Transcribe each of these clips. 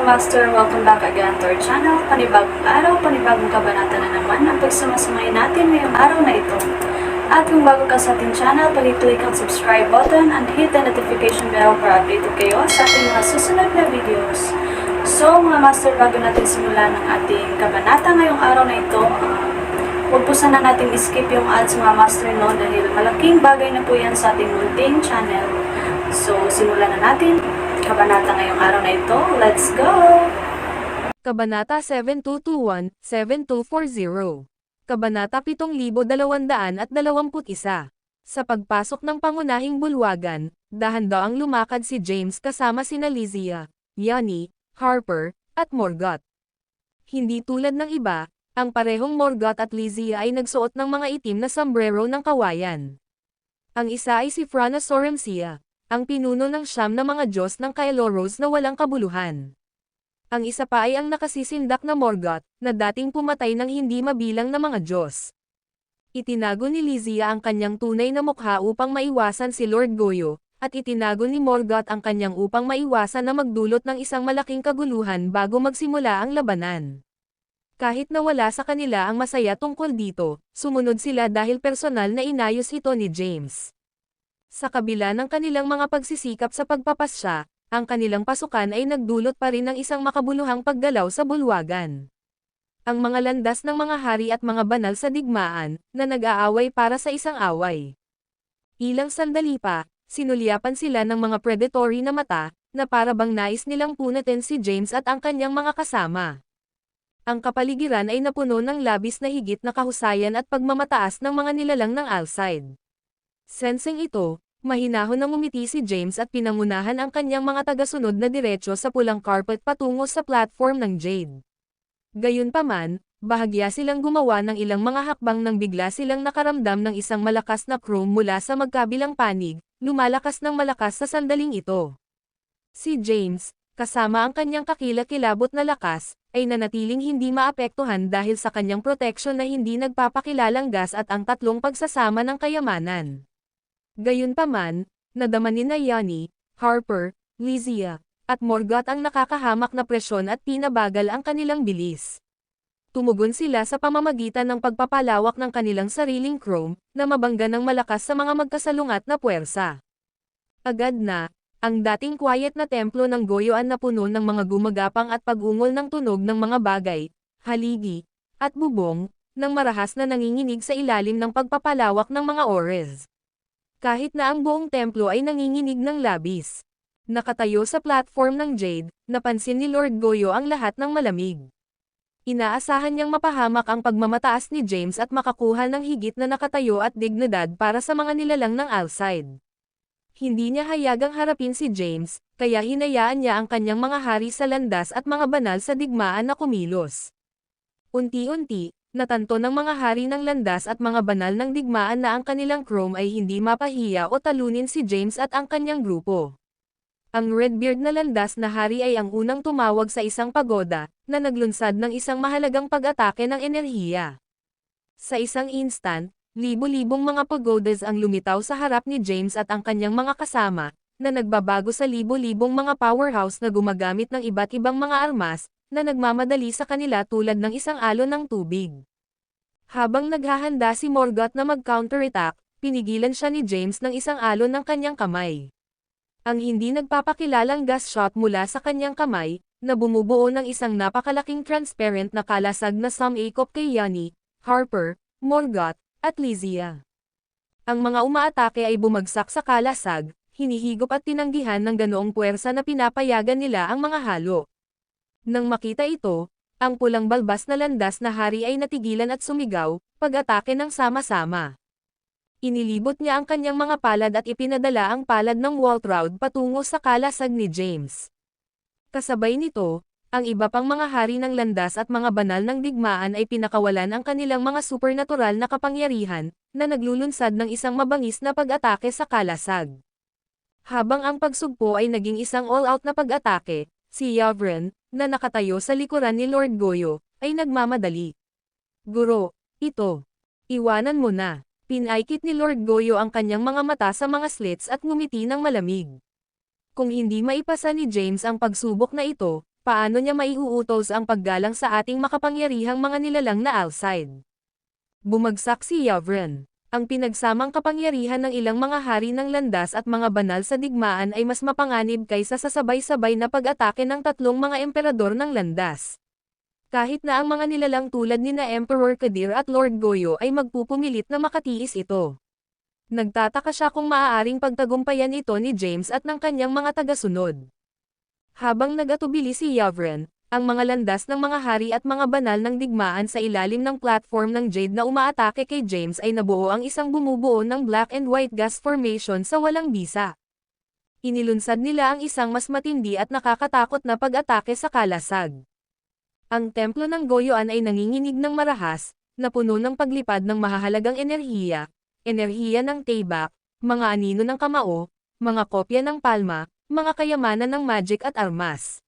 Master, welcome back again to our channel. Panibagong araw, panibagong kabanata na naman ang pagsumasamayin natin ngayong araw na ito. At kung bago ka sa ating channel, pag-click ang subscribe button and hit the notification bell para updated kayo sa ating mga susunod na videos. So mga Master, bago natin simulan ang ating kabanata ngayong araw na ito, huwag po sana natin skip yung ads mga Master, no, dahil malaking bagay na po yan sa ating munting channel. So simulan na natin kabanata ngayong araw na ito. Let's go! Kabanata 7221-7240. Kabanata 7221. Sa pagpasok ng pangunahing bulwagan, dahan-daang lumakad si James kasama sina Lysia, Yanni, Harper, at Morgoth. Hindi tulad ng iba, ang parehong Morgoth at Lysia ay nagsuot ng mga itim na sombrero ng kawayan. Ang isa ay si Frana Sorremsia, ang pinuno ng siyam na mga Diyos ng Kailoros na walang kabuluhan. Ang isa pa ay ang nakasisindak na Morgoth, na dating pumatay ng hindi mabilang na mga Diyos. Itinago ni Lysia ang kanyang tunay na mukha upang maiwasan si Lord Goyo, at itinago ni Morgoth ang kanyang upang maiwasan na magdulot ng isang malaking kaguluhan bago magsimula ang labanan. Kahit na wala sa kanila ang masaya tungkol dito, sumunod sila dahil personal na inayos ito ni James. Sa kabila ng kanilang mga pagsisikap sa pagpapasya, ang kanilang pasukan ay nagdulot pa rin ng isang makabuluhang paggalaw sa bulwagan. Ang mga landas ng mga hari at mga banal sa digmaan, na nag-aaway para sa isang away. Ilang sandali pa, sinulyapan sila ng mga predatory na mata, na para bang nais nilang punatin si James at ang kanyang mga kasama. Ang kapaligiran ay napuno ng labis na higit na kahusayan at pagmamataas ng mga nilalang ng Alcide. Sensing ito, mahinahon na ngumiti si James at pinangunahan ang kanyang mga tagasunod na diretso sa pulang carpet patungo sa platform ng Jade. Gayunpaman, bahagya silang gumawa ng ilang mga hakbang nang bigla silang nakaramdam ng isang malakas na chrome mula sa magkabilang panig, lumalakas ng malakas sa sandaling ito. Si James, kasama ang kanyang kakilakilabot na lakas, ay nanatiling hindi maapektuhan dahil sa kanyang proteksyon na hindi nagpapakilalang gas at ang tatlong pagsasama ng kayamanan. Gayunpaman, nadama ni Yanni, Harper, Lysia, at Morgoth ang nakakahamak na presyon at pinabagal ang kanilang bilis. Tumugon sila sa pamamagitan ng pagpapalawak ng kanilang sariling chrome, na mabangga ng malakas sa mga magkasalungat na puwersa. Agad na, ang dating quiet na templo ng Goyoan na puno ng mga gumagapang at pag-ungol ng tunog ng mga bagay, haligi, at bubong, ng marahas na nanginginig sa ilalim ng pagpapalawak ng mga ores. Kahit na ang buong templo ay nanginginig ng labis. Nakatayo sa platform ng Jade, napansin ni Lord Goyo ang lahat ng malamig. Inaasahan niyang mapahamak ang pagmamataas ni James at makakuha ng higit na nakatayo at dignidad para sa mga nilalang ng Alcide. Hindi niya hayagang harapin si James, kaya hinayaan niya ang kanyang mga hari sa landas at mga banal sa digmaan na kumilos. Unti-unti, natanto ng mga hari ng landas at mga banal ng digmaan na ang kanilang chrome ay hindi mapahiya o talunin si James at ang kanyang grupo. Ang Redbeard na landas na hari ay ang unang tumawag sa isang pagoda, na naglunsad ng isang mahalagang pag-atake ng enerhiya. Sa isang instant, libo-libong mga pagodas ang lumitaw sa harap ni James at ang kanyang mga kasama, na nagbabago sa libo-libong mga powerhouse na gumagamit ng iba't ibang mga armas, na nagmamadali sa kanila tulad ng isang alon ng tubig. Habang naghahanda si Morgoth na mag-counterattack, pinigilan siya ni James ng isang alon ng kanyang kamay. Ang hindi nagpapakilalang gas shot mula sa kanyang kamay, na bumubuo ng isang napakalaking transparent na kalasag na sumikop kay Yanni, Harper, Morgoth, at Lysia. Ang mga umaatake ay bumagsak sa kalasag, hinihigop at tinanggihan ng ganoong puwersa na pinapayagan nila ang mga halo. Nang makita ito, ang pulang balbas na landas na hari ay natigilan at sumigaw, pag-atake ng sama-sama. Inilibot niya ang kanyang mga palad at ipinadala ang palad ng Waltraud patungo sa kalasag ni James. Kasabay nito, ang iba pang mga hari ng landas at mga banal ng digmaan ay pinakawalan ang kanilang mga supernatural na kapangyarihan, na naglulunsad ng isang mabangis na pag-atake sa kalasag. Habang ang pagsugpo ay naging isang all-out na pag-atake, si Yavren, na nakatayo sa likuran ni Lord Goyo, ay nagmamadali. Guro, ito. Iwanan mo na. Pinaikit ni Lord Goyo ang kanyang mga mata sa mga slits at ngumiti ng malamig. Kung hindi maipasa ni James ang pagsubok na ito, Paano niya maiuutos ang paggalang sa ating makapangyarihang mga nilalang na Alcide? Bumagsak si Yavrin. Ang pinagsamang kapangyarihan ng ilang mga hari ng landas at mga banal sa digmaan ay mas mapanganib kaysa sa sabay-sabay na pag-atake ng tatlong mga emperador ng landas. Kahit na ang mga nilalang tulad ni na Emperor Kadir at Lord Goyo ay magpupumilit na makatiis ito. Nagtataka siya kung maaaring pagtagumpayan ito ni James at ng kanyang mga tagasunod. Habang nag-atubili si Yavrin, ang mga landas ng mga hari at mga banal ng digmaan sa ilalim ng platform ng Jade na umaatake kay James ay nabuo ang isang bumubuo ng black and white gas formation sa walang bisa. Inilunsad nila ang isang mas matindi at nakakatakot na pag-atake sa kalasag. Ang templo ng Goyoan ay nanginginig ng marahas, na puno ng paglipad ng mahahalagang enerhiya ng Taybak, mga anino ng kamao, mga kopya ng palma, mga kayamanan ng magic at armas.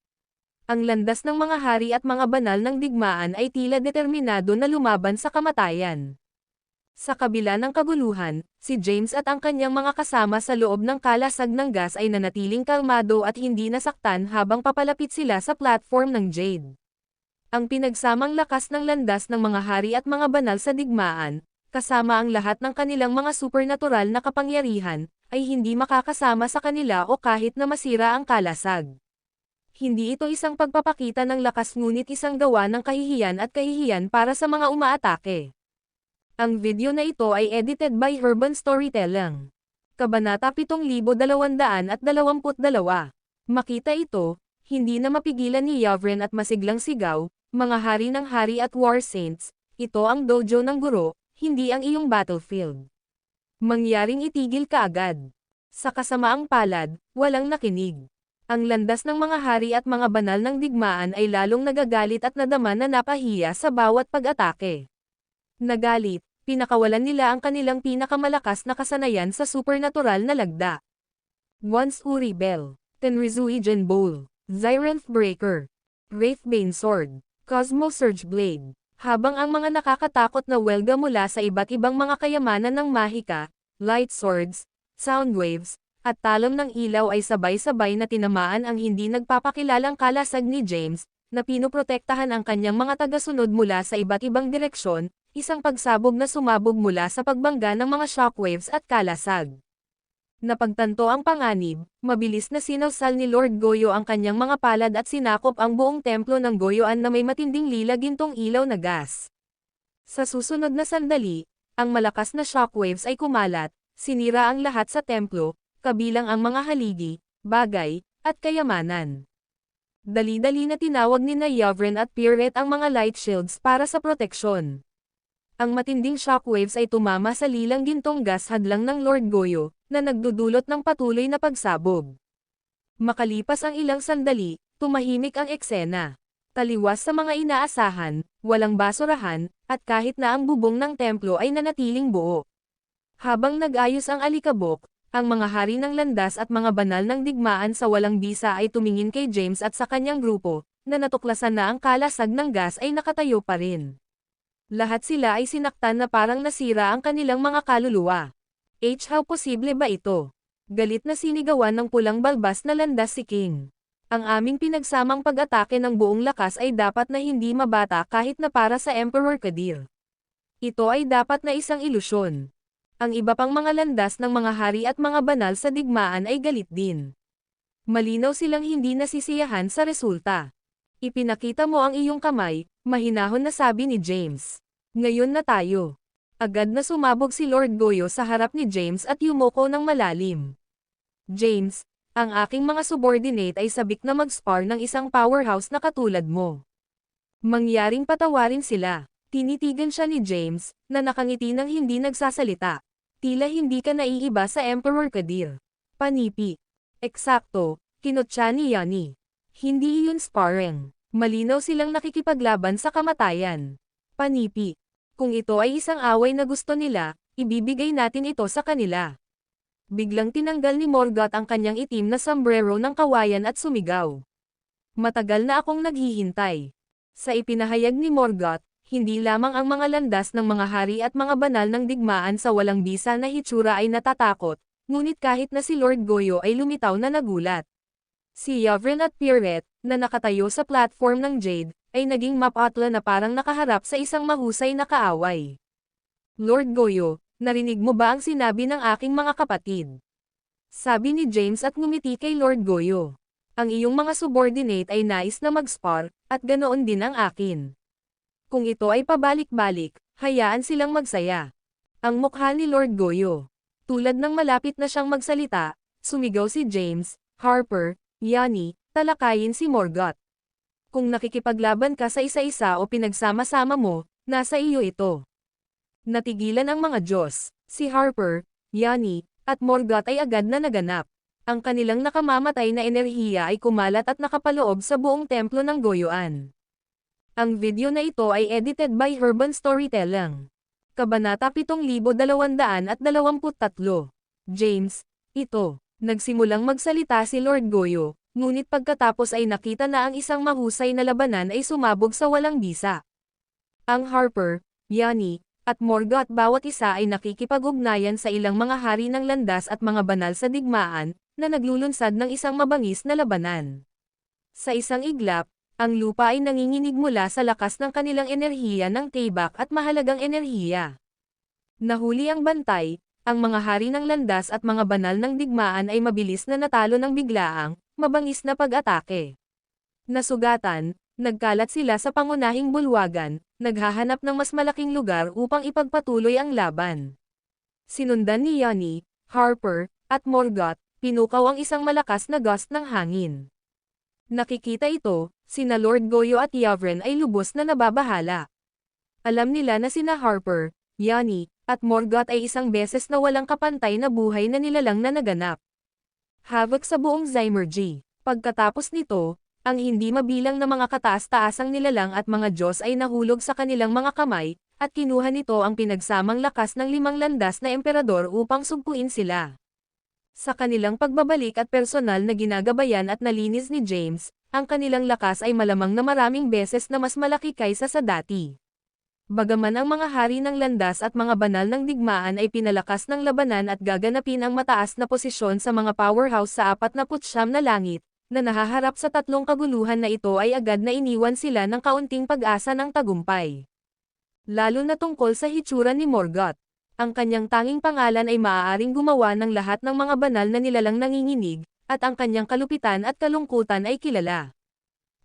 Ang landas ng mga hari at mga banal ng digmaan ay tila determinado na lumaban sa kamatayan. Sa kabila ng kaguluhan, si James at ang kanyang mga kasama sa loob ng kalasag ng gas ay nanatiling kalmado at hindi nasaktan habang papalapit sila sa platform ng Jade. Ang pinagsamang lakas ng landas ng mga hari at mga banal sa digmaan, kasama ang lahat ng kanilang mga supernatural na kapangyarihan, ay hindi makakasama sa kanila o kahit na masira ang kalasag. Hindi ito isang pagpapakita ng lakas ngunit isang gawa ng kahihiyan at kahihiyan para sa mga umaatake. Ang video na ito ay edited by Urban Storytelling. Kabanata 7222. Makita ito, hindi na mapigilan ni Yavrin at masiglang sigaw, mga hari ng hari at war saints, ito ang dojo ng guro, hindi ang iyong battlefield. Mangyaring itigil ka agad. Sa kasamaang palad, walang nakinig. Ang landas ng mga hari at mga banal ng digmaan ay lalong nagagalit at nadama na napahiya sa bawat pag-atake. Nagalit, pinakawalan nila ang kanilang pinakamalakas na kasanayan sa supernatural na lagda. Once Uri Bell, Tenrizui Gen Bowl, Zyranth Breaker, Wraithbane Sword, Cosmo Surge Blade. Habang ang mga nakakatakot na welga mula sa iba't ibang mga kayamanan ng mahika, light swords, sound waves, at talom ng ilaw ay sabay-sabay na tinamaan ang hindi nagpapakilalang kalasag ni James, na pinoprotektahan ang kanyang mga tagasunod mula sa iba't ibang direksyon, isang pagsabog na sumabog mula sa pagbangga ng mga shockwaves at kalasag. Napagtanto ang panganib, mabilis na sinawsal ni Lord Goyo ang kanyang mga palad at sinakop ang buong templo ng Goyoan na may matinding lilagintong ilaw na gas. Sa susunod na sandali, ang malakas na shockwaves ay kumalat, sinira ang lahat sa templo, kabilang ang mga haligi, bagay, at kayamanan. Dali-dali na tinawag ni Yavrin at Pirret ang mga light shields para sa proteksyon. Ang matinding shockwaves ay tumama sa lilang gintong gas hadlang ng Lord Goyo, na nagdudulot ng patuloy na pagsabog. Makalipas ang ilang sandali, tumahimik ang eksena. Taliwas sa mga inaasahan, walang basurahan, at kahit na ang bubong ng templo ay nanatiling buo. Habang nag-ayos ang alikabok, ang mga hari ng landas at mga banal ng digmaan sa walang bisa ay tumingin kay James at sa kanyang grupo, na natuklasan na ang kalasag ng gas ay nakatayo pa rin. Lahat sila ay sinaktan na parang nasira ang kanilang mga kaluluwa. How posible ba ito? Galit na sinigawan ng pulang balbas na landas si King. Ang aming pinagsamang pag-atake ng buong lakas ay dapat na hindi mabata kahit na para sa Emperor Kadir. Ito ay dapat na isang ilusyon. Ang iba pang mga landas ng mga hari at mga banal sa digmaan ay galit din. Malinaw silang hindi nasisiyahan sa resulta. Ipinakita mo ang iyong kamay, mahinahon na sabi ni James. Ngayon na tayo. Agad na sumabog si Lord Goyo sa harap ni James at yumoko ng malalim. James, ang aking mga subordinate ay sabik na mag-spar ng isang powerhouse na katulad mo. Mangyaring patawarin sila. Tinitigan siya ni James, na nakangiti ng hindi nagsasalita. Tila hindi ka naiiba sa Emperor Kadir. Panipi. Eksakto, kinutya ni Yani. Hindi iyon sparring. Malinaw silang nakikipaglaban sa kamatayan. Panipi. Kung ito ay isang away na gusto nila, ibibigay natin ito sa kanila. Biglang tinanggal ni Morgoth ang kanyang itim na sombrero ng kawayan at sumigaw. Matagal na akong naghihintay. Sa ipinahayag ni Morgoth, hindi lamang ang mga landas ng mga hari at mga banal ng digmaan sa walang bisa na hitsura ay natatakot, ngunit kahit na si Lord Goyo ay lumitaw na nagulat. Si Yavrin at Pirret, na nakatayo sa platform ng Jade, ay naging mapatla na parang nakaharap sa isang mahusay na kaaway. Lord Goyo, narinig mo ba ang sinabi ng aking mga kapatid? Sabi ni James at ngumiti kay Lord Goyo. Ang iyong mga subordinate ay nais na mag-spar, at ganoon din ang akin. Kung ito ay pabalik-balik, hayaan silang magsaya. Ang mukha ni Lord Goyo. Tulad ng malapit na siyang magsalita, sumigaw si James, Harper, Yanni, talakayin si Morgoth. Kung nakikipaglaban ka sa isa-isa o pinagsama-sama mo, nasa iyo ito. Natigilan ang mga Diyos, si Harper, Yanni, at Morgoth ay agad na naganap. Ang kanilang nakamamatay na enerhiya ay kumalat at nakapaloob sa buong templo ng Goyoan. Ang video na ito ay edited by Urban Storytelling. Kabanata 7223. James, ito. Nagsimulang magsalita si Lord Goyo, ngunit pagkatapos ay nakita na ang isang mahusay na labanan ay sumabog sa walang bisa. Ang Harper, Yanni, at Morgoth bawat isa ay nakikipag-ugnayan sa ilang mga hari ng landas at mga banal sa digmaan, na naglulunsad ng isang mabangis na labanan. Sa isang iglap, ang lupa ay nanginginig mula sa lakas ng kanilang enerhiya ng tibak at mahalagang enerhiya. Nahuli ang bantay, ang mga hari ng landas at mga banal ng digmaan ay mabilis na natalo ng biglaang, mabangis na pag-atake. Nasugatan, nagkalat sila sa pangunahing bulwagan, naghahanap ng mas malaking lugar upang ipagpatuloy ang laban. Sinundan ni Yanni, Harper, at Morgoth, pinukaw ang isang malakas na gust ng hangin. Nakikita ito, sina Lord Goyo at Yavren ay lubos na nababahala. Alam nila na sina Harper, Yanni, at Morgoth ay isang beses na walang kapantay na buhay na nilalang na naganap. Havoc sa buong Zymergy. Pagkatapos nito, ang hindi mabilang na mga kataas-taasang nilalang at mga Diyos ay nahulog sa kanilang mga kamay, at kinuha nito ang pinagsamang lakas ng 5 landas na emperador upang sugpuin sila. Sa kanilang pagbabalik at personal na ginagabayan at nalinis ni James, ang kanilang lakas ay malamang na maraming beses na mas malaki kaysa sa dati. Bagaman ang mga hari ng landas at mga banal ng digmaan ay pinalakas ng labanan at gaganapin ang mataas na posisyon sa mga powerhouse sa 49 na langit, na nahaharap sa tatlong kaguluhan na ito ay agad na iniwan sila ng kaunting pag-asa ng tagumpay. Lalo na tungkol sa hitsura ni Morgoth. Ang kanyang tanging pangalan ay maaaring gumawa ng lahat ng mga banal na nilalang nanginginig, at ang kanyang kalupitan at kalungkutan ay kilala.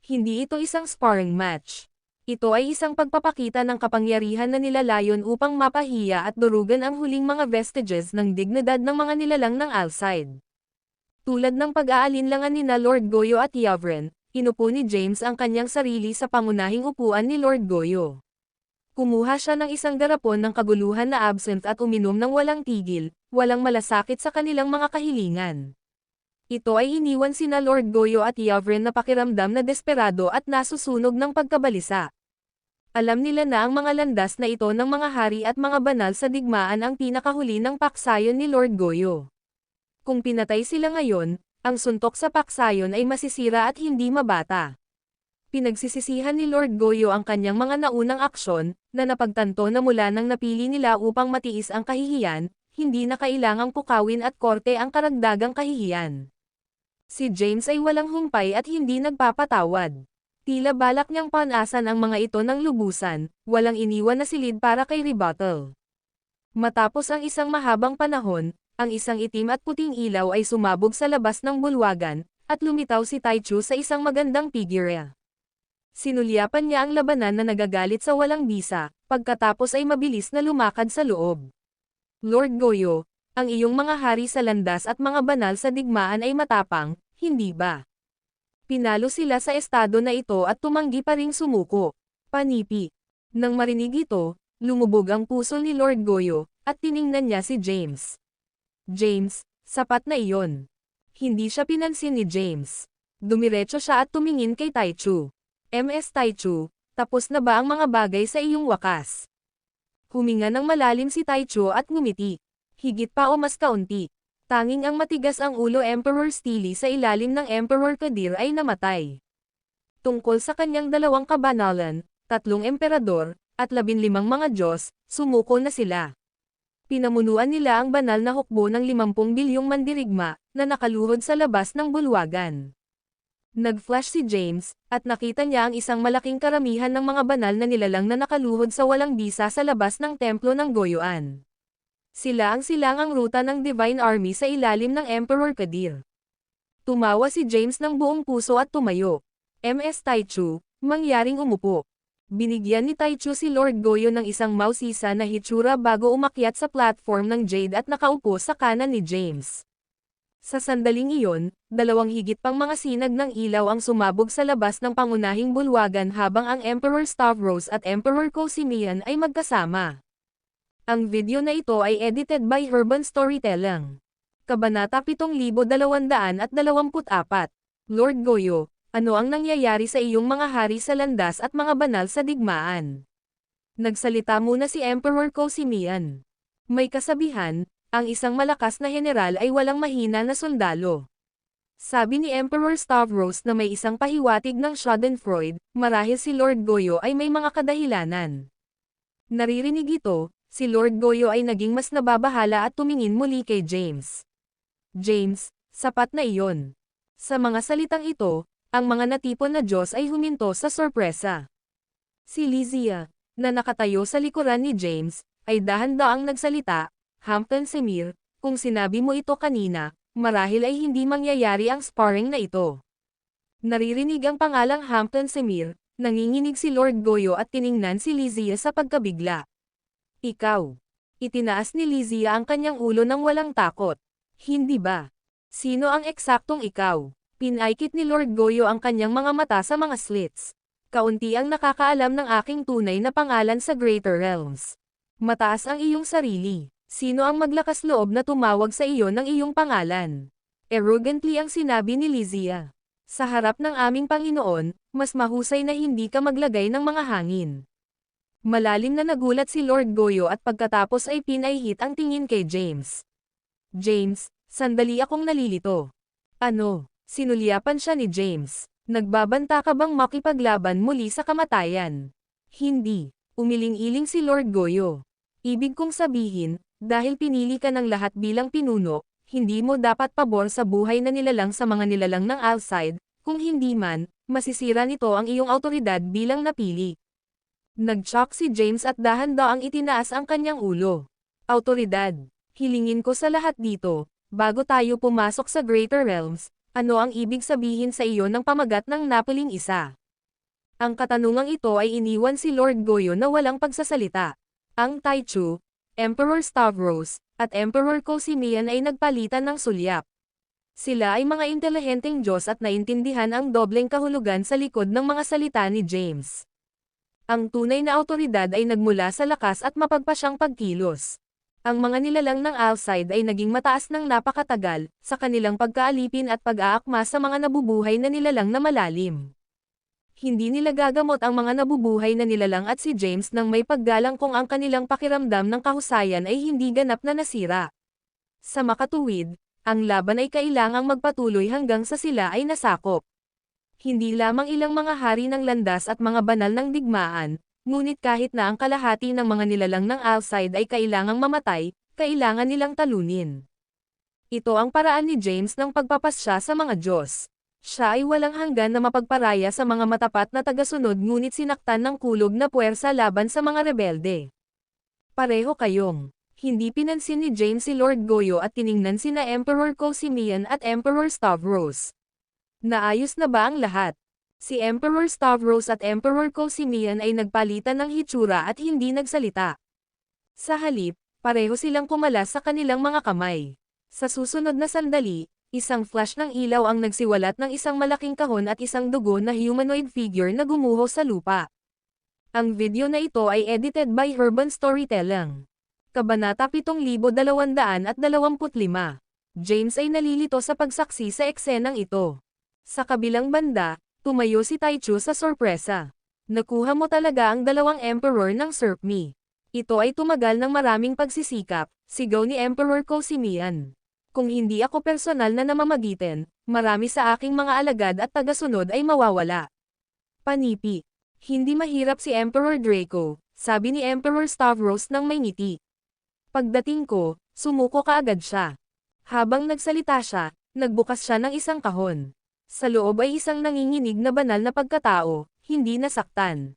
Hindi ito isang sparring match. Ito ay isang pagpapakita ng kapangyarihan na nilalayon upang mapahiya at durugan ang huling mga vestiges ng dignidad ng mga nilalang ng Alcide. Tulad ng pag-aalinlangan nina Lord Goyo at Yavren, inupo ni James ang kanyang sarili sa pangunahing upuan ni Lord Goyo. Kumuha siya ng isang garapon ng kaguluhan na absinthe at uminom ng walang tigil, walang malasakit sa kanilang mga kahilingan. Ito ay iniwan sina Lord Goyo at Yavren na pakiramdam na desperado at nasusunog ng pagkabalisa. Alam nila na ang mga landas na ito ng mga hari at mga banal sa digmaan ang pinakahuli ng paksayon ni Lord Goyo. Kung pinatay sila ngayon, ang suntok sa paksayon ay masisira at hindi mabata. Pinagsisisihan ni Lord Goyo ang kanyang mga naunang aksyon, na napagtanto na mula nang napili nila upang matiis ang kahihiyan, hindi na kailangang pukawin at korte ang karagdagang kahihiyan. Si James ay walang humpay at hindi nagpapatawad. Tila balak niyang panasan ang mga ito ng lubusan, walang iniwan na silid para kay rebuttal. Matapos ang isang mahabang panahon, ang isang itim at puting ilaw ay sumabog sa labas ng bulwagan, at lumitaw si Taichu sa isang magandang figure. Sinulyapan niya ang labanan na nagagalit sa walang bisa, pagkatapos ay mabilis na lumakad sa loob. Lord Goyo, ang iyong mga hari sa landas at mga banal sa digmaan ay matapang, hindi ba? Pinalo sila sa estado na ito at tumanggi pa ring sumuko. Panipi. Nang marinig ito, lumubog ang puso ni Lord Goyo, at tiningnan niya si James. James, sapat na iyon. Hindi siya pinansin ni James. Dumiretso siya at tumingin kay Taichu. Ms. Taichu, tapos na ba ang mga bagay sa iyong wakas? Huminga ng malalim si Taichu at ngumiti. Higit pa o mas kaunti. Tanging ang matigas ang ulo Emperor Steely sa ilalim ng Emperor Kadir ay namatay. Tungkol sa kanyang 2 kabanalan, 3 emperador, at 15 mga Diyos, sumuko na sila. Pinamunuan nila ang banal na hukbo ng 50 bilyong mandirigma, na nakaluhod sa labas ng bulwagan. Nag-flash si James, at nakita niya ang isang malaking karamihan ng mga banal na nilalang na nakaluhod sa walang bisa sa labas ng templo ng Goyoan. Sila ang silangang ruta ng Divine Army sa ilalim ng Emperor Kadir. Tumawa si James ng buong puso at tumayo. Ms. Taichu, mangyaring umupo. Binigyan ni Taichu si Lord Goyo ng isang mausisa na hitsura bago umakyat sa platform ng Jade at nakaupo sa kanan ni James. Sa sandaling iyon, dalawang higit pang mga sinag ng ilaw ang sumabog sa labas ng pangunahing bulwagan habang ang Emperor Stavros at Emperor Cosimian ay magkasama. Ang video na ito ay edited by Urban Storytelling. Kabanata 7224. Lord Goyo, ano ang nangyayari sa iyong mga hari sa landas at mga banal sa digmaan? Nagsalita muna si Emperor Cosimian. May kasabihan, ang isang malakas na general ay walang mahina na sundalo. Sabi ni Emperor Stavros na may isang pahiwatig ng Schadenfreude, marahil si Lord Goyo ay may mga kadahilanan. Naririnig ito, si Lord Goyo ay naging mas nababahala at tumingin muli kay James. James, sapat na iyon. Sa mga salitang ito, ang mga natipon na Diyos ay huminto sa sorpresa. Si Lysia, na nakatayo sa likuran ni James, ay dahan-daang nagsalita. Hampton Semir, kung sinabi mo ito kanina, marahil ay hindi mangyayari ang sparring na ito. Naririnig ang pangalang Hampton Semir, nanginginig si Lord Goyo at tiningnan si Lysia sa pagkabigla. Ikaw. Itinaas ni Lysia ang kanyang ulo ng walang takot. Hindi ba? Sino ang eksaktong ikaw? Pinaikit ni Lord Goyo ang kanyang mga mata sa mga slits. Kaunti ang nakakaalam ng aking tunay na pangalan sa Greater Realms. Mataas ang iyong sarili. Sino ang maglakas loob na tumawag sa iyo ng iyong pangalan? Arrogantly ang sinabi ni Lysia. Sa harap ng aming Panginoon, mas mahusay na hindi ka maglagay ng mga hangin. Malalim na nagulat si Lord Goyo at pagkatapos ay pinaihit ang tingin kay James. James, sandali akong nalilito. Ano? Sinulyapan siya ni James. Nagbabanta ka bang makipaglaban muli sa kamatayan? Hindi. Umiling-iling si Lord Goyo. Ibig kong sabihin, dahil pinili ka ng lahat bilang pinuno, hindi mo dapat pabor sa buhay na nilalang sa mga nilalang ng outside, kung hindi man, masisira nito ang iyong autoridad bilang napili. Nag-shock si James at dahan-daang itinaas ang kanyang ulo. Autoridad. Hilingin ko sa lahat dito, bago tayo pumasok sa Greater Realms, ano ang ibig sabihin sa iyo ng pamagat ng napiling isa? Ang katanungang ito ay iniwan si Lord Goyo na walang pagsasalita. Ang Taichu, Emperor Stavros, at Emperor Cosimian ay nagpalitan ng sulyap. Sila ay mga intelihenteng Diyos at naintindihan ang dobleng kahulugan sa likod ng mga salita ni James. Ang tunay na autoridad ay nagmula sa lakas at mapagpasyang pagkilos. Ang mga nilalang ng outside ay naging mataas ng napakatagal, sa kanilang pagkaalipin at pag-aakma sa mga nabubuhay na nilalang na malalim. Hindi nila gagamot ang mga nabubuhay na nilalang at si James nang may paggalang kung ang kanilang pakiramdam ng kahusayan ay hindi ganap na nasira. Sa makatuwid, ang laban ay kailangang magpatuloy hanggang sa sila ay nasakop. Hindi lamang ilang mga hari ng landas at mga banal ng digmaan, ngunit kahit na ang kalahati ng mga nilalang ng outside ay kailangang mamatay, kailangan nilang talunin. Ito ang paraan ni James ng pagpapasya sa mga Diyos. Siya ay walang hanggan na mapagparaya sa mga matapat na tagasunod ngunit sinaktan ng kulog na puwersa laban sa mga rebelde. Pareho kayong. Hindi pinansin ni James si Lord Goyo at tiningnan sina Emperor Cosimian at Emperor Stavros. Naayos na ba ang lahat? Si Emperor Stavros at Emperor Cosimian ay nagpalitan ng hitsura at hindi nagsalita. Sa halip, pareho silang kumalas sa kanilang mga kamay. Sa susunod na sandali, isang flash ng ilaw ang nagsiwalat ng isang malaking kahon at isang dugo na humanoid figure na gumuho sa lupa. Ang video na ito ay edited by Urban Storytelling. Kabanata 7225. James ay nalilito sa pagsaksi sa eksenang ito. Sa kabilang banda, tumayo si Taichu sa sorpresa. Nakuha mo talaga ang dalawang emperor ng Serpmi. Ito ay tumagal ng maraming pagsisikap, sigaw ni Emperor Cosimian. Kung hindi ako personal na namamagitin, marami sa aking mga alagad at tagasunod ay mawawala. Panipi. Hindi mahirap si Emperor Draco, sabi ni Emperor Stavros nang may ngiti. Pagdating ko, sumuko kaagad siya. Habang nagsalita siya, nagbukas siya ng isang kahon. Sa loob ay isang nanginginig na banal na pagkatao, hindi nasaktan.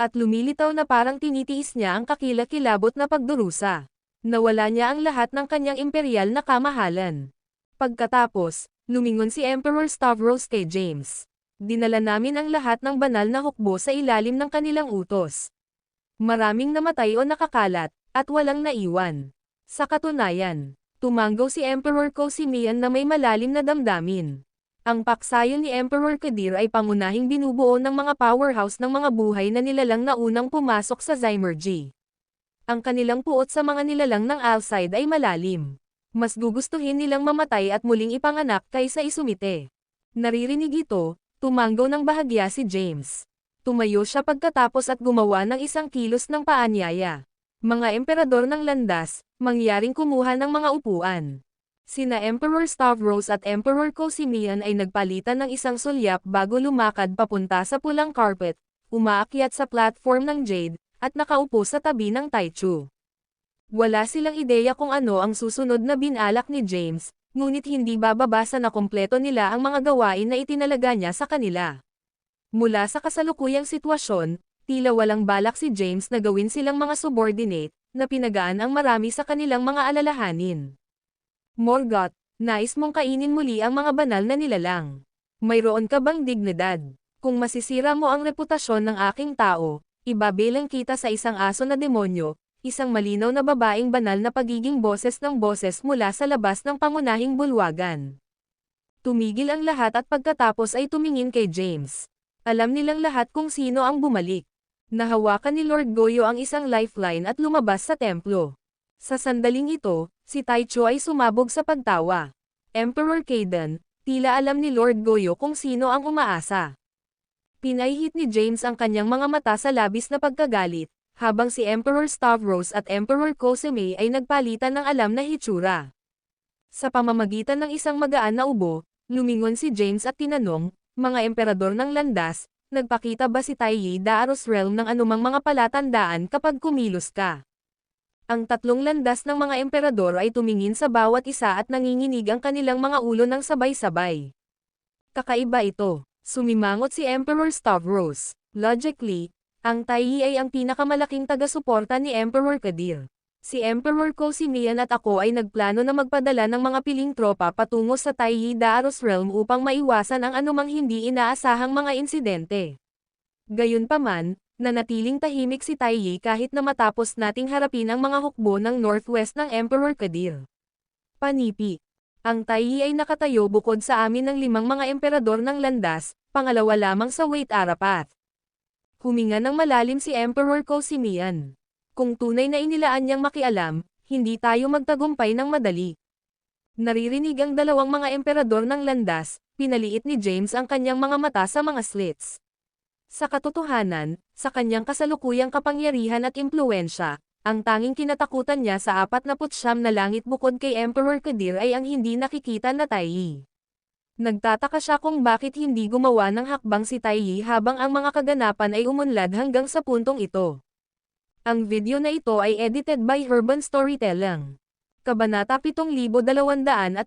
At lumilitaw na parang tinitiis niya ang kakilakilabot na pagdurusa. Nawala niya ang lahat ng kanyang imperial na kamahalan. Pagkatapos, lumingon si Emperor Stavros kay James. Dinala namin ang lahat ng banal na hukbo sa ilalim ng kanilang utos. Maraming namatay o nakakalat, at walang naiwan. Sa katunayan, tumanggaw si Emperor Cosimian na may malalim na damdamin. Ang paksayon ni Emperor Kadir ay pangunahing binubuo ng mga powerhouse ng mga buhay na nilalang na unang pumasok sa Zymergy. Ang kanilang puot sa mga nilalang ng Alcide ay malalim. Mas gugustuhin nilang mamatay at muling ipanganak kaysa isumite. Naririnig ito, tumanggaw ng bahagya si James. Tumayo siya pagkatapos at gumawa ng isang kilos ng paanyaya. Mga emperador ng landas, mangyaring kumuha ng mga upuan. Sina Emperor Stavros at Emperor Cosimian ay nagpalitan ng isang sulyap bago lumakad papunta sa pulang carpet, umaakyat sa platform ng Jade, at nakaupo sa tabi ng Taichu. Wala silang ideya kung ano ang susunod na binalak ni James, ngunit hindi bababasa na kompleto nila ang mga gawain na itinalaga niya sa kanila. Mula sa kasalukuyang sitwasyon, tila walang balak si James na gawin silang mga subordinate, na pinagaan ang marami sa kanilang mga alalahanin. Morgoth, nais mong kainin muli ang mga banal na nilalang. Mayroon ka bang dignidad? Kung masisira mo ang reputasyon ng aking tao, ibabilang kita sa isang aso na demonyo, isang malinaw na babaeng banal na pagiging boses ng boses mula sa labas ng pangunahing bulwagan. Tumigil ang lahat at pagkatapos ay tumingin kay James. Alam nilang lahat kung sino ang bumalik. Nahawakan ni Lord Goyo ang isang lifeline at lumabas sa templo. Sa sandaling ito, si Taichu ay sumabog sa pagtawa. Emperor Kaidan, tila alam ni Lord Goyo kung sino ang umaasa. Pinahihit ni James ang kanyang mga mata sa labis na pagkagalit, habang si Emperor Stavros at Emperor Cosime ay nagpalitan ng alam na hitsura. Sa pamamagitan ng isang magaan na ubo, lumingon si James at tinanong, mga emperador ng landas, nagpakita ba si Taiyi Daaros Realm ng anumang mga palatandaan kapag kumilos ka? Ang tatlong landas ng mga emperador ay tumingin sa bawat isa at nanginginig ang kanilang mga ulo ng sabay-sabay. Kakaiba ito, sumimangot si Emperor Stavros. Logically, ang Taiyi ay ang pinakamalaking taga-suporta ni Emperor Kadir. Si Emperor Cosimian at ako ay nagplano na magpadala ng mga piling tropa patungo sa Taiyi Daaros Realm upang maiwasan ang anumang hindi inaasahang mga insidente. Gayunpaman, nanatiling tahimik si Taiyi kahit na matapos nating harapin ang mga hukbo ng northwest ng Emperor Kadir. Panipi. Ang Taiyi ay nakatayo bukod sa amin ng 5 mga emperador ng landas, pangalawa lamang sa Wait Arapat. Huminga ng malalim si Emperor Cosimian. Kung tunay na inilaan niyang makialam, hindi tayo magtagumpay ng madali. Naririnig ang 2 mga emperador ng landas, pinaliit ni James ang kanyang mga mata sa mga slits. Sa katotohanan, sa kanyang kasalukuyang kapangyarihan at impluwensya, ang tanging kinatakutan niya sa 49 na langit bukod kay Emperor Kadir ay ang hindi nakikita na Taiyi. Nagtataka siya kung bakit hindi gumawa ng hakbang si Taiyi habang ang mga kaganapan ay umunlad hanggang sa puntong ito. Ang video na ito ay edited by Herban Storytelling. Kabanata 7226.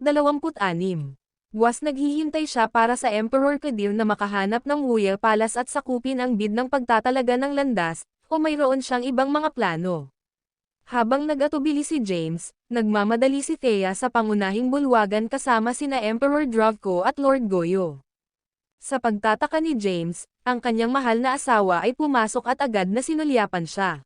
Was naghihintay siya para sa Emperor Kadir na makahanap ng Royal Palace at sakupin ang bid ng pagtatalaga ng landas, o mayroon siyang ibang mga plano. Habang nag-atubili si James, nagmamadali si Thea sa pangunahing bulwagan kasama sina Emperor Dravko at Lord Goyo. Sa pagtataka ni James, ang kanyang mahal na asawa ay pumasok at agad na sinulyapan siya.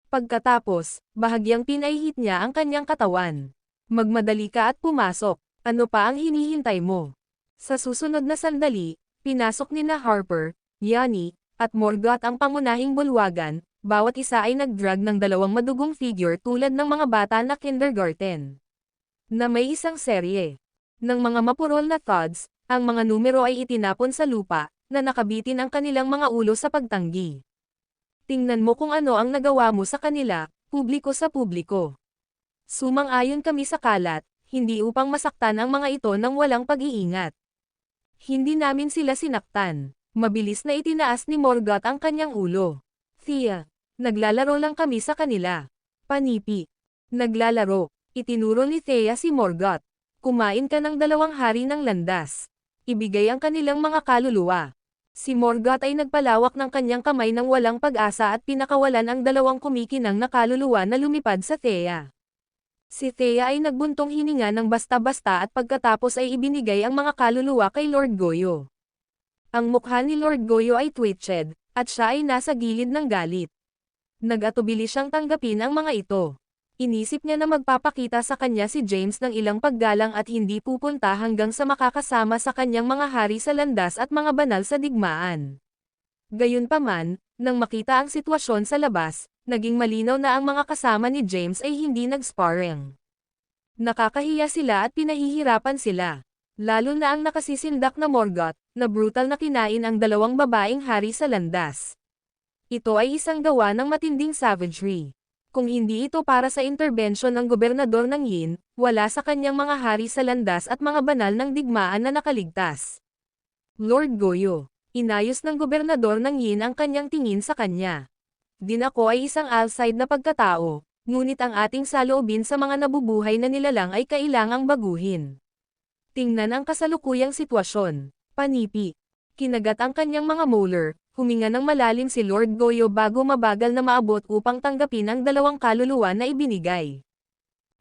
Pagkatapos, bahagyang pinahihit niya ang kanyang katawan. Magmadali ka at pumasok, ano pa ang hinihintay mo? Sa susunod na sandali, pinasok nina Harper, Yanni, at Morgoth ang pangunahing bulwagan, bawat isa ay nagdrag ng 2 madugong figure tulad ng mga bata na kindergarten. Na may isang serye ng mga mapurol na thuds, ang mga numero ay itinapon sa lupa, na nakabitin ang kanilang mga ulo sa pagtanggi. Tingnan mo kung ano ang nagawa mo sa kanila, publiko sa publiko. Sumang-ayon kami sa kalat, hindi upang masaktan ang mga ito nang walang pag-iingat. Hindi namin sila sinaktan. Mabilis na itinaas ni Morgoth ang kanyang ulo. Thea, naglalaro lang kami sa kanila. Panipi. Naglalaro. Itinuro ni Thea si Morgoth. Kumain ka ng 2 hari ng landas. ibigay ang kanilang mga kaluluwa. Si Morgoth ay nagpalawak ng kanyang kamay ng walang pag-asa at pinakawalan ang dalawang kumikinang na kaluluwa na lumipad sa Thea. Si Thea ay nagbuntong hininga ng basta-basta at pagkatapos ay ibinigay ang mga kaluluwa kay Lord Goyo. Ang mukha ni Lord Goyo ay twitched, at siya ay nasa gilid ng galit. Nag-atubili siyang tanggapin ang mga ito. Inisip niya na magpapakita sa kanya si James ng ilang paggalang at hindi pupunta hanggang sa makakasama sa kanyang mga hari sa landas at mga banal sa digmaan. Gayunpaman, nang makita ang sitwasyon sa labas, naging malinaw na ang mga kasama ni James ay hindi nag-sparring. Nakakahiya sila at pinahihirapan sila. Lalo na ang nakasisindak na Morgoth, na brutal na kinain ang dalawang babaeng hari sa landas. Ito ay isang gawa ng matinding savagery. Kung hindi ito para sa interbensyon ng gobernador ng Yin, wala sa kanyang mga hari sa landas at mga banal ng digmaan na nakaligtas. Lord Goyo, inayos ng gobernador ng Yin ang kanyang tingin sa kanya. Dinako ay isang alside na pagkatao, ngunit ang ating saloobin sa mga nabubuhay na nilalang ay kailangang baguhin. Tingnan ang kasalukuyang sitwasyon. Panipi. Kinagat ang kanyang mga molar, huminga ng malalim si Lord Goyo bago mabagal na maabot upang tanggapin ang dalawang kaluluwa na ibinigay.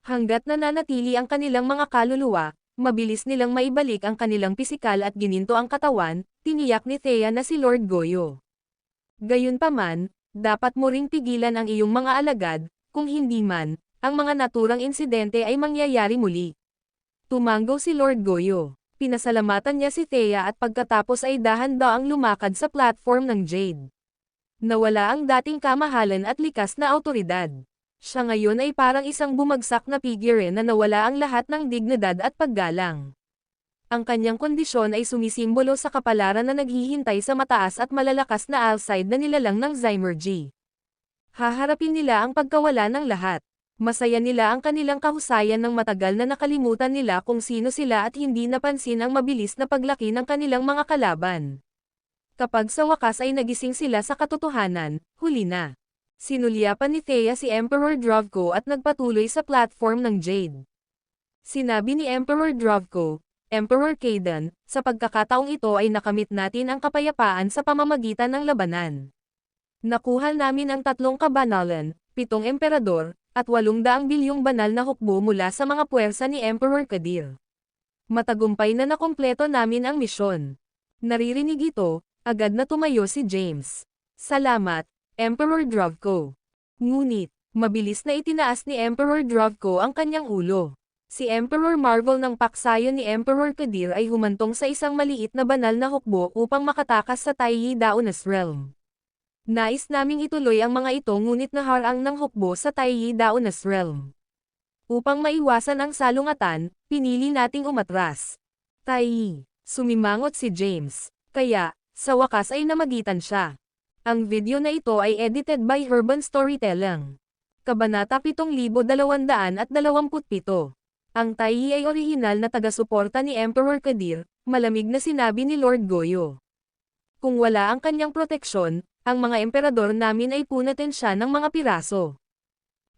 Hanggat nananatili ang kanilang mga kaluluwa, mabilis nilang maibalik ang kanilang pisikal at gininto ang katawan, tiniyak ni Thea na si Lord Goyo. Gayunpaman, dapat mo ring pigilan ang iyong mga alagad, kung hindi man, ang mga naturang insidente ay mangyayari muli. Tumanggo si Lord Goyo. Pinasalamatan niya si Thea at pagkatapos ay dahan-daang lumakad sa platform ng Jade. Nawala ang dating kamahalan at likas na awtoridad. Siya ngayon ay parang isang bumagsak na figure na nawala ang lahat ng dignidad at paggalang. Ang kanyang kondisyon ay sumisimbolo sa kapalaran na naghihintay sa mataas at malalakas na alside na nilalang ng Zymergy. Haharapin nila ang pagkawala ng lahat. Masaya nila ang kanilang kahusayan ng matagal na nakalimutan nila kung sino sila at hindi napansin ang mabilis na paglaki ng kanilang mga kalaban. Kapag sa wakas ay nagising sila sa katotohanan, huli na. Sinulyapan ni Thea si Emperor Drovko at nagpatuloy sa platform ng Jade. Sinabi ni Emperor Drovko, Emperor Kaidan, sa pagkakataong ito ay nakamit natin ang kapayapaan sa pamamagitan ng labanan. Nakuha namin ang 3 kabanalan, 7 emperador, at 800 bilyong banal na hukbo mula sa mga puwersa ni Emperor Kadir. Matagumpay na nakompleto namin ang misyon. Naririnig ito, agad na tumayo si James. Salamat, Emperor Drovko. Ngunit, mabilis na itinaas ni Emperor Drovko ang kanyang ulo. Si Emperor Marvel ng paksayo ni Emperor Kadir ay humantong sa isang maliit na banal na hukbo upang makatakas sa Taiyi Daonas Realm. Nais naming ituloy ang mga ito ngunit naharang ng hukbo sa Taiyi Daonas Realm. Upang maiwasan ang salungatan, pinili nating umatras. Taiyi, sumimangot si James. Kaya, sa wakas ay namagitan siya. Ang video na ito ay edited by Urban Storytelling. Kabanata 7227. Ang Taiyi ay orihinal na taga-suporta ni Emperor Kadir, malamig na sinabi ni Lord Goyo. Kung wala ang kanyang proteksyon, ang mga emperador namin ay punatin siya ng mga piraso.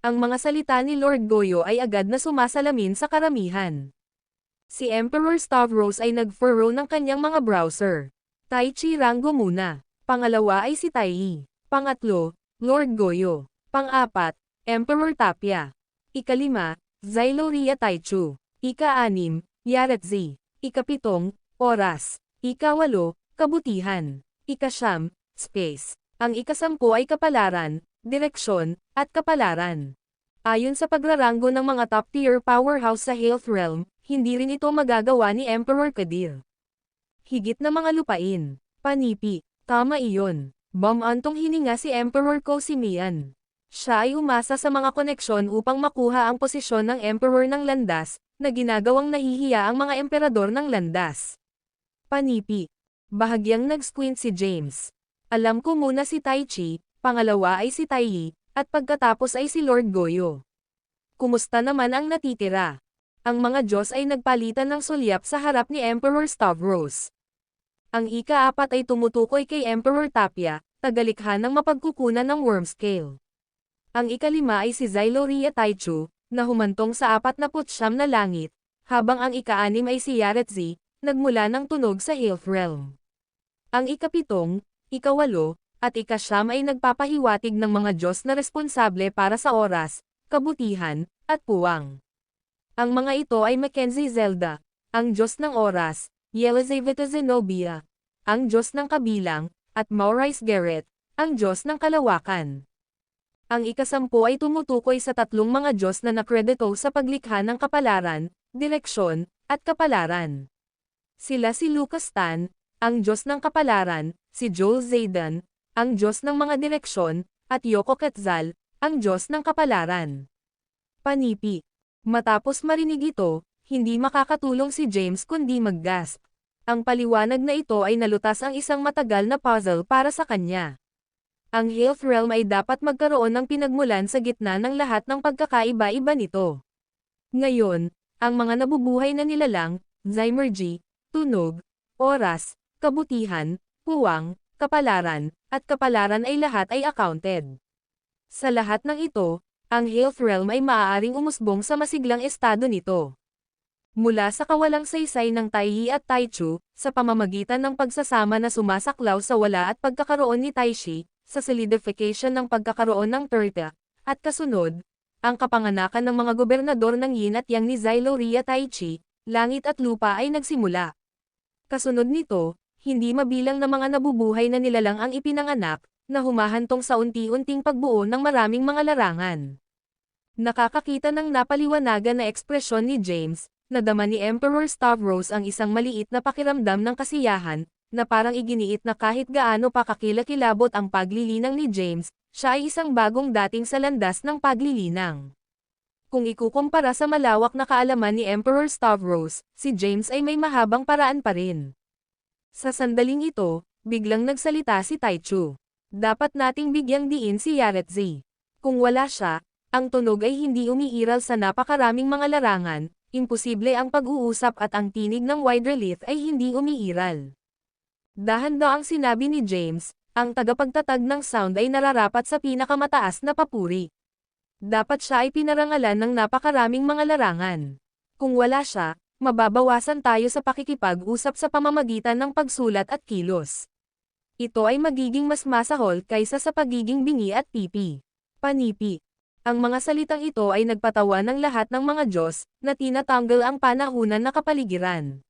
Ang mga salita ni Lord Goyo ay agad na sumasalamin sa karamihan. Si Emperor Stavros ay nag-furrow ng kanyang mga browser. Taichi Rango muna. Pangalawa ay si Taiyi. Pangatlo, Lord Goyo. Pang-apat, Emperor Tapia. Ika-5, Xyloria Taichu. Ika-6, Yaretzi. Ika-7, Oras. Ika-8, Kabutihan. Ika-9, Space. Ang ika-10 ay kapalaran, direksyon, at kapalaran. Ayon sa pagrarango ng mga top-tier powerhouse sa Health Realm, hindi rin ito magagawa ni Emperor Kadir. Higit na mga lupain. Panipi. Tama iyon. Bumantong hininga si Emperor Kosimian. Siya ay umasa sa mga koneksyon upang makuha ang posisyon ng Emperor ng Landas, na ginagawang nahihiya ang mga emperador ng Landas. Panipi. Bahagyang nag-squint si James. Alam ko muna si Taichi, pangalawa ay si Taiyi, at pagkatapos ay si Lord Goyo. Kumusta naman ang natitira? Ang mga Diyos ay nagpalitan ng sulyap sa harap ni Emperor Stavros. Ang ika-4 ay tumutukoy kay Emperor Tapia, tagalikha ng mapagkukunan ng Wormscale. Ang ika-5 ay si Xyloria Taichu, na humantong sa 49 na langit, habang ang ika-6 ay si Yaretzi, nagmula ng tunog sa Health Realm. Ang ikapitong, ikawalo, at ikasyam ay nagpapahiwatig ng mga Diyos na responsable para sa oras, kabutihan, at puwang. Ang mga ito ay Mackenzie Zelda, ang Diyos ng oras, Yelizaveta Zenobia, ang Diyos ng kabilang, at Maurice Garrett, ang Diyos ng kalawakan. Ang ikasampu ay tumutukoy sa tatlong mga Diyos na nakredito sa paglikha ng kapalaran, direksyon, at kapalaran. Sila si Lucas Tan, ang Diyos ng kapalaran, si Joel Zaydan, ang Diyos ng mga direksyon, at Yoko Quetzal, ang Diyos ng kapalaran. Panipi. Matapos marinig ito, hindi makakatulong si James kundi maggasp. Ang paliwanag na ito ay nalutas ang isang matagal na puzzle para sa kanya. Ang Health Realm ay dapat magkaroon ng pinagmulan sa gitna ng lahat ng pagkakaiba-iba nito. Ngayon, ang mga nabubuhay na nilalang, Zymergy, tunog, oras, kabutihan, puwang, kapalaran, at kapalaran ay lahat ay accounted. Sa lahat ng ito, ang Health Realm ay maaaring umusbong sa masiglang estado nito. Mula sa kawalang saysay ng Taiyi at Taichu, sa pamamagitan ng pagsasama na sumasaklaw sa wala at pagkakaroon ni Taishi, sa solidification ng pagkakaroon ng Terta, at kasunod, ang kapanganakan ng mga gobernador ng Yin at Yang ni Xyloria Taichi, langit at lupa ay nagsimula. Kasunod nito, hindi mabilang na mga nabubuhay na nilalang ang ipinanganak, na humahantong sa unti-unting pagbuo ng maraming mga larangan. Nakakakita ng napaliwanagan na ekspresyon ni James, nadama ni Emperor Stavros ang isang maliit na pakiramdam ng kasiyahan, na parang iginiit na kahit gaano pa kakilakilabot ang paglilinang ni James, siya ay isang bagong dating sa landas ng paglilinang. Kung ikukumpara sa malawak na kaalaman ni Emperor Stavros, si James ay may mahabang paraan pa rin. Sa sandaling ito, biglang nagsalita si Taichu. Dapat nating bigyang diin si Yaretzi. Kung wala siya, ang tunog ay hindi umiiral sa napakaraming mga larangan, imposible ang pag-uusap at ang tinig ng Widrelith ay hindi umiiral. Dahan-daang sinabi ni James, ang tagapagtatag ng sound ay nararapat sa pinakamataas na papuri. Dapat siya ay pinarangalan ng napakaraming mga larangan. Kung wala siya, mababawasan tayo sa pakikipag-usap sa pamamagitan ng pagsulat at kilos. Ito ay magiging mas masahol kaysa sa pagiging bingi at pipi. Panipi. Ang mga salitang ito ay nagpatawa ng lahat ng mga Diyos, na tinatanggal ang panahunan na kapaligiran.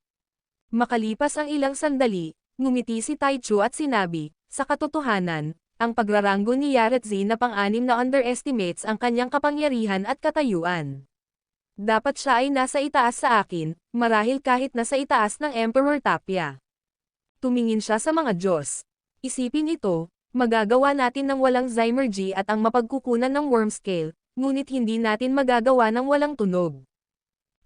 Makalipas ang ilang sandali, ngumiti si Taichu at sinabi, sa katotohanan, ang pagraranggo ni Yaretzi na pang-anim na underestimates ang kanyang kapangyarihan at katayuan. Dapat siya ay nasa itaas sa akin, marahil kahit nasa itaas ng Emperor Tapia. Tumingin siya sa mga Diyos. Isipin ito, magagawa natin ng walang Zymergy at ang mapagkukunan ng worm scale, ngunit hindi natin magagawa ng walang tunog.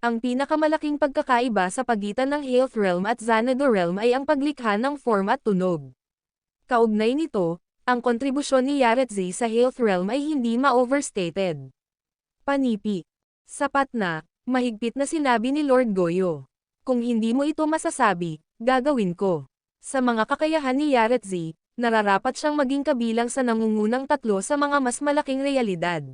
Ang pinakamalaking pagkakaiba sa pagitan ng Health Realm at Xanadu Realm ay ang paglikha ng form at tunog. Kaugnay nito, ang kontribusyon ni Yaretzi sa Health Realm ay hindi ma-overstated. Panipi. Sapat na, mahigpit na sinabi ni Lord Goyo. Kung hindi mo ito masasabi, gagawin ko. Sa mga kakayahan ni Yaretzi, nararapat siyang maging kabilang sa nangungunang tatlo sa mga mas malaking realidad.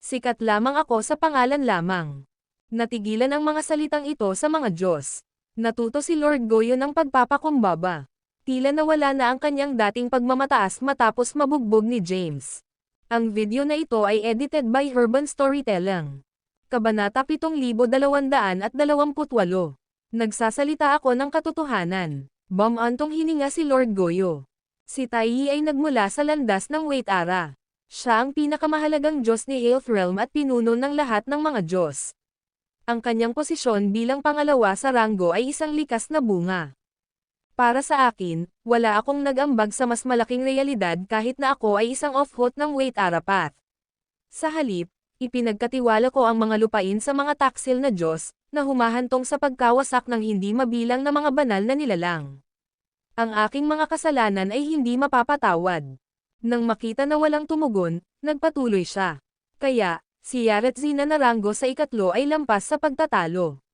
Sikat lamang ako sa pangalan lamang. Natigilan ang mga salitang ito sa mga Diyos. Natuto si Lord Goyo ng pagpapakumbaba. Tila nawala na ang kanyang dating pagmamataas matapos mabugbog ni James. Ang video na ito ay edited by Urban Storytelling. Kabanata 7228. Nagsasalita ako ng katotohanan. Bumantong hininga si Lord Goyo. Si Taiyi ay nagmula sa landas ng Wait-Ara. Siya ang pinakamahalagang Diyos ni Health Realm at pinuno ng lahat ng mga Diyos. Ang kanyang posisyon bilang pangalawa sa ranggo ay isang likas na bunga. Para sa akin, wala akong nag-ambag sa mas malaking realidad kahit na ako ay isang offhoot ng Wait-Ara path. Sa halip, ipinagkatiwala ko ang mga lupain sa mga taksil na Diyos, na humahantong sa pagkawasak ng hindi mabilang na mga banal na nilalang. Ang aking mga kasalanan ay hindi mapapatawad. Nang makita na walang tumugon, nagpatuloy siya. Kaya, si Yaretzi na naranggo sa ikatlo ay lampas sa pagtatalo.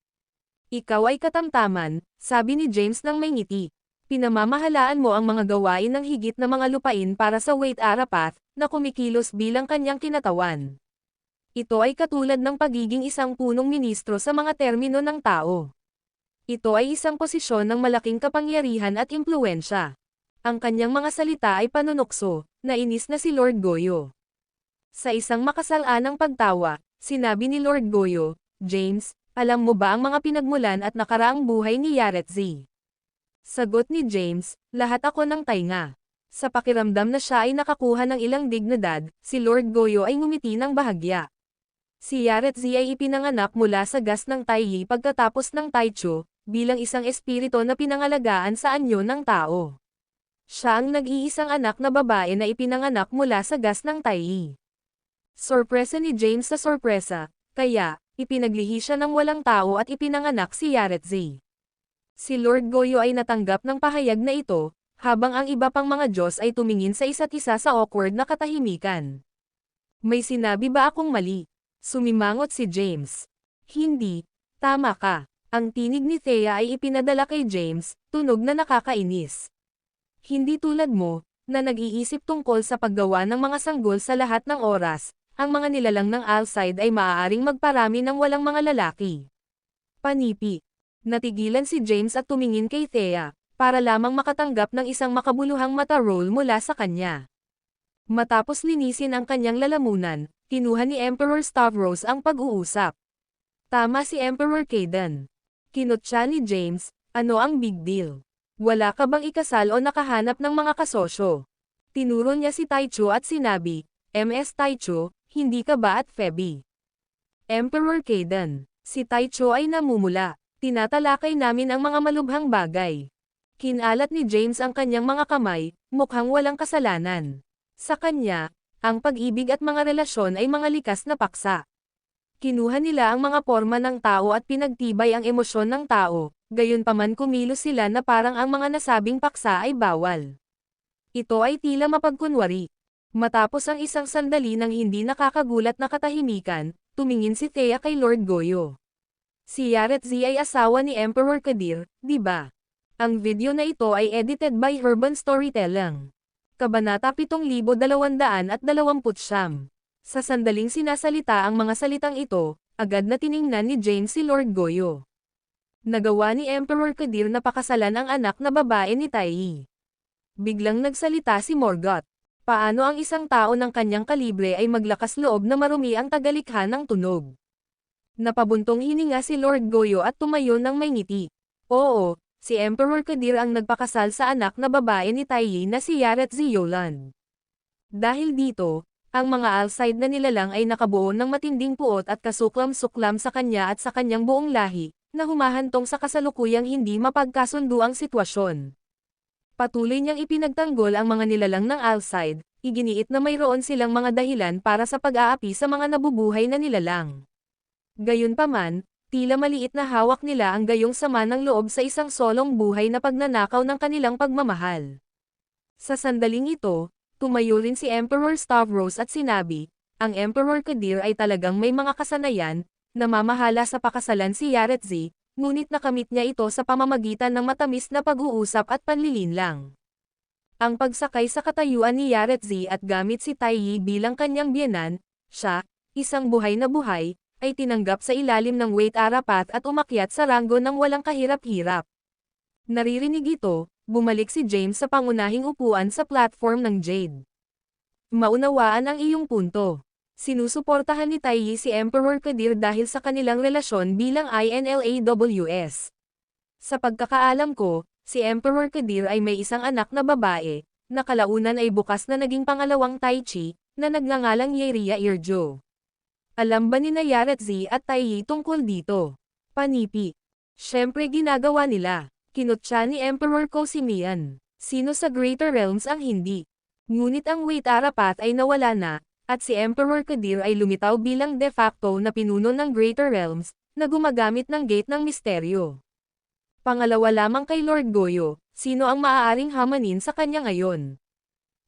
Ikaw ay katamtaman, sabi ni James nang may ngiti. Pinamamahalaan mo ang mga gawain ng higit na mga lupain para sa Wait-Ara path, na kumikilos bilang kanyang kinatawan. Ito ay katulad ng pagiging isang punong ministro sa mga termino ng tao. Ito ay isang posisyon ng malaking kapangyarihan at impluwensya. Ang kanyang mga salita ay panunukso, nainis na si Lord Goyo. Sa isang makasalanang pagtawa, sinabi ni Lord Goyo, "James, alam mo ba ang mga pinagmulan at nakaraang buhay ni Yaretzi?" Sagot ni James, "Lahat ako ng tainga." Sa pakiramdam na siya ay nakakuha ng ilang dignidad, si Lord Goyo ay ngumiti ng bahagya. Si Yaretzi ay ipinanganak mula sa gas ng Taiyi pagkatapos ng Taichu, bilang isang espiritu na pinangalagaan sa anyo ng tao. Siya ang nag-iisang anak na babae na ipinanganak mula sa gas ng Taiyi. Sorpresa ni James sa sorpresa, kaya, ipinaglihi siya ng walang tao at ipinanganak si Yaretzi. Si Lord Goyo ay natanggap ng pahayag na ito, habang ang iba pang mga Diyos ay tumingin sa isa't isa sa awkward na katahimikan. "May sinabi ba akong mali?" Sumimangot si James. "Hindi, tama ka." Ang tinig ni Thea ay ipinadala kay James, tunog na nakakainis. "Hindi tulad mo, na nag-iisip tungkol sa paggawa ng mga sanggol sa lahat ng oras, ang mga nilalang ng Alcide ay maaaring magparami ng walang mga lalaki." Panipi. Natigilan si James at tumingin kay Thea, para lamang makatanggap ng isang makabuluhang mata roll mula sa kanya. Matapos linisin ang kanyang lalamunan, kinuha ni Emperor Stavros ang pag-uusap. "Tama si Emperor Kaidan." Kinutya ni James, "Ano ang big deal? Wala ka bang ikasal o nakahanap ng mga kasosyo?" Tinuro niya si Taichu at sinabi, "MS Taichu, hindi ka ba at Feby?" "Emperor Kaidan." Si Taichu ay namumula. "Tinatalakay namin ang mga malubhang bagay." Kinalat ni James ang kanyang mga kamay, mukhang walang kasalanan. Sa kanya, ang pag-ibig at mga relasyon ay mga likas na paksa. Kinuha nila ang mga porma ng tao at pinagtibay ang emosyon ng tao, gayunpaman kumilos sila na parang ang mga nasabing paksa ay bawal. Ito ay tila mapagkunwari. Matapos ang isang sandali ng hindi nakakagulat na katahimikan, tumingin si Thea kay Lord Goyo. "Si Yaretzi ay asawa ni Emperor Kadir, di ba?" Ang video na ito ay edited by Urban Storytelling. Kabanata 7229. Sa sandaling sinasalita ang mga salitang ito, agad na tiningnan ni James si Lord Goyo. Nagawa ni Emperor Kadir na pakasalan ang anak na babae ni Taiyi. Biglang nagsalita si Morgoth. Paano ang isang tao ng kanyang kalibre ay maglakas loob na marumi ang tagalikha ng tunog? Napabuntong hininga si Lord Goyo at tumayo ng may ngiti. Oo, si Emperor Kadir ang nagpakasal sa anak na babae ni Taiyi na si Yaretzi Yolan. Dahil dito, ang mga Alcide na nilalang ay nakabuo ng matinding puot at kasuklam-suklam sa kanya at sa kanyang buong lahi, na humahantong sa kasalukuyang hindi mapagkasundo ang sitwasyon. Patuloy niyang ipinagtanggol ang mga nilalang ng Alcide, iginiit na mayroon silang mga dahilan para sa pag-aapi sa mga nabubuhay na nilalang. Gayunpaman, tila maliit na hawak nila ang gayong sama ng loob sa isang solong buhay na pagnanakaw ng kanilang pagmamahal. Sa sandaling ito, tumayo rin si Emperor Stavros at sinabi, "Ang Emperor Kadir ay talagang may mga kasanayan, namamahala sa pakasalan si Yaretzi, ngunit nakamit niya ito sa pamamagitan ng matamis na pag-uusap at panlilinlang. Ang pagsakay sa katayuan ni Yaretzi at gamit si Taiyi bilang kanyang biyenan, siya, isang buhay na buhay, ay tinanggap sa ilalim ng Wait Arapat at umakyat sa ranggo ng walang kahirap-hirap." Naririnig ito, bumalik si James sa pangunahing upuan sa platform ng Jade. "Maunawaan ang iyong punto. Sinusuportahan ni Taiyi si Emperor Kadir dahil sa kanilang relasyon bilang INLAWS. Sa pagkakaalam ko, si Emperor Kadir ay may isang anak na babae, na kalaunan ay bukas na naging pangalawang Taichi, na nagngangalang Yeria Irjo. Alam ba ni na Yaretzi at Taiyi tungkol dito?" Panipi. "Siyempre ginagawa nila." Kinutya ni Emperor Cosimian. "Sino sa Greater Realms ang hindi?" Ngunit ang Wait Arapat ay nawala na, at si Emperor Kadir ay lumitaw bilang de facto na pinuno ng Greater Realms, na gumagamit ng Gate ng Misteryo. Pangalawa lamang kay Lord Goyo, sino ang maaaring hamanin sa kanya ngayon?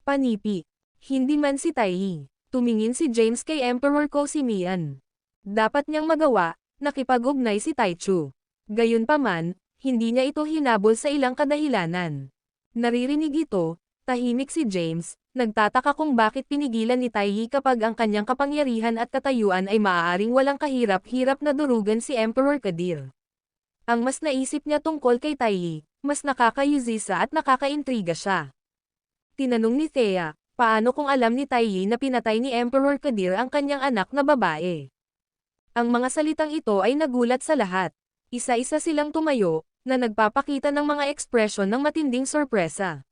Panipi. Hindi man si Taiyi. Tumingin si James kay Emperor Cosimian. Dapat niyang magawa, nakipag-ugnay si Taichu. Gayunpaman, hindi niya ito hinabol sa ilang kadahilanan. Naririnig ito, tahimik si James, nagtataka kung bakit pinigilan ni Taiyi kapag ang kanyang kapangyarihan at katayuan ay maaaring walang kahirap-hirap na durugan si Emperor Kadir. Ang mas naisip niya tungkol kay Taiyi, mas nakakayuzisa at nakakaintriga siya. Tinanong ni Thea, paano kung alam ni Taiyi na pinatay ni Emperor Kadir ang kanyang anak na babae? Ang mga salitang ito ay nagulat sa lahat. Isa-isa silang tumayo, na nagpapakita ng mga ekspresyon ng matinding sorpresa.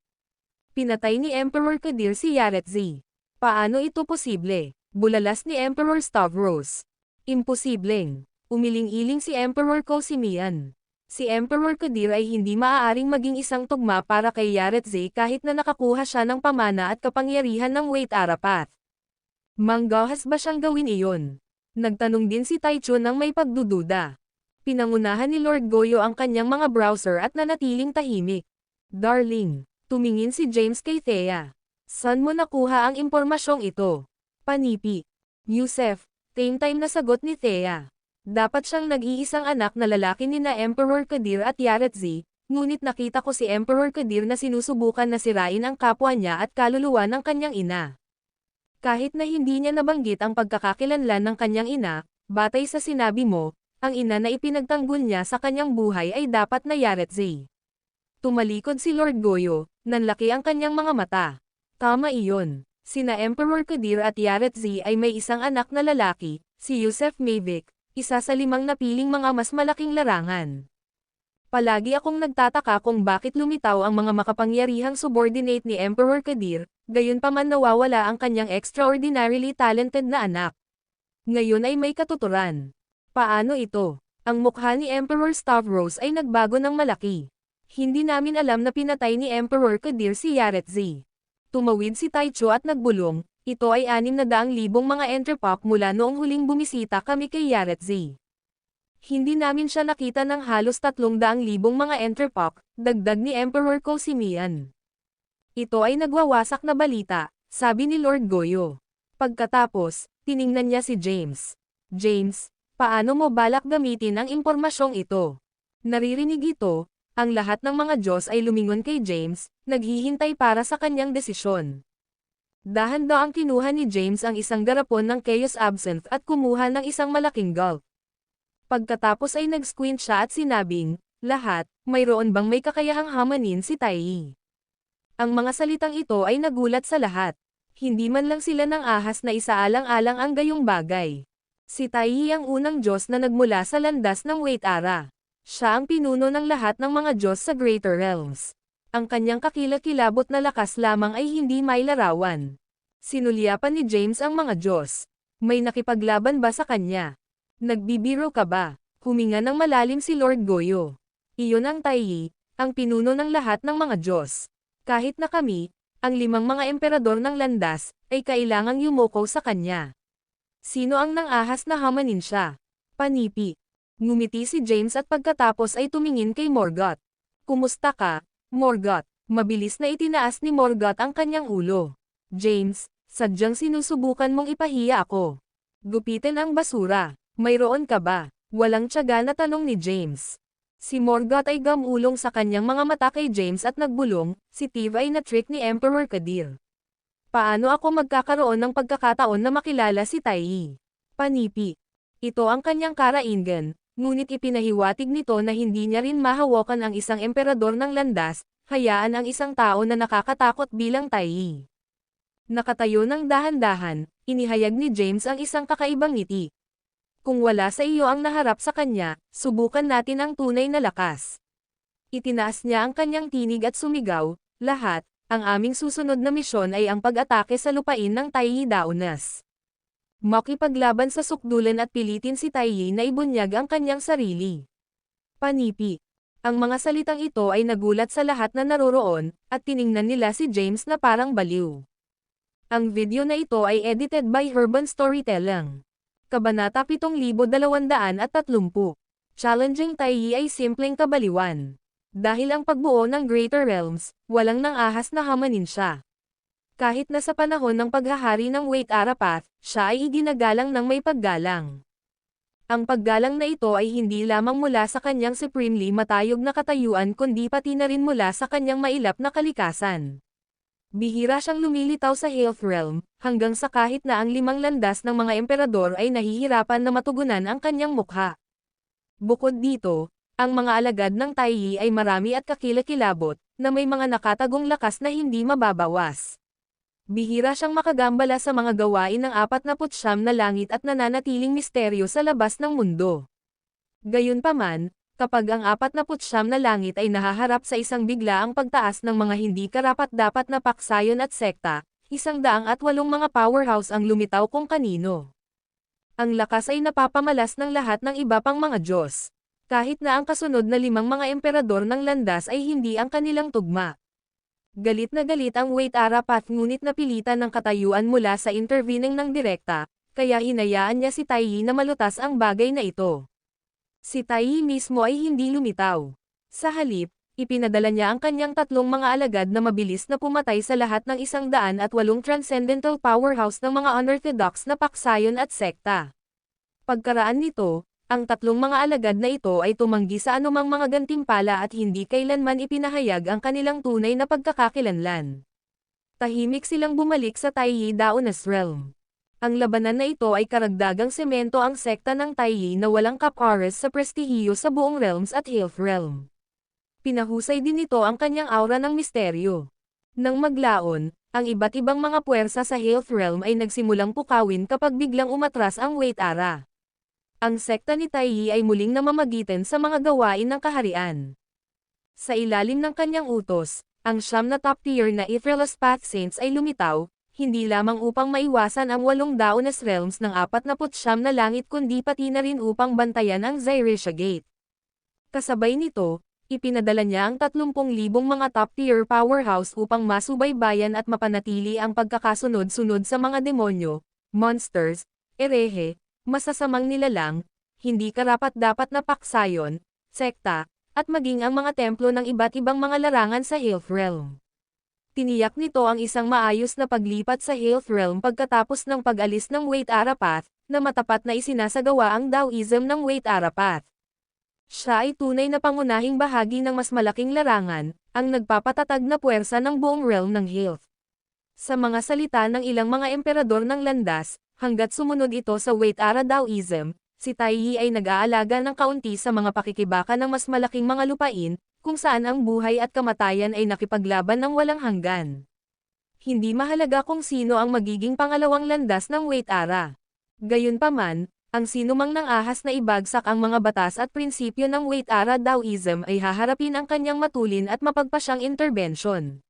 Pinatay ni Emperor Kadir si Yaretzi. Paano ito posible? Bulalas ni Emperor Stavros. Imposibleng. Umiling-iling si Emperor Kosimian. Si Emperor Kadir ay hindi maaaring maging isang tugma para kay Yaretzi kahit na nakakuha siya ng pamana at kapangyarihan ng Wait Arapat. Manggahas ba siyang gawin iyon? Nagtanong din si Taichun nang may pagdududa. Pinangunahan ni Lord Goyo ang kanyang mga browser at nanatiling tahimik. Darling, tumingin si James kay Thea. Saan mo nakuha ang impormasyong ito? Panipi. Yusef, same time na sagot ni Thea. Dapat siyang nag-iisang anak na lalaki ni na Emperor Kadir at Yaretzi, ngunit nakita ko si Emperor Kadir na sinusubukan na sirain ang kapwa niya at kaluluwa ng kanyang ina. Kahit na hindi niya nabanggit ang pagkakakilanlan ng kanyang ina, batay sa sinabi mo, ang ina na ipinagtanggol niya sa kanyang buhay ay dapat na Yaretzi. Tumalikod si Lord Goyo, nanlaki ang kanyang mga mata. Tama iyon. Sina Emperor Kadir at Yaretzi ay may isang anak na lalaki, si Yusef Mavic, isa sa 5 napiling mga mas malaking larangan. Palagi akong nagtataka kung bakit lumitaw ang mga makapangyarihang subordinate ni Emperor Kadir, gayunpaman nawawala ang kanyang extraordinarily talented na anak. Ngayon ay may katuturan. Paano ito? Ang mukha ni Emperor Stavros ay nagbago ng malaki. Hindi namin alam na pinatay ni Emperor Kadir si Yaretzi. Tumawid si Taicho at nagbulong, ito ay 600,000 mga entrepop mula noong huling bumisita kami kay Yaretzi. Hindi namin siya nakita ng halos 300,000 mga entrepop, dagdag ni Emperor Kosimian. Ito ay nagwawasak na balita, sabi ni Lord Goyo. Pagkatapos, tiningnan niya si James. James, paano mo balak gamitin ang impormasyong ito? Naririnig ito, ang lahat ng mga Diyos ay lumingon kay James, naghihintay para sa kanyang desisyon. Dahan-daang kinuha ni James ang isang garapon ng Chaos Absinthe at kumuha ng isang malaking gulp. Pagkatapos ay nag-squint siya at sinabing, lahat, mayroon bang may kakayahang hamanin si Taiyi? Ang mga salitang ito ay nagulat sa lahat. Hindi man lang sila ng ahas na isaalang-alang ang gayong bagay. Si Taiyi ang unang Diyos na nagmula sa landas ng Wait Ara. Siya ang pinuno ng lahat ng mga Diyos sa Greater Realms. Ang kanyang kakilakilabot na lakas lamang ay hindi mailarawan. Sinulyapan ni James ang mga Diyos. May nakipaglaban ba sa kanya? Nagbibiro ka ba? Huminga ng malalim si Lord Goyo. Iyon ang Taiyi, ang pinuno ng lahat ng mga Diyos. Kahit na kami, ang 5 mga emperador ng landas, ay kailangang yumuko sa kanya. Sino ang nang-ahas na hamanin siya? Panipi. Ngumiti si James at pagkatapos ay tumingin kay Morgoth. Kumusta ka, Morgoth? Mabilis na itinaas ni Morgoth ang kanyang ulo. James, sadyang sinusubukan mong ipahiya ako. Gupitin ang basura. Mayroon ka ba? Walang tiyaga na tanong ni James. Si Morgoth ay gamulong sa kanyang mga mata kay James at nagbulong, si Tiv ay na-trick ni Emperor Kadir. Paano ako magkakaroon ng pagkakataon na makilala si Taiyi? Panipi. Ito ang kanyang karaingan. Ngunit ipinahiwatig nito na hindi niya rin mahawakan ang isang emperador ng landas, hayaan ang isang tao na nakakatakot bilang Taiyi. Nakatayo ng dahan-dahan, inihayag ni James ang isang kakaibang ngiti. Kung wala sa iyo ang naharap sa kanya, subukan natin ang tunay na lakas. Itinaas niya ang kanyang tinig at sumigaw, lahat, ang aming susunod na misyon ay ang pag-atake sa lupain ng Taiyi Daunas. Makipaglaban sa sukdulan at pilitin si Taiyi na ibunyag ang kanyang sarili. Panipi. Ang mga salitang ito ay nagulat sa lahat na naroroon, at tiningnan nila si James na parang baliw. Ang video na ito ay edited by Urban Storytelling. Kabanata 7230. Challenging Taiyi ay simpleng kabaliwan. Dahil ang pagbuo ng Greater Realms, walang nang-ahas na hamanin siya. Kahit na sa panahon ng paghahari ng Wait Arapath, siya ay iginagalang ng may paggalang. Ang paggalang na ito ay hindi lamang mula sa kanyang supremely matayog na katayuan kundi pati na rin mula sa kanyang mailap na kalikasan. Bihira siyang lumilitaw sa Health Realm, hanggang sa kahit na ang 5 landas ng mga emperador ay nahihirapan na matugunan ang kanyang mukha. Bukod dito, Ang mga alagad ng Taiyi ay marami at kakilakilabot, na may mga nakatagong lakas na hindi mababawas. Bihira siyang makagambala sa mga gawain ng 49 na langit at nananatiling misteryo sa labas ng mundo. Gayunpaman, kapag ang 49 na langit ay nahaharap sa isang biglaang pagtaas ng mga hindi karapat-dapat na paksayon at sekta, 108 mga powerhouse ang lumitaw kung kanino. Ang lakas ay napapamalas ng lahat ng iba pang mga Diyos. Kahit na ang kasunod na 5 mga emperador ng landas ay hindi ang kanilang tugma. Galit na galit ang Wait Arapat ngunit napilitan ng katayuan mula sa intervening ng direkta, kaya hinayaan niya si Taiyi na malutas ang bagay na ito. Si Taiyi mismo ay hindi lumitaw. Sa halip, ipinadala niya ang kanyang 3 mga alagad na mabilis na pumatay sa lahat ng 108 transcendental powerhouse ng mga unorthodox na paksayon at sekta. Pagkaraan nito, ang 3 mga alagad na ito ay tumanggi sa anumang mga gantimpala at hindi kailanman ipinahayag ang kanilang tunay na pagkakakilanlan. Tahimik silang bumalik sa Taiyi Daonas Realm. Ang labanan na ito ay karagdagang semento ang sekta ng Taiyi na walang kapares sa prestihiyo sa buong realms at Health Realm. Pinahusay din nito ang kanyang aura ng misteryo. Nang maglaon, ang iba't ibang mga puwersa sa Health Realm ay nagsimulang pukawin kapag biglang umatras ang Wait Ara. Ang sekta ni Taiyi ay muling namamagitan sa mga gawain ng kaharian. Sa ilalim ng kanyang utos, ang 9 na top-tier na Aetherless Path Saints ay lumitaw, hindi lamang upang maiwasan ang 8 Daonas Realms ng 49 na langit kundi pati na rin upang bantayan ang Zyretia Gate. Kasabay nito, ipinadala niya ang 30,000 mga top-tier powerhouse upang masubaybayan at mapanatili ang pagkakasunod-sunod sa mga demonyo, monsters, erehe, masasamang nilalang, hindi karapat-dapat na paksayon, sekta, at maging ang mga templo ng iba't ibang mga larangan sa Health Realm. Tiniyak nito ang isang maayos na paglipat sa Health Realm pagkatapos ng pag-alis ng Wait Arapat, na matapat na isinasagawa ang Taoism ng Wait Arapat. Siya ay tunay na pangunahing bahagi ng mas malaking larangan, ang nagpapatatag na puwersa ng buong realm ng Health. Sa mga salita ng ilang mga emperador ng landas, hanggat sumunod ito sa Wait Ara Taoism, si Taiyi ay nag-aalaga ng kaunti sa mga pakikibaka ng mas malaking mga lupain, kung saan ang buhay at kamatayan ay nakipaglaban ng walang hanggan. Hindi mahalaga kung sino ang magiging pangalawang landas ng Wait Ara. Gayunpaman, ang sinumang nang-ahas na ibagsak ang mga batas at prinsipyo ng Wait Ara Taoism ay haharapin ang kanyang matulin at mapagpasyang interbensyon.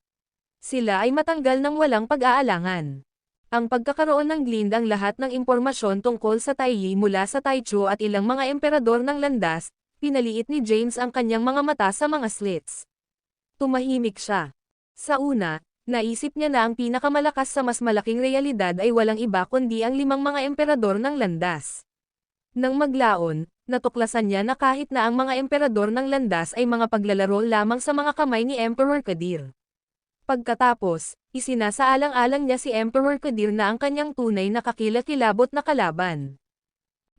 Sila ay matanggal ng walang pag-aalangan. Ang pagkakaroon ng Glind ang lahat ng impormasyon tungkol sa Taiyi mula sa Taichu at ilang mga emperador ng landas, pinaliit ni James ang kanyang mga mata sa mga slits. Tumahimik siya. Sa una, naisip niya na ang pinakamalakas sa mas malaking realidad ay walang iba kundi ang 5 mga emperador ng landas. Nang maglaon, natuklasan niya na kahit na ang mga emperador ng landas ay mga paglalaro lamang sa mga kamay ni Emperor Kadir. Pagkatapos, isinasaalang-alang niya si Emperor Kadir na ang kanyang tunay na kakilakilabot na kalaban.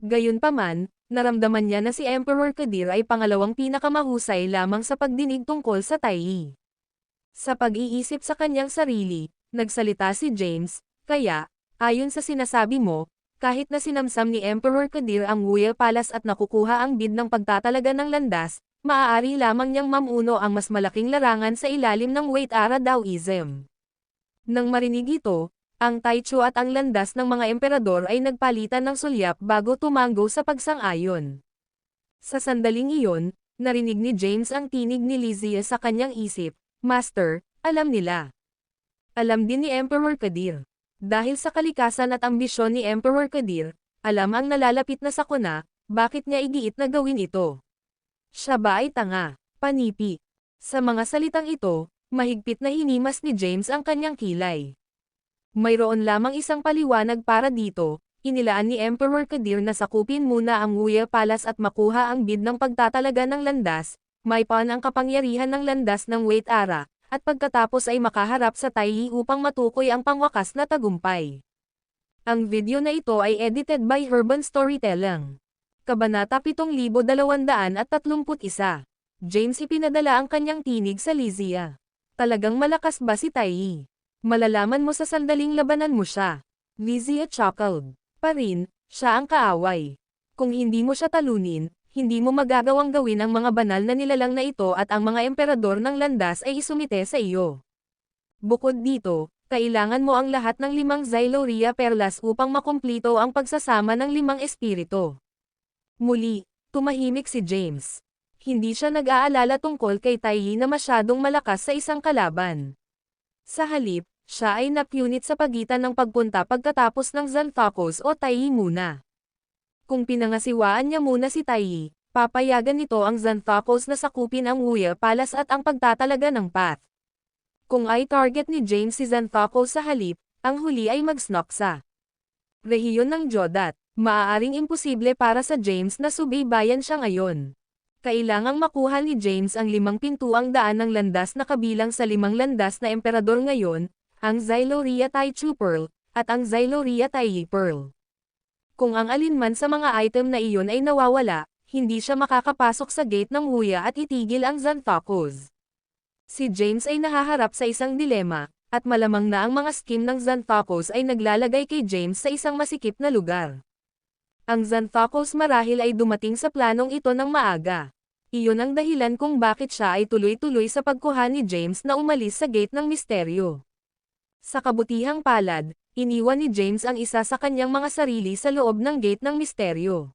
Gayunpaman, naramdaman niya na si Emperor Kadir ay pangalawang pinakamahusay lamang sa pagdinig tungkol sa Taiyi. Sa pag-iisip sa kanyang sarili, nagsalita si James, kaya, ayon sa sinasabi mo, kahit na sinamsam ni Emperor Kadir ang Royal Palace at nakukuha ang bid ng pagtatalaga ng landas, maaari lamang niyang mamuno ang mas malaking larangan sa ilalim ng Wait Ara Taoism. Nang marinig ito, ang Taichu at ang landas ng mga emperador ay nagpalitan ng sulyap bago tumango sa pagsang-ayon. Sa sandaling iyon, narinig ni James ang tinig ni Lysia sa kanyang isip, Master, alam nila. Alam din ni Emperor Kadir. Dahil sa kalikasan at ambisyon ni Emperor Kadir, alam ang nalalapit na sakuna, bakit niya igiit na gawin ito. Siya ba ay tanga, panipi? Sa mga salitang ito, mahigpit na hinimas ni James ang kanyang kilay. Mayroon lamang isang paliwanag para dito, inilaan ni Emperor Kadir na sakupin muna ang Royal Palace at makuha ang bid ng pagtatalaga ng landas, may pan ang kapangyarihan ng landas ng Wait Ara, at pagkatapos ay makaharap sa Taiyi upang matukoy ang pangwakas na tagumpay. Ang video na ito ay edited by Urban Storytelling. Kabanata 7231. James ipinadala ang kanyang tinig sa Lysia. Talagang malakas ba si Taiyi? Malalaman mo sa sandaling labanan mo siya. Lysia chuckled. Pa rin, siya ang kaaway. Kung hindi mo siya talunin, hindi mo magagawang gawin ang mga banal na nilalang na ito at ang mga emperador ng landas ay isumite sa iyo. Bukod dito, kailangan mo ang lahat ng 5 Xyloria Perlas upang makumplito ang pagsasama ng 5 espiritu. Muli, tumahimik si James. Hindi siya nag-aalala tungkol kay Taiyi na masyadong malakas sa isang kalaban. Sa halip, siya ay napunit sa pagitan ng pagpunta pagkatapos ng Xanthocos o Taiyi muna. Kung pinangasiwaan niya muna si Taiyi, papayagan nito ang Xanthocos na sakupin ang Wuya Palace at ang pagtatalaga ng path. Kung ay target ni James si Xanthocos sa halip, ang huli ay mag-snock sa rehiyon ng Jodat. Maaaring imposible para sa James na subaybayan siya ngayon. Kailangang makuha ni James ang 5 pintuang daan ng landas na kabilang sa 5 landas na emperador ngayon, ang Xyloria Taichu Pearl, at ang Xyloria Taiyi Pearl. Kung ang alinman sa mga item na iyon ay nawawala, hindi siya makakapasok sa gate ng Wuya at itigil ang Xanthocos. Si James ay nahaharap sa isang dilema, at malamang na ang mga scheme ng Xanthocos ay naglalagay kay James sa isang masikip na lugar. Ang Xanthocos marahil ay dumating sa planong ito ng maaga. Iyon ang dahilan kung bakit siya ay tuloy-tuloy sa pagkuha ni James na umalis sa gate ng misteryo. Sa kabutihang palad, iniwan ni James ang isa sa kanyang mga sarili sa loob ng gate ng misteryo.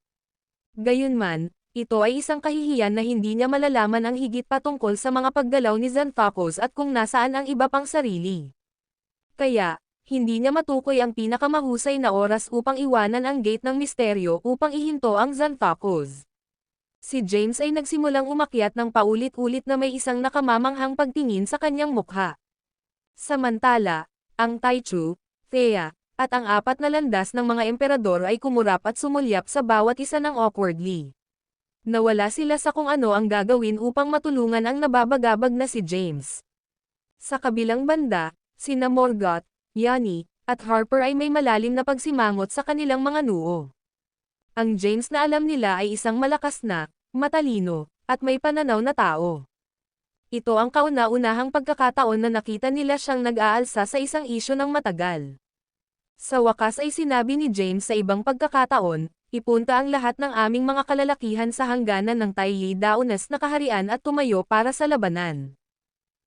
Gayunman, ito ay isang kahihiyan na hindi niya malalaman ang higit pa tungkol sa mga paggalaw ni Xanthocos at kung nasaan ang iba pang sarili. Kaya, hindi niya matukoy ang pinakamahusay na oras upang iwanan ang gate ng misteryo upang ihinto ang Xanthocos. Si James ay nagsimulang umakyat ng paulit-ulit na may isang nakamamanghang pagtingin sa kanyang mukha. Samantala, ang Taichu, Thea, at ang 4 na landas ng mga emperador ay kumurap at sumulyap sa bawat isa ng awkwardly. Nawala sila sa kung ano ang gagawin upang matulungan ang nababagabag na si James. Sa kabilang banda, sina Morgoth, Yanni, at Harper ay may malalim na pagsimangot sa kanilang mga noo. Ang James na alam nila ay isang malakas na, matalino, at may pananaw na tao. Ito ang kauna-unahang pagkakataon na nakita nila siyang nag-aalsa sa isang isyu ng matagal. Sa wakas ay sinabi ni James sa ibang pagkakataon, ipunta ang lahat ng aming mga kalalakihan sa hangganan ng Taiyi Daonas na kaharian at tumayo para sa labanan.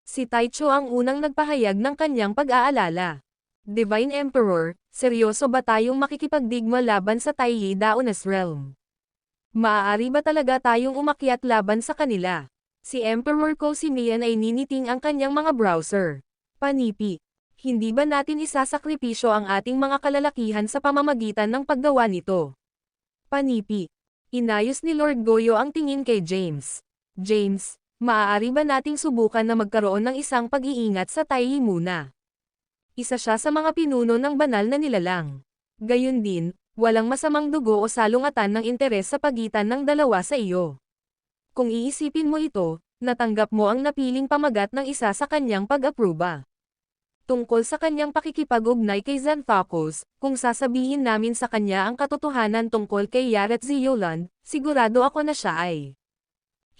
Si Taichu ang unang nagpahayag ng kanyang pag-aalala. Divine Emperor, seryoso ba tayong makikipagdigma laban sa Taiyi Daonas Realm? Maaari ba talaga tayong umakyat laban sa kanila? Si Emperor Cosimian ay niniting ang kanyang mga browser. Panipi. Hindi ba natin isasakripisyo ang ating mga kalalakihan sa pamamagitan ng paggawa nito? Panipi. Inayos ni Lord Goyo ang tingin kay James. James, maaari ba nating subukan na magkaroon ng isang pag-iingat sa Taiyi muna? Isa siya sa mga pinuno ng banal na nilalang. Gayun din, walang masamang dugo o salungatan ng interes sa pagitan ng dalawa sa iyo. Kung iisipin mo ito, natanggap mo ang napiling pamagat ng isa sa kanyang pag-aproba. Tungkol sa kanyang pakikipag-ugnay kay Xanthocos, kung sasabihin namin sa kanya ang katotohanan tungkol kay Yaret Zioland, sigurado ako na siya ay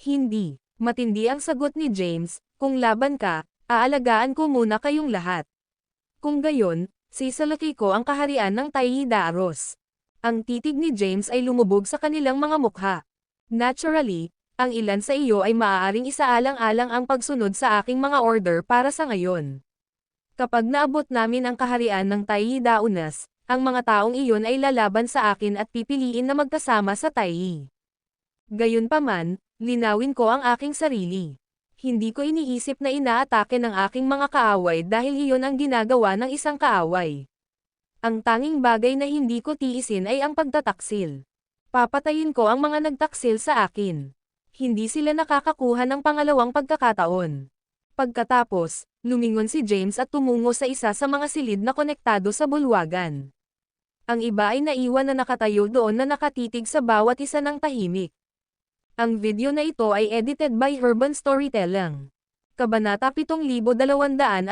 hindi. Matindi ang sagot ni James, kung laban ka, aalagaan ko muna kayong lahat. Kung gayon, sisalaki ko ang kaharian ng Taiyi Daros. Ang titig ni James ay lumubog sa kanilang mga mukha. Naturally, ang ilan sa iyo ay maaaring isaalang-alang ang pagsunod sa aking mga order para sa ngayon. Kapag naabot namin ang kaharian ng Taiyi Daonas, ang mga taong iyon ay lalaban sa akin at pipiliin na magkasama sa Taiyi. Gayunpaman, linawin ko ang aking sarili. Hindi ko iniisip na inaatake ng aking mga kaaway dahil iyon ang ginagawa ng isang kaaway. Ang tanging bagay na hindi ko tiisin ay ang pagtataksil. Papatayin ko ang mga nagtaksil sa akin. Hindi sila nakakakuha ng pangalawang pagkakataon. Pagkatapos, lumingon si James at tumungo sa isa sa mga silid na konektado sa bulwagan. Ang iba ay naiwan na nakatayo doon na nakatitig sa bawat isa ng tahimik. Ang video na ito ay edited by Urban Storytelling. Kabanata 7232.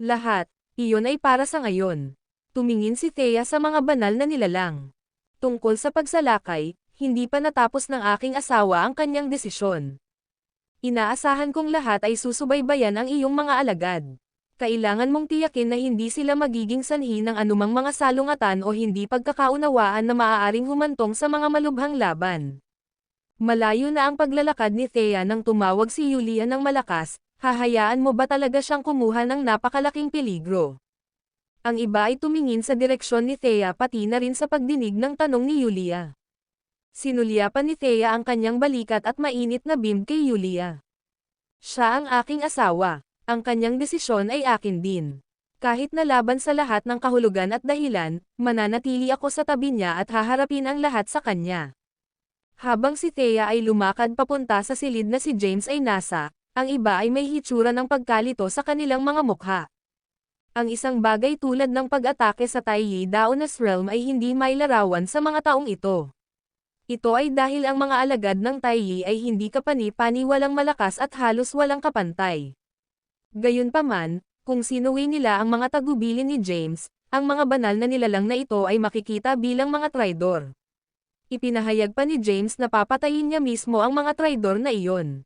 Lahat, iyon ay para sa ngayon. Tumingin si Thea sa mga banal na nilalang. Tungkol sa pagsalakay, hindi pa natapos ng aking asawa ang kanyang desisyon. Inaasahan kong lahat ay susubaybayan ang iyong mga alagad. Kailangan mong tiyakin na hindi sila magiging sanhi ng anumang mga salungatan o hindi pagkakaunawaan na maaaring humantong sa mga malubhang laban. Malayo na ang paglalakad ni Thea nang tumawag si Yulia ng malakas, hahayaan mo ba talaga siyang kumuha ng napakalaking peligro? Ang iba ay tumingin sa direksyon ni Thea pati na rin sa pagdinig ng tanong ni Yulia. Sinulyapan ni Thea ang kanyang balikat at mainit na beam kay Yulia. Siya ang aking asawa. Ang kanyang desisyon ay akin din. Kahit na laban sa lahat ng kahulugan at dahilan, mananatili ako sa tabi niya at haharapin ang lahat sa kanya. Habang si Thea ay lumakad papunta sa silid na si James ay nasa, ang iba ay may hitsura ng pagkalito sa kanilang mga mukha. Ang isang bagay tulad ng pag-atake sa Taiyi Daonas Realm ay hindi mailarawan sa mga taong ito. Ito ay dahil ang mga alagad ng Taiyi ay hindi kapani-pani, walang malakas at halos walang kapantay. Gayunpaman, kung sinuwi nila ang mga tagubilin ni James, ang mga banal na nilalang na ito ay makikita bilang mga traidor. Ipinahayag pa ni James na papatayin niya mismo ang mga traidor na iyon.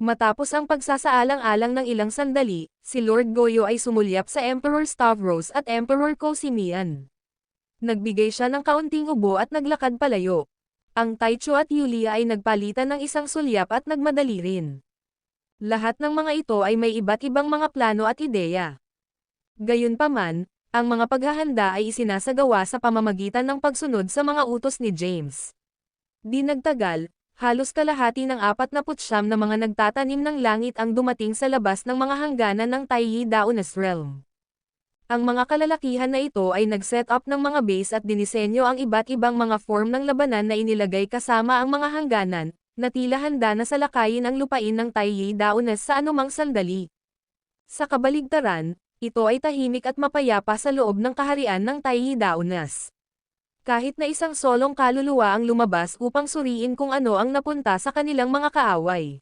Matapos ang pagsasaalang-alang ng ilang sandali, si Lord Goyo ay sumulyap sa Emperor Stavros at Emperor Kosimian. Nagbigay siya ng kaunting ubo at naglakad palayo. Ang Taicho at Yulia ay nagpalitan ng isang sulyap at nagmadali rin. Lahat ng mga ito ay may iba't ibang mga plano at ideya. Gayunpaman, ang mga paghahanda ay isinasagawa sa pamamagitan ng pagsunod sa mga utos ni James. Di nagtagal, halos kalahati ng 49 na mga nagtatanim ng langit ang dumating sa labas ng mga hangganan ng Taiyi Daonas Realm. Ang mga kalalakihan na ito ay nag-set up ng mga base at dinisenyo ang iba't ibang mga form ng labanan na inilagay kasama ang mga hangganan, na tila handa na salakayin ang lupain ng Taiyi Daonas sa anumang sandali. Sa kabaligtaran, ito ay tahimik at mapayapa sa loob ng kaharian ng Taiyi Daonas. Kahit na isang solong kaluluwa ang lumabas upang suriin kung ano ang napunta sa kanilang mga kaaway.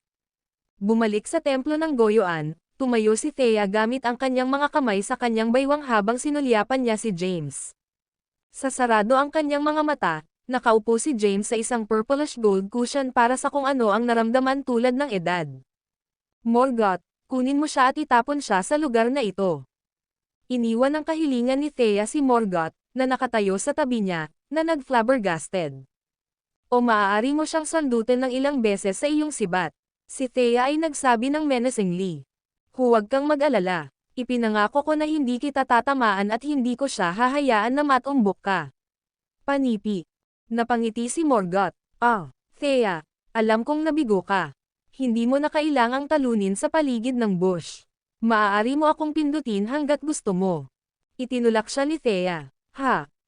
Bumalik sa templo ng Goyoan, tumayo si Thea gamit ang kanyang mga kamay sa kanyang baywang habang sinulyapan niya si James. Sa sarado ang kanyang mga mata, nakaupo si James sa isang purplish gold cushion para sa kung ano ang naramdaman tulad ng edad. Morgoth, kunin mo siya at itapon siya sa lugar na ito. Iniwan ng kahilingan ni Thea si Morgoth, na nakatayo sa tabi niya, na nag-flabbergasted. O maaari mo siyang sandutin ng ilang beses sa iyong sibat. Si Thea ay nagsabi ng menacingly. Huwag kang mag-alala. Ipinangako ko na hindi kita tatamaan at hindi ko siya hahayaan na matumbok ka. Panipi. Napangiti si Morgoth. Thea, alam kong nabigo ka. Hindi mo na kailangang talunin sa paligid ng bush. Maaari mo akong pindutin hanggat gusto mo. Itinulak siya ni Thea.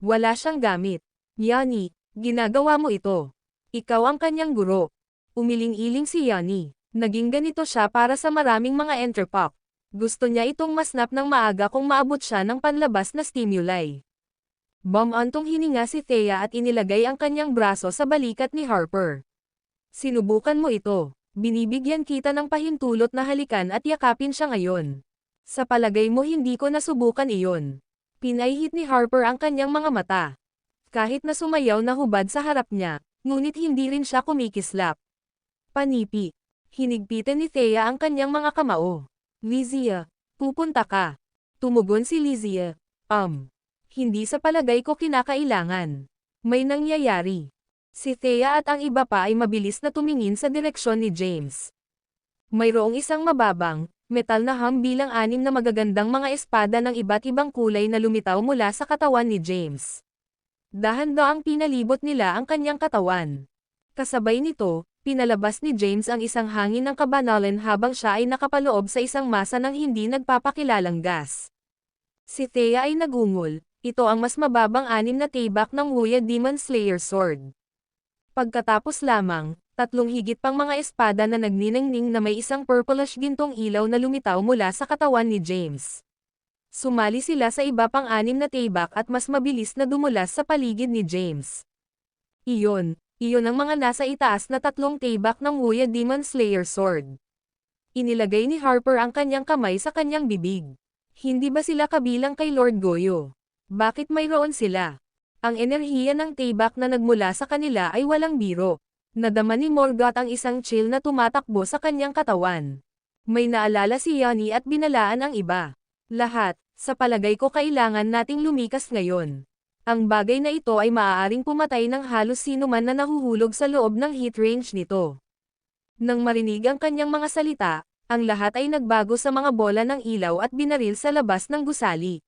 Wala siyang gamit. Yani, ginagawa mo ito. Ikaw ang kanyang guro. Umiling-iling si Yani. Naging ganito siya para sa maraming mga enterpop. Gusto niya itong masnap ng maaga kung maabot siya ng panlabas na stimuli. Bumantong hininga si Thea at inilagay ang kanyang braso sa balikat ni Harper. Sinubukan mo ito. Binibigyan kita ng pahintulot na halikan at yakapin siya ngayon. Sa palagay mo hindi ko nasubukan iyon. Pinahihit ni Harper ang kanyang mga mata. Kahit na sumayaw na hubad sa harap niya, ngunit hindi rin siya kumikislap. Panipi. Hinigpitan ni Thea ang kanyang mga kamao. Lysia, pupunta ka. Tumugon si Lysia. Hindi sa palagay ko kinakailangan. May nangyayari. Si Thea at ang iba pa ay mabilis na tumingin sa direksyon ni James. Mayroong isang mababang, metal na bilang 6 na magagandang mga espada ng iba't ibang kulay na lumitaw mula sa katawan ni James. Dahan-daang pinalibot nila ang kanyang katawan. Kasabay nito, pinalabas ni James ang isang hangin ng kabanalan habang siya ay nakapaloob sa isang masa ng hindi nagpapakilalang gas. Si Thea ay nagungol. Ito ang mas mababang 6 na tibak ng Wuya Demon Slayer Sword. Pagkatapos lamang, 3 higit pang mga espada na nagniningning na may isang purplish gintong ilaw na lumitaw mula sa katawan ni James. Sumali sila sa iba pang 6 na tibak at mas mabilis na dumulas sa paligid ni James. Iyon ang mga nasa itaas na 3 tibak ng Wuya Demon Slayer Sword. Inilagay ni Harper ang kanyang kamay sa kanyang bibig. Hindi ba sila kabilang kay Lord Goyo? Bakit mayroon sila? Ang enerhiya ng tibak na nagmula sa kanila ay walang biro. Nadama ni Morgoth ang isang chill na tumatakbo sa kanyang katawan. May naalala si Yani at binalaan ang iba. Lahat, sa palagay ko kailangan nating lumikas ngayon. Ang bagay na ito ay maaaring pumatay ng halos sino man na nahuhulog sa loob ng heat range nito. Nang marinig ang kanyang mga salita, ang lahat ay nagbago sa mga bola ng ilaw at binaril sa labas ng gusali.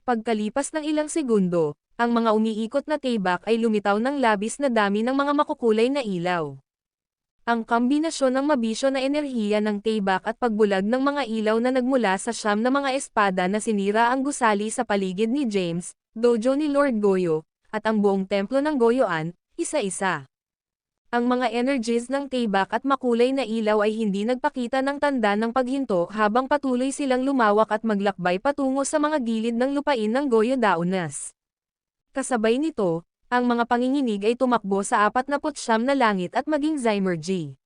Pagkalipas ng ilang segundo, ang mga umiikot na taybak ay lumitaw ng labis na dami ng mga makukulay na ilaw. Ang kombinasyon ng mabisyo na enerhiya ng taybak at pagbulag ng mga ilaw na nagmula sa siyam na mga espada na sinira ang gusali sa paligid ni James, dojo ni Lord Goyo, at ang buong templo ng Goyoan, isa-isa. Ang mga energies ng taybak at makulay na ilaw ay hindi nagpakita ng tanda ng paghinto habang patuloy silang lumawak at maglakbay patungo sa mga gilid ng lupain ng Goyo Daunas. Kasabay nito, ang mga panginginig ay tumakbo sa 49 na langit at maging Zymergy.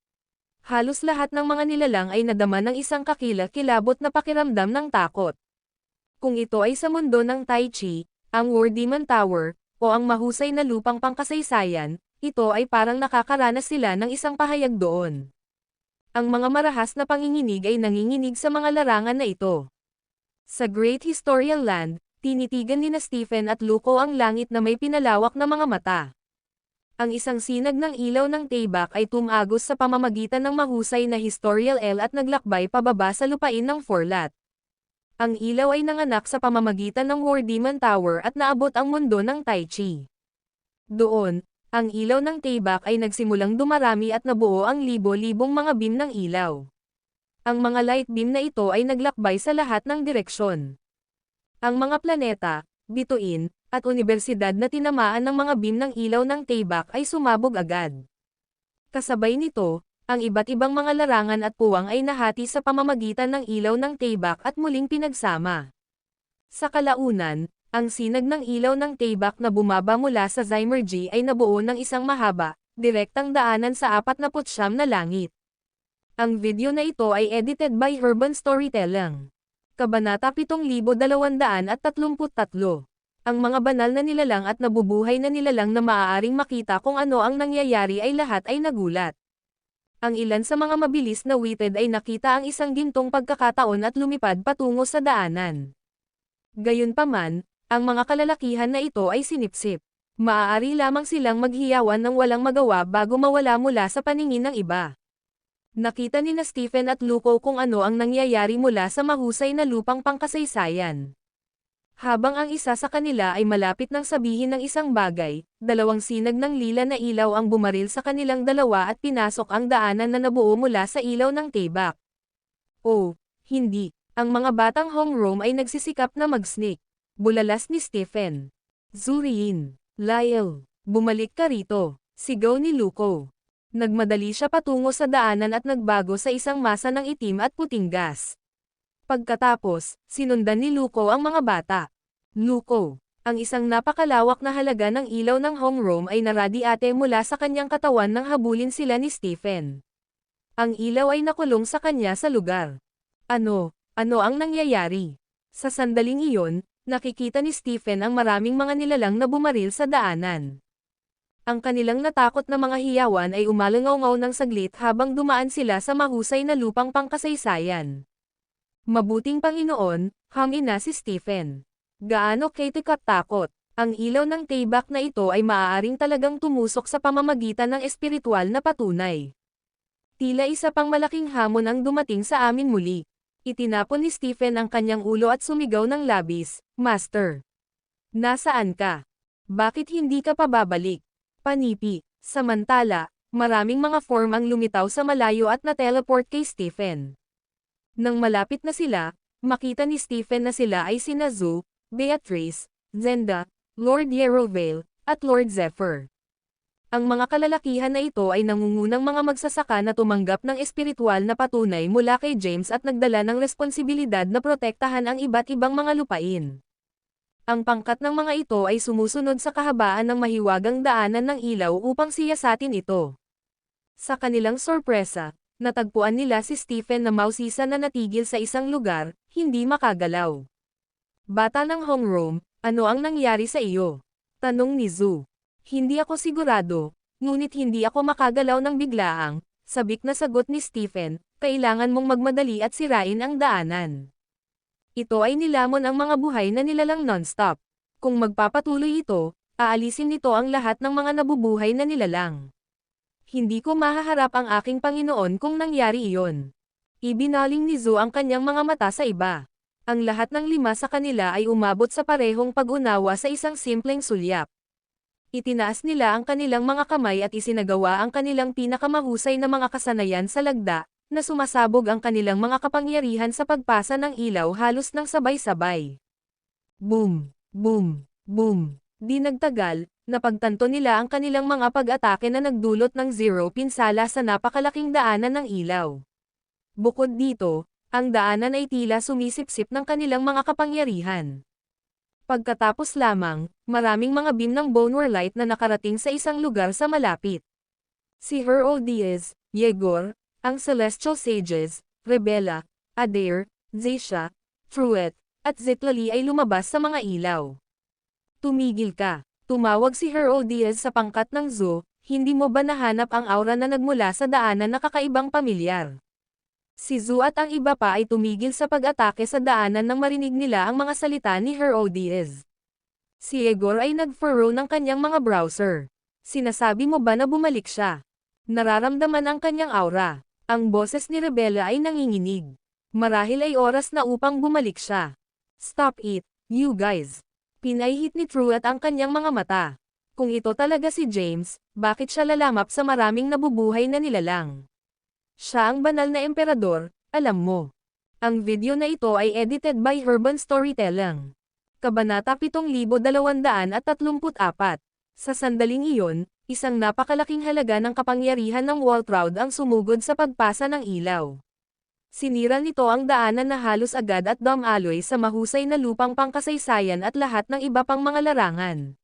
Halos lahat ng mga nilalang ay nadama ng isang kakilakilabot na pakiramdam ng takot. Kung ito ay sa mundo ng Tai Chi, ang War Demon Tower, o ang mahusay na lupang pangkasaysayan, ito ay parang nakakaranas sila ng isang pahayag doon. Ang mga marahas na panginginig ay nanginginig sa mga larangan na ito. Sa Great Historical Land, tinitigan ni Stephen at Luko ang langit na may pinalawak na mga mata. Ang isang sinag ng ilaw ng taybak ay tumagos sa pamamagitan ng mahusay na Historical L at naglakbay pababa sa lupain ng Forlat. Ang ilaw ay nanganak sa pamamagitan ng War Demon Tower at naabot ang mundo ng Tai Chi. Doon, ang ilaw ng taybak ay nagsimulang dumarami at nabuo ang libo-libong mga beam ng ilaw. Ang mga light beam na ito ay naglakbay sa lahat ng direksyon. Ang mga planeta, bituin, at unibersidad na tinamaan ng mga beam ng ilaw ng taybak ay sumabog agad. Kasabay nito, ang iba't ibang mga larangan at puwang ay nahati sa pamamagitan ng ilaw ng taybak at muling pinagsama. Sa kalaunan, ang sinag ng ilaw ng taybak na bumaba mula sa Zymergy ay nabuo ng isang mahaba, direktang daanan sa 49 na langit. Ang video na ito ay edited by Urban Storytelling. Kabanata 7233. Ang mga banal na nilalang at nabubuhay na nilalang na maaaring makita kung ano ang nangyayari ay lahat ay nagulat. Ang ilan sa mga mabilis na witted ay nakita ang isang gintong pagkakataon at lumipad patungo sa daanan. Gayunpaman, ang mga kalalakihan na ito ay sinipsip. Maaari lamang silang maghiyawan ng walang magawa bago mawala mula sa paningin ng iba. Nakita ni Stephen at Luko kung ano ang nangyayari mula sa mahusay na lupang pangkasaysayan. Habang ang isa sa kanila ay malapit nang sabihin ng isang bagay, dalawang sinag ng lila na ilaw ang bumaril sa kanilang dalawa at pinasok ang daanan na nabuo mula sa ilaw ng taybak. Oh, hindi. Ang mga batang homeroom ay nagsisikap na mag-sneak. Bulalas ni Stephen. Zuriin. Lyle. Bumalik ka rito. Sigaw ni Luko. Nagmadali siya patungo sa daanan at nagbago sa isang masa ng itim at puting gas. Pagkatapos, sinundan ni Luko ang mga bata. Luko. Ang isang napakalawak na halaga ng ilaw ng homeroom ay naradiate mula sa kanyang katawan nang habulin sila ni Stephen. Ang ilaw ay nakulong sa kanya sa lugar. Ano ang nangyayari? Sa sandaling iyon, nakikita ni Stephen ang maraming mga nilalang na bumaril sa daanan. Ang kanilang natakot na mga hiyawan ay umalangaw-ngaw ng saglit habang dumaan sila sa mahusay na lupang pangkasaysayan. Mabuting Panginoon, hangin na si Stephen. Gaano kayo katakot? Ang ilaw ng taybak na ito ay maaaring talagang tumusok sa pamamagitan ng espiritual na patunay. Tila isa pang malaking hamon ang dumating sa amin muli. Itinapon ni Stephen ang kanyang ulo at sumigaw ng labis, Master. Nasaan ka? Bakit hindi ka pa babalik? Panipi. Samantala, maraming mga form ang lumitaw sa malayo at na-teleport kay Stephen. Nang malapit na sila, makita ni Stephen na sila ay sina Zu, Beatrice, Zenda, Lord Yerovale, at Lord Zephyr. Ang mga kalalakihan na ito ay nangungunang mga magsasaka na tumanggap ng espiritual na patunay mula kay James at nagdala ng responsibilidad na protektahan ang iba't ibang mga lupain. Ang pangkat ng mga ito ay sumusunod sa kahabaan ng mahiwagang daanan ng ilaw upang siyasatin ito. Sa kanilang sorpresa, natagpuan nila si Stephen na mausisa na natigil sa isang lugar, hindi makagalaw. Bata ng homeroom, ano ang nangyari sa iyo? Tanong ni Zu. Hindi ako sigurado, ngunit hindi ako makagalaw ng biglaang, sabik na sagot ni Stephen, kailangan mong magmadali at sirain ang daanan. Ito ay nilamon ang mga buhay na nilalang non-stop. Kung magpapatuloy ito, aalisin nito ang lahat ng mga nabubuhay na nilalang. Hindi ko mahaharap ang aking Panginoon kung nangyari iyon. Ibinaling ni Zu ang kanyang mga mata sa iba. Ang lahat ng 5 sa kanila ay umabot sa parehong pag-unawa sa isang simpleng sulyap. Itinaas nila ang kanilang mga kamay at isinagawa ang kanilang pinakamahusay na mga kasanayan sa lagda, na sumasabog ang kanilang mga kapangyarihan sa pagpasa ng ilaw halos ng sabay-sabay. Boom! Boom! Boom! Di nagtagal, napagtanto nila ang kanilang mga pag-atake na nagdulot ng zero pinsala sa napakalaking daanan ng ilaw. Bukod dito, ang daanan ay tila sumisipsip ng kanilang mga kapangyarihan. Pagkatapos lamang, maraming mga beam ng Bonewar Light na nakarating sa isang lugar sa malapit. Si Herodias, Yegor, ang Celestial Sages, Rebella, Adair, Zeisha, Truet, at Zitlali ay lumabas sa mga ilaw. Tumigil ka. Tumawag si Herodias sa pangkat ng Zu, hindi mo ba nahanap ang aura na nagmula sa daanan na kakaibang pamilyar? Si Zu at ang iba pa ay tumigil sa pag-atake sa daanan nang marinig nila ang mga salita ni Herodias. Si Yegor ay nag-furrow ng kanyang mga browser. Sinasabi mo ba na bumalik siya? Nararamdaman ang kanyang aura. Ang boses ni Rebella ay nanginginig. Marahil ay oras na upang bumalik siya. Stop it, you guys. Pinahihit ni Truett ang kanyang mga mata. Kung ito talaga si James, bakit siya lalamap sa maraming nabubuhay na nilalang? Siya ang banal na emperador, alam mo. Ang video na ito ay edited by Urban Storytelling. Kabanata 7234. Sa sandaling iyon, isang napakalaking halaga ng kapangyarihan ng Waltraud ang sumugod sa pagpasa ng ilaw. Sinira nito ang daanan na halos agad at dumaloy sa mahusay na lupang pangkasaysayan at lahat ng iba pang mga larangan.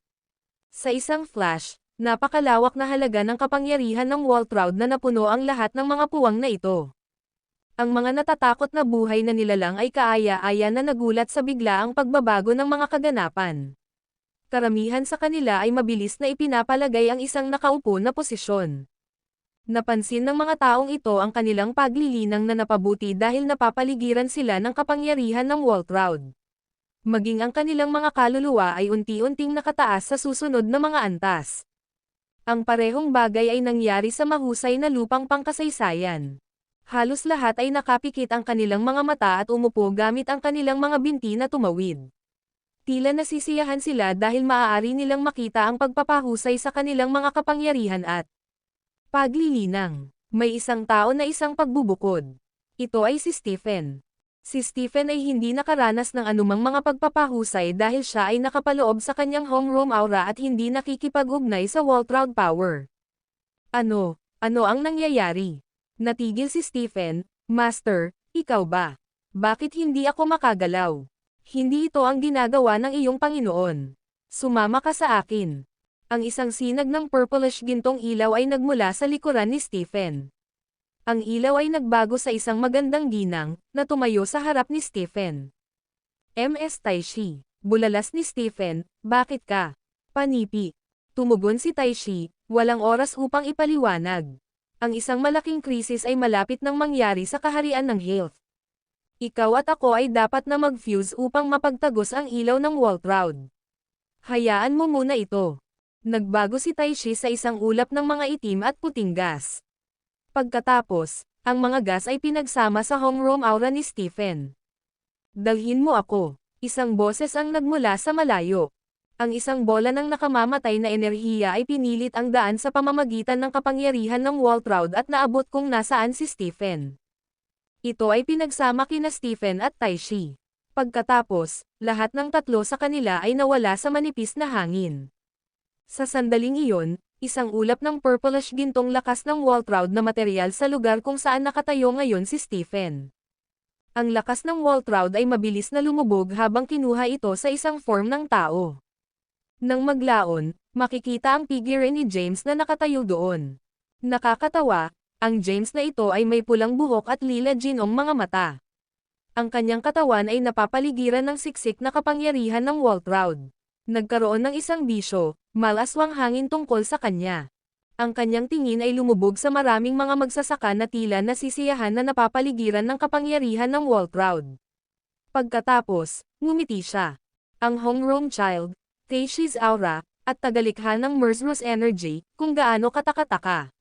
Sa isang flash, napakalawak na halaga ng kapangyarihan ng Waltraud na napuno ang lahat ng mga puwang na ito. Ang mga natatakot na buhay na nilalang ay kaaya-aya na nagulat sa biglaang pagbabago ng mga kaganapan. Karamihan sa kanila ay mabilis na ipinapalagay ang isang nakaupo na posisyon. Napansin ng mga taong ito ang kanilang paglilinang na napabuti dahil napapaligiran sila ng kapangyarihan ng Waltraud. Maging ang kanilang mga kaluluwa ay unti-unting nakataas sa susunod na mga antas. Ang parehong bagay ay nangyari sa mahusay na lupang pangkasaysayan. Halos lahat ay nakapikit ang kanilang mga mata at umupo gamit ang kanilang mga binti na tumawid. Tila nasisiyahan sila dahil maaari nilang makita ang pagpapahusay sa kanilang mga kapangyarihan at paglilinang. May isang tao na isang pagbubukod. Ito ay si Stephen. Si Stephen ay hindi nakaranas ng anumang mga pagpapahusay dahil siya ay nakapaloob sa kanyang homeroom aura at hindi nakikipag-ugnay sa Waltraud power. Ano ang nangyayari? Natigil si Stephen. Master, ikaw ba? Bakit hindi ako makagalaw? Hindi ito ang ginagawa ng iyong Panginoon. Sumama ka sa akin. Ang isang sinag ng purplish gintong ilaw ay nagmula sa likuran ni Stephen. Ang ilaw ay nagbago sa isang magandang ginang, na tumayo sa harap ni Stephen. Ms. Taishi, bulalas ni Stephen, bakit ka? Panipi. Tumugon si Taishi, walang oras upang ipaliwanag. Ang isang malaking krisis ay malapit nang mangyari sa kaharian ng Health. Ikaw at ako ay dapat na mag-fuse upang mapagtagos ang ilaw ng Waltraud. Hayaan mo muna ito. Nagbago si Taishi sa isang ulap ng mga itim at puting gas. Pagkatapos, ang mga gas ay pinagsama sa homeroom aura ni Stephen. Dalhin mo ako. Isang boses ang nagmula sa malayo. Ang isang bola ng nakamamatay na enerhiya ay pinilit ang daan sa pamamagitan ng kapangyarihan ng Waltraud at naabot kung nasaan si Stephen. Ito ay pinagsama kina Stephen at Taishi. Pagkatapos, lahat ng tatlo sa kanila ay nawala sa manipis na hangin. Sa sandaling iyon, isang ulap ng purplish gintong lakas ng Waltraud na material sa lugar kung saan nakatayo ngayon si Stephen. Ang lakas ng Waltraud ay mabilis na lumubog habang kinuha ito sa isang form ng tao. Nang maglaon, makikita ang figure ni James na nakatayo doon. Nakakatawa, ang James na ito ay may pulang buhok at lila ginong mga mata. Ang kanyang katawan ay napapaligiran ng siksik na kapangyarihan ng Waltraud. Nagkaroon ng isang bisyo, malaswang hangin tungkol sa kanya. Ang kanyang tingin ay lumubog sa maraming mga magsasaka na tila nasisiyahan na napapaligiran ng kapangyarihan ng Waltraud. Pagkatapos, ngumiti siya. Ang homegrown child, Taishi's aura, at tagalikha ng Merzrus energy, kung gaano katakataka.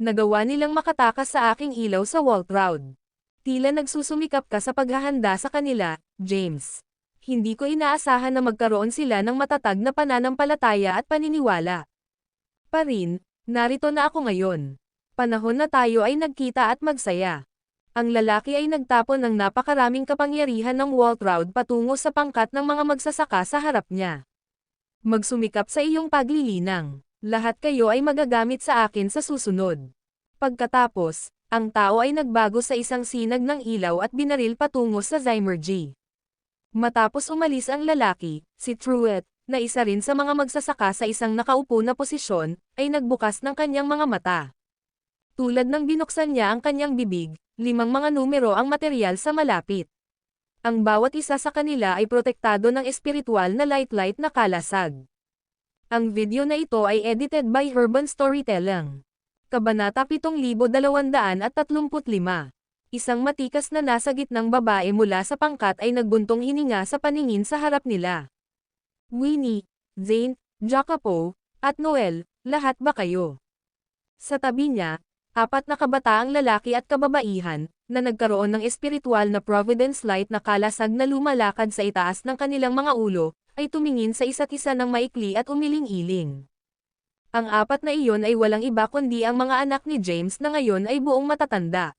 Nagawa nilang makatakas sa aking ilaw sa Waltraud. Tila nagsusumikap ka sa paghahanda sa kanila, James. Hindi ko inaasahan na magkaroon sila ng matatag na pananampalataya at paniniwala. Pa rin, narito na ako ngayon. Panahon na tayo ay nagkita at magsaya. Ang lalaki ay nagtapon ng napakaraming kapangyarihan ng Waltraud patungo sa pangkat ng mga magsasaka sa harap niya. Magsumikap sa iyong paglilinang. Lahat kayo ay magagamit sa akin sa susunod. Pagkatapos, ang tao ay nagbago sa isang sinag ng ilaw at binaril patungo sa Zymergy. Matapos umalis ang lalaki, si Truett, na isa rin sa mga magsasaka sa isang nakaupo na posisyon, ay nagbukas ng kanyang mga mata. Tulad ng binuksan niya ang kanyang bibig, 5 mga numero ang material sa malapit. Ang bawat isa sa kanila ay protektado ng espiritual na light na kalasag. Ang video na ito ay edited by Urban Storytelling. Kabanata 7235. Isang matikas na nasa gitnang babae mula sa pangkat ay nagbuntong hininga sa paningin sa harap nila. Winnie, Zane, Jacopo, at Noel, lahat ba kayo? Sa tabi niya, 4 na kabataang lalaki at kababaihan, na nagkaroon ng espiritual na Providence Light na kalasag na lumalakad sa itaas ng kanilang mga ulo, ay tumingin sa isa't isa ng maikli at umiling-iling. Ang 4 na iyon ay walang iba kundi ang mga anak ni James na ngayon ay buong matatanda.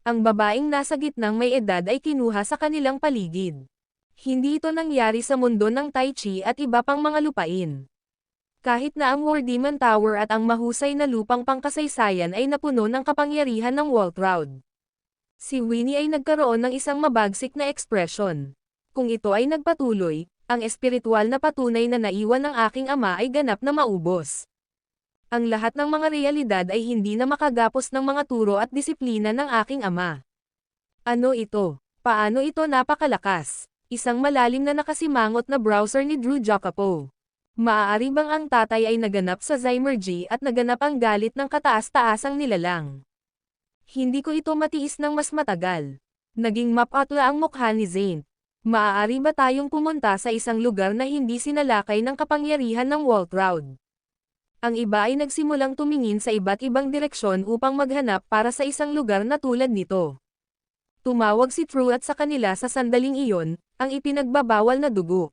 Ang babaeng nasa gitnang may edad ay kinuha sa kanilang paligid. Hindi ito nangyari sa mundo ng Tai Chi at iba pang mga lupain. Kahit na ang War Demon Tower at ang mahusay na lupang pangkasaysayan ay napuno ng kapangyarihan ng Waltraud. Si Winnie ay nagkaroon ng isang mabagsik na ekspresyon. Kung ito ay nagpatuloy, ang espiritual na patunay na naiwan ng aking ama ay ganap na maubos. Ang lahat ng mga realidad ay hindi na makagapos ng mga turo at disiplina ng aking ama. Ano ito? Paano ito napakalakas? Isang malalim na nakasimangot na browser ni Drew Jacopo. Maaari bang ang tatay ay naganap sa Zymergy at naganap ang galit ng kataas-taasang nilalang? Hindi ko ito matiis ng mas matagal. Naging mapatla ang mukha ni Zane. Maaari ba tayong pumunta sa isang lugar na hindi sinalakay ng kapangyarihan ng Waltraud? Ang iba ay nagsimulang tumingin sa iba't ibang direksyon upang maghanap para sa isang lugar na tulad nito. Tumawag si Truett sa kanila sa sandaling iyon, ang ipinagbabawal na dugo.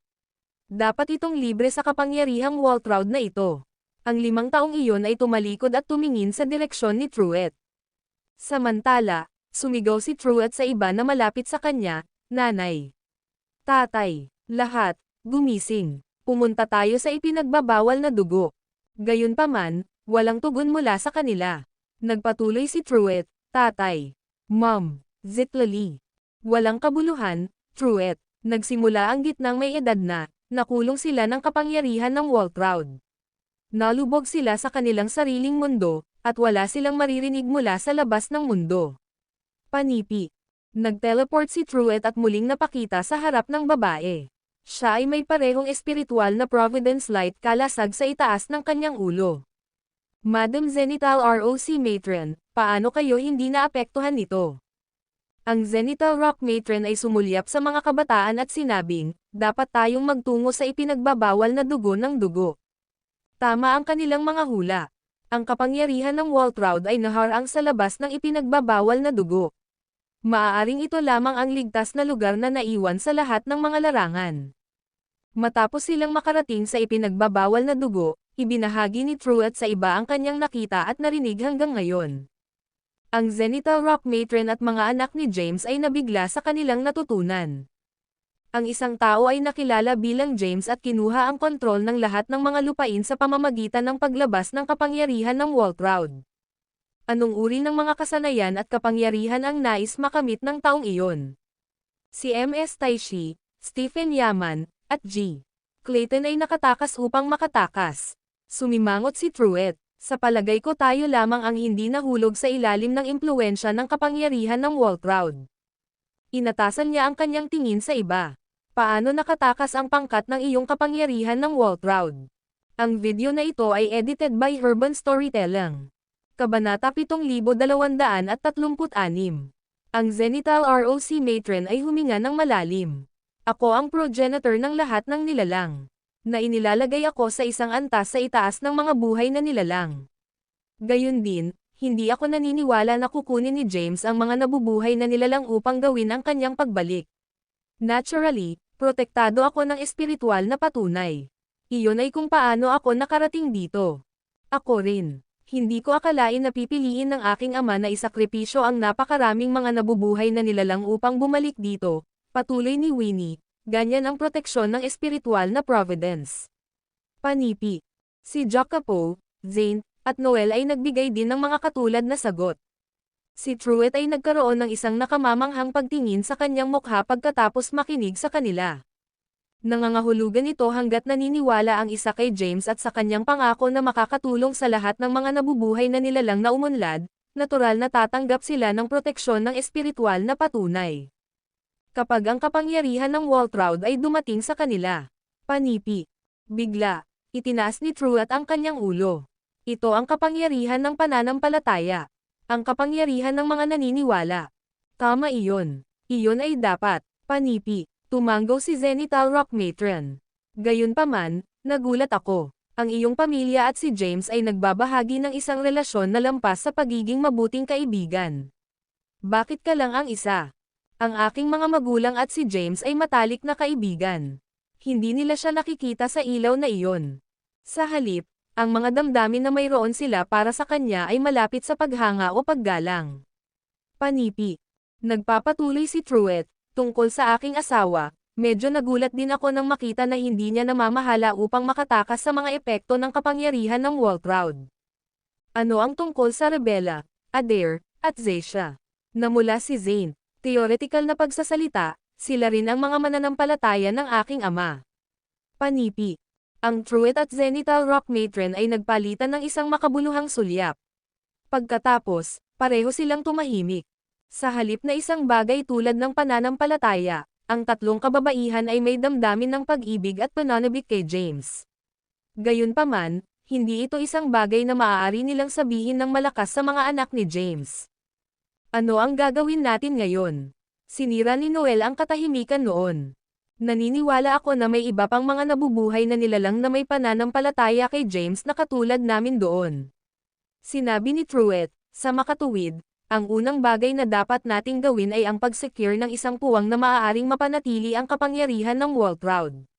Dapat itong libre sa kapangyarihang Waltraud na ito. Ang 5 taong iyon ay tumalikod at tumingin sa direksyon ni Truett. Samantala, sumigaw si Truett sa iba na malapit sa kanya, "Nanay! Tatay! Lahat, gumising! Pumunta tayo sa ipinagbabawal na dugo." Gayunpaman, walang tugon mula sa kanila. Nagpatuloy si Truett, "Tatay! Mom! Zitlali! Walang kabuluhan, Truett." Nagsimula ang gitnang may edad na, nakulong sila ng kapangyarihan ng Waltraud. Nalubog sila sa kanilang sariling mundo, at wala silang maririnig mula sa labas ng mundo. Panipi. Nag-teleport si Truett at muling napakita sa harap ng babae. Siya ay may parehong espiritual na Providence Light kalasag sa itaas ng kanyang ulo. Madam Zenital ROC Matron, paano kayo hindi naapektuhan nito? Ang Zenital Rock Matron ay sumulyap sa mga kabataan at sinabing, dapat tayong magtungo sa ipinagbabawal na dugo ng dugo. Tama ang kanilang mga hula. Ang kapangyarihan ng Waltraud ay naharang sa labas ng ipinagbabawal na dugo. Maaaring ito lamang ang ligtas na lugar na naiwan sa lahat ng mga larangan. Matapos silang makarating sa ipinagbabawal na dugo, ibinahagi ni Truett sa iba ang kanyang nakita at narinig hanggang ngayon. Ang Zenital Rock Matron at mga anak ni James ay nabigla sa kanilang natutunan. Ang isang tao ay nakilala bilang James at kinuha ang kontrol ng lahat ng mga lupain sa pamamagitan ng paglabas ng kapangyarihan ng Waltraud. Anong uri ng mga kasanayan at kapangyarihan ang nais makamit ng taong iyon? Si MS Taishi, Stephen Yaman, at G. Clayton ay nakatakas upang makatakas. Sumimangot si Truett. Sa palagay ko tayo lamang ang hindi nahulog sa ilalim ng impluwensya ng kapangyarihan ng Waltraud. Inatasan niya ang kanyang tingin sa iba. Paano nakatakas ang pangkat ng iyong kapangyarihan ng Waltraud? Ang video na ito ay edited by Urban Storytelling. Kabanata 7236. Ang Zenital ROC matron ay huminga ng malalim. Ako ang progenitor ng lahat ng nilalang. Na inilalagay ako sa isang antas sa itaas ng mga buhay na nilalang. Gayun din, hindi ako naniniwala na kukunin ni James ang mga nabubuhay na nilalang upang gawin ang kanyang pagbalik. Naturally, protektado ako ng espiritual na patunay. Iyon ay kung paano ako nakarating dito. Ako rin. Hindi ko akalain na pipiliin ng aking ama na isakripisyo ang napakaraming mga nabubuhay na nilalang upang bumalik dito, patuloy ni Winnie, ganyan ang proteksyon ng espiritual na providence. Panipi. Si Jacopo, Zane, at Noel ay nagbigay din ng mga katulad na sagot. Si Truett ay nagkaroon ng isang nakamamanghang pagtingin sa kanyang mukha pagkatapos makinig sa kanila. Nangangahulugan ito hanggat naniniwala ang isa kay James at sa kanyang pangako na makakatulong sa lahat ng mga nabubuhay na nilalang na umunlad, natural na tatanggap sila ng proteksyon ng espiritual na patunay. Kapag ang kapangyarihan ng Waltraud ay dumating sa kanila. Panipi. Bigla, itinaas ni Truett ang kanyang ulo. Ito ang kapangyarihan ng pananampalataya. Ang kapangyarihan ng mga naniniwala. Tama iyon. Iyon ay dapat. Panipi. Tumanggaw si Zenital Rock Matron. Gayunpaman, nagulat ako. Ang iyong pamilya at si James ay nagbabahagi ng isang relasyon na lampas sa pagiging mabuting kaibigan. Bakit ka lang ang isa? Ang aking mga magulang at si James ay matalik na kaibigan. Hindi nila siya nakikita sa ilaw na iyon. Sa halip, ang mga damdamin na mayroon sila para sa kanya ay malapit sa paghanga o paggalang. Panipi. Nagpapatuloy si Truett. Tungkol sa aking asawa, medyo nagulat din ako nang makita na hindi niya namamahala upang makatakas sa mga epekto ng kapangyarihan ng Waltraud. Ano ang tungkol sa Rebella, Adair, at Zeisha? Namula si Zane. Theoretical na pagsasalita, sila rin ang mga mananampalataya ng aking ama. Panipi. Ang Truett at Zenital Rock Matron ay nagpalitan ng isang makabuluhang sulyap. Pagkatapos, pareho silang tumahimik. Sa halip na isang bagay tulad ng pananampalataya, ang tatlong kababaihan ay may damdamin ng pag-ibig at pananabik kay James. Gayunpaman, hindi ito isang bagay na maaari nilang sabihin ng malakas sa mga anak ni James. Ano ang gagawin natin ngayon? Sinira ni Noel ang katahimikan noon. Naniniwala ako na may iba pang mga nabubuhay na nilalang na may pananampalataya kay James na katulad namin doon. Sinabi ni Truett, sa makatuwid, ang unang bagay na dapat nating gawin ay ang pag-secure ng isang puwang na maaaring mapanatili ang kapangyarihan ng Waltraud.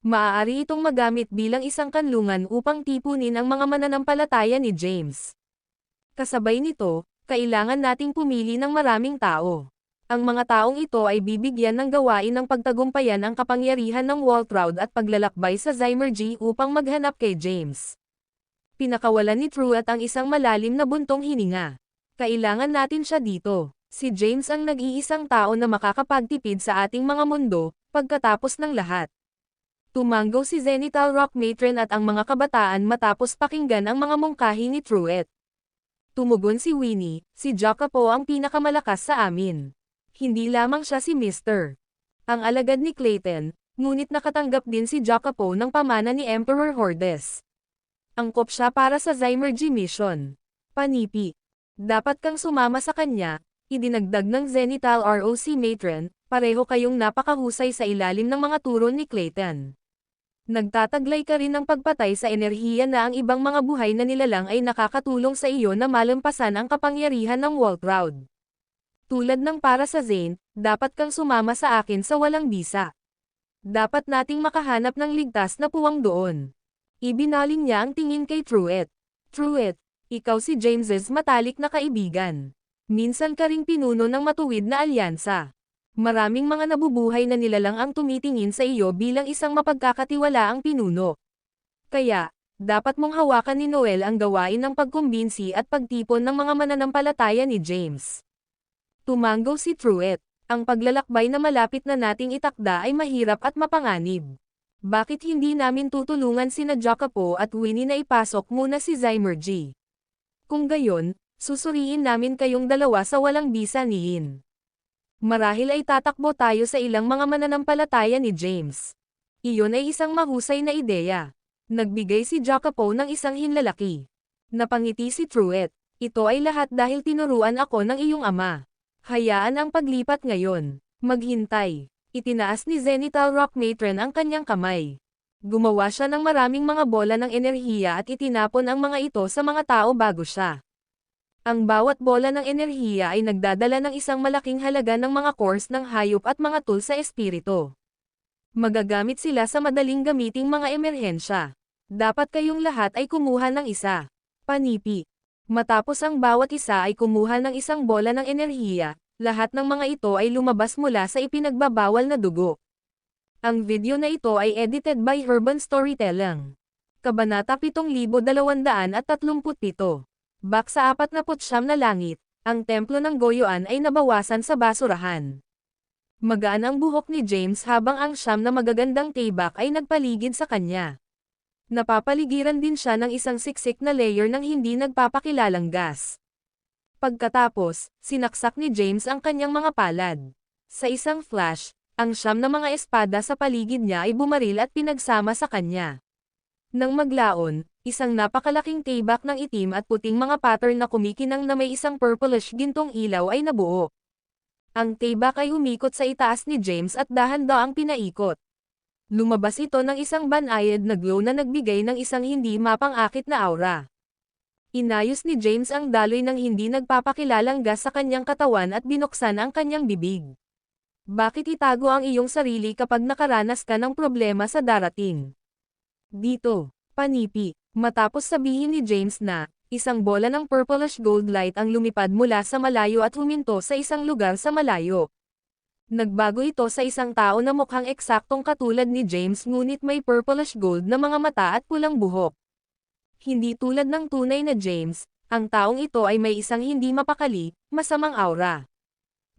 Maaari itong magamit bilang isang kanlungan upang tipunin ang mga mananampalataya ni James. Kasabay nito, kailangan nating pumili ng maraming tao. Ang mga taong ito ay bibigyan ng gawain ng pagtagumpayan ang kapangyarihan ng Waltraud at paglalakbay sa Zymergy upang maghanap kay James. Pinakawalan ni Truett ang isang malalim na buntong hininga. Kailangan natin siya dito. Si James ang nag-iisang tao na makakapagtipid sa ating mga mundo, pagkatapos ng lahat. Tumanggaw si Zenital Rock Matron at ang mga kabataan matapos pakinggan ang mga mungkahi ni Truett. Tumugon si Winnie, si Jacopo ang pinakamalakas sa amin. Hindi lamang siya si Mr. Ang alagad ni Clayton, ngunit nakatanggap din si Jacopo ng pamana ni Emperor Hordes. Angkop siya para sa Zymergy mission. Panipi. Dapat kang sumama sa kanya, idinagdag ng Zenital ROC Matron, pareho kayong napakahusay sa ilalim ng mga turon ni Clayton. Nagtataglay ka rin ng pagpatay sa enerhiya na ang ibang mga buhay na nilalang ay nakakatulong sa iyo na malampasan ang kapangyarihan ng Waltraud. Tulad ng para sa Zane, dapat kang sumama sa akin sa walang bisa. Dapat nating makahanap ng ligtas na puwang doon. Ibinaling niya ang tingin kay Truett. Truett, ikaw si James's matalik na kaibigan. Minsan ka ring pinuno ng matuwid na alyansa. Maraming mga nabubuhay na nilalang ang tumitingin sa iyo bilang isang mapagkakatiwalaang pinuno. Kaya, dapat mong hawakan ni Noel ang gawain ng pagkumbinsi at pagtipon ng mga mananampalataya ni James. Tumanggaw si Truett. Ang paglalakbay na malapit na nating itakda ay mahirap at mapanganib. Bakit hindi namin tutulungan sina Jacopo at Winnie na ipasok muna si Zymergy? Kung gayon, susuriin namin kayong dalawa sa walang bisa niin. Marahil ay tatakbo tayo sa ilang mga mananampalataya ni James. Iyon ay isang mahusay na ideya. Nagbigay si Jacopo ng isang hinlalaki. Napangiti si Truett. Ito ay lahat dahil tinuruan ako ng iyong ama. Hayaan ang paglipat ngayon. Maghintay. Itinaas ni Zenital Rock Matron ang kanyang kamay. Gumawa siya ng maraming mga bola ng enerhiya at itinapon ang mga ito sa mga tao bago siya. Ang bawat bola ng enerhiya ay nagdadala ng isang malaking halaga ng mga cores ng hayop at mga tool sa espiritu. Magagamit sila sa madaling gamiting mga emerhensya. Dapat kayong lahat ay kumuha ng isa. Panipi. Matapos ang bawat isa ay kumuha ng isang bola ng enerhiya, lahat ng mga ito ay lumabas mula sa ipinagbabawal na dugo. Ang video na ito ay edited by Urban Storytelling. Kabanata 7237. Bak sa 49 na langit, ang templo ng Goyoan ay nabawasan sa basurahan. Magaan ang buhok ni James habang ang 9 na magagandang tibak ay nagpaligid sa kanya. Napapaligiran din siya ng isang siksik na layer ng hindi nagpapakilalang gas. Pagkatapos, sinaksak ni James ang kanyang mga palad. Sa isang flash, ang 9 na mga espada sa paligid niya ay bumaril at pinagsama sa kanya. Nang maglaon, isang napakalaking tibak ng itim at puting mga pattern na kumikinang na may isang purplish gintong ilaw ay nabuo. Ang tibak ay umikot sa itaas ni James at dahan-daang pinaikot. Lumabas ito ng isang banayad na glow na nagbigay ng isang hindi mapang-akit na aura. Inayos ni James ang daloy ng hindi nagpapakilalang gas sa kanyang katawan at binuksan ang kanyang bibig. Bakit itago ang iyong sarili kapag nakaranas ka ng problema sa darating? Dito, panipi. Matapos sabihin ni James na, isang bola ng purplish gold light ang lumipad mula sa malayo at huminto sa isang lugar sa malayo. Nagbago ito sa isang tao na mukhang eksaktong katulad ni James ngunit may purplish gold na mga mata at pulang buhok. Hindi tulad ng tunay na James, ang taong ito ay may isang hindi mapakali, masamang aura.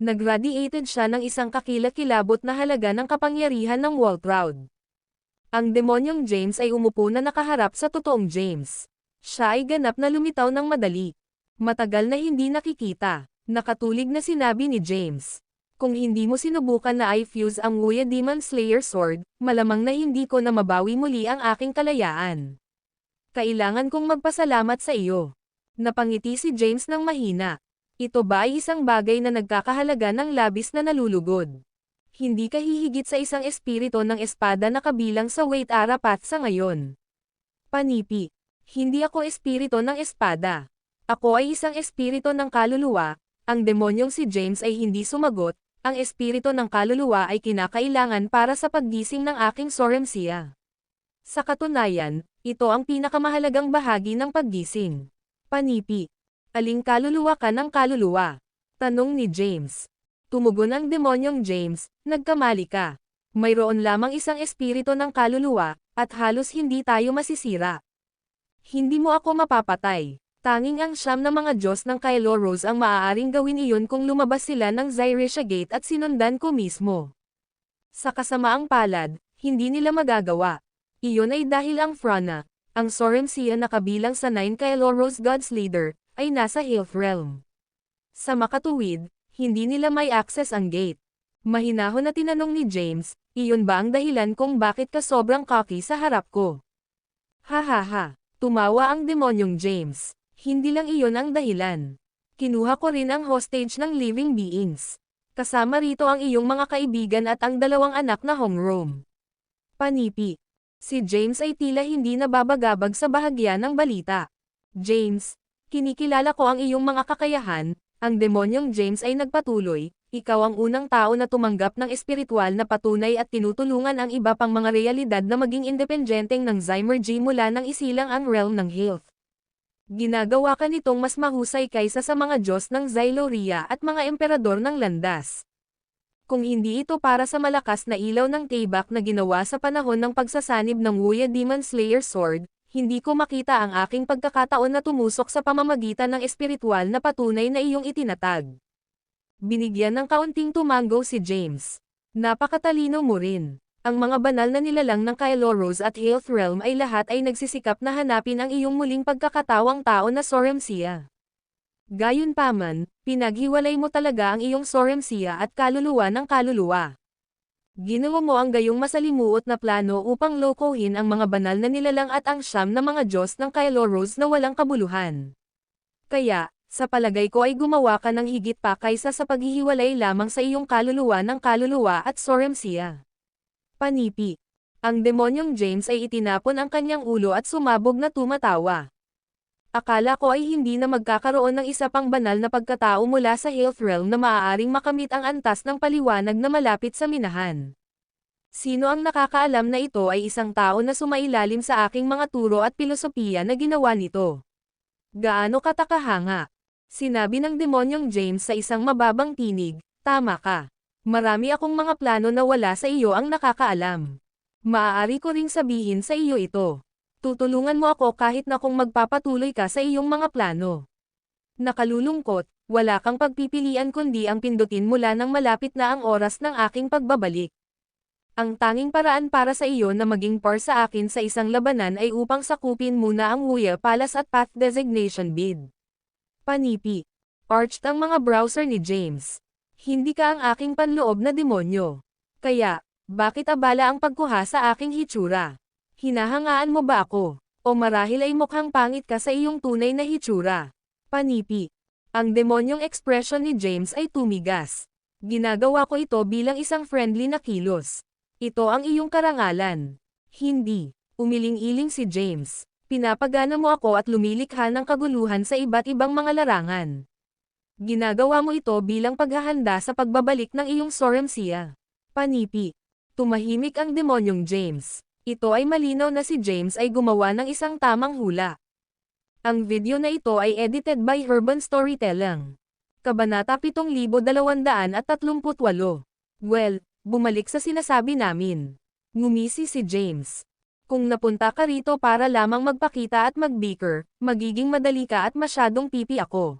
Nagradiated siya ng isang kakilakilabot na halaga ng kapangyarihan ng Waltraud. Ang demonyong James ay umupo na nakaharap sa totoong James. Siya ay ganap na lumitaw ng madali. Matagal na hindi nakikita. Nakatulig na sinabi ni James. Kung hindi mo sinubukan na i-fuse ang Wuya Demon Slayer Sword, malamang na hindi ko na mabawi muli ang aking kalayaan. Kailangan kong magpasalamat sa iyo. Napangiti si James ng mahina. Ito ba ay isang bagay na nagkakahalaga ng labis na nalulugod? Hindi ka hihigit sa isang espiritu ng espada na kabilang sa Wait Arapat sa ngayon. Panipi. Hindi ako espiritu ng espada. Ako ay isang espiritu ng kaluluwa. Ang demonyong si James ay hindi sumagot. Ang espiritu ng kaluluwa ay kinakailangan para sa paggising ng aking soremsia. Sa katunayan, ito ang pinakamahalagang bahagi ng paggising. Panipi. Aling kaluluwa ka ng kaluluwa? Tanong ni James. Tumugon ang demonyong James, nagkamali ka. Mayroon lamang isang espiritu ng kaluluwa, at halos hindi tayo masisira. Hindi mo ako mapapatay. Tanging ang 9 na mga Diyos ng Kylo Rose ang maaaring gawin iyon kung lumabas sila ng Zyresha Gate at sinundan ko mismo. Sa kasamaang palad, hindi nila magagawa. Iyon ay dahil ang Frana, ang soremsia na kabilang sa 9 Kylo Rose Gods Leader, ay nasa Health Realm. Sa makatuwid, hindi nila may access ang gate. Mahinahon na tinanong ni James, iyon ba ang dahilan kung bakit ka sobrang cocky sa harap ko? Hahaha, tumawa ang demonyong James. Hindi lang iyon ang dahilan. Kinuha ko rin ang hostage ng living beings. Kasama rito ang iyong mga kaibigan at ang 2 anak na homeroom. Panipi. Si James ay tila hindi nababagabag sa bahagya ng balita. James, kinikilala ko ang iyong mga kakayahan. Ang demonyong James ay nagpatuloy, ikaw ang unang tao na tumanggap ng espiritual na patunay at tinutulungan ang iba pang mga realidad na maging independenteng ng Zymergy mula nang isilang ang realm ng health. Ginagawa ka nitong mas mahusay kaysa sa mga Diyos ng Xyloria at mga emperador ng landas. Kung hindi ito para sa malakas na ilaw ng tibak na ginawa sa panahon ng pagsasanib ng Wuya Demon Slayer Sword, hindi ko makita ang aking pagkakataon na tumusok sa pamamagitan ng espiritual na patunay na iyong itinatag. Binigyan ng kaunting tumango si James. Napakatalino mo rin. Ang mga banal na nilalang ng Kylo Rose at Health Realm ay lahat ay nagsisikap na hanapin ang iyong muling pagkakatawang tao na soremsia. Gayunpaman, pinaghiwalay mo talaga ang iyong soremsia at kaluluwa ng kaluluwa. Ginawa mo ang gayong masalimuot na plano upang lokohin ang mga banal na nilalang at ang 9 na mga Diyos ng Kylo Rose na walang kabuluhan. Kaya, Sa palagay ko ay gumawa ka ng higit pa kaysa sa paghihiwalay lamang sa iyong kaluluwa ng kaluluwa at Sorremsia. Panipi. Ang demonyong James ay itinapon ang kanyang ulo at sumabog na tumatawa. Akala ko ay hindi na magkakaroon ng isa pang banal na pagkatao mula sa Health Realm na maaaring makamit ang antas ng paliwanag na malapit sa minahan. Sino ang nakakaalam na ito ay isang tao na sumailalim sa aking mga turo at pilosopiya na ginawa nito? Gaano katakahanga? Sinabi ng demonyong James sa isang mababang tinig, tama ka. Marami akong mga plano na wala sa iyo ang nakakaalam. Maaari ko ring sabihin sa iyo ito. Tutulungan mo ako kahit na kung magpapatuloy ka sa iyong mga plano. Nakalulungkot, wala kang pagpipilian kundi ang pindutin mula nang malapit na ang oras ng aking pagbabalik. Ang tanging paraan para sa iyo na maging par sa akin sa isang labanan ay upang sakupin muna ang Huya Palace at Path Designation Bid. Panipi. Arched ang mga browser ni James. Hindi ka ang aking panloob na demonyo. Kaya, bakit abala ang pagkuha sa aking hitsura? Hinahangaan mo ba ako? O marahil ay mukhang pangit ka sa iyong tunay na hitsura? Panipi. Ang demonyong ekspresyon ni James ay tumigas. Ginagawa ko ito bilang isang friendly na kilos. Ito ang iyong karangalan. Hindi. Umiling-iling si James. Pinapagana mo ako at lumilikha ng kaguluhan sa iba't ibang mga larangan. Ginagawa mo ito bilang paghahanda sa pagbabalik ng iyong Sorremsia. Panipi. Tumahimik ang demonyong James. Ito ay malinaw na si James ay gumawa ng isang tamang hula. Ang video na ito ay edited by Urban Storytelling. Kabanata 7238. Well, bumalik sa sinasabi namin. Ngumisi si James. Kung napunta ka rito para lamang magpakita at mag-bicker, magiging madali ka at masyadong pipi ako.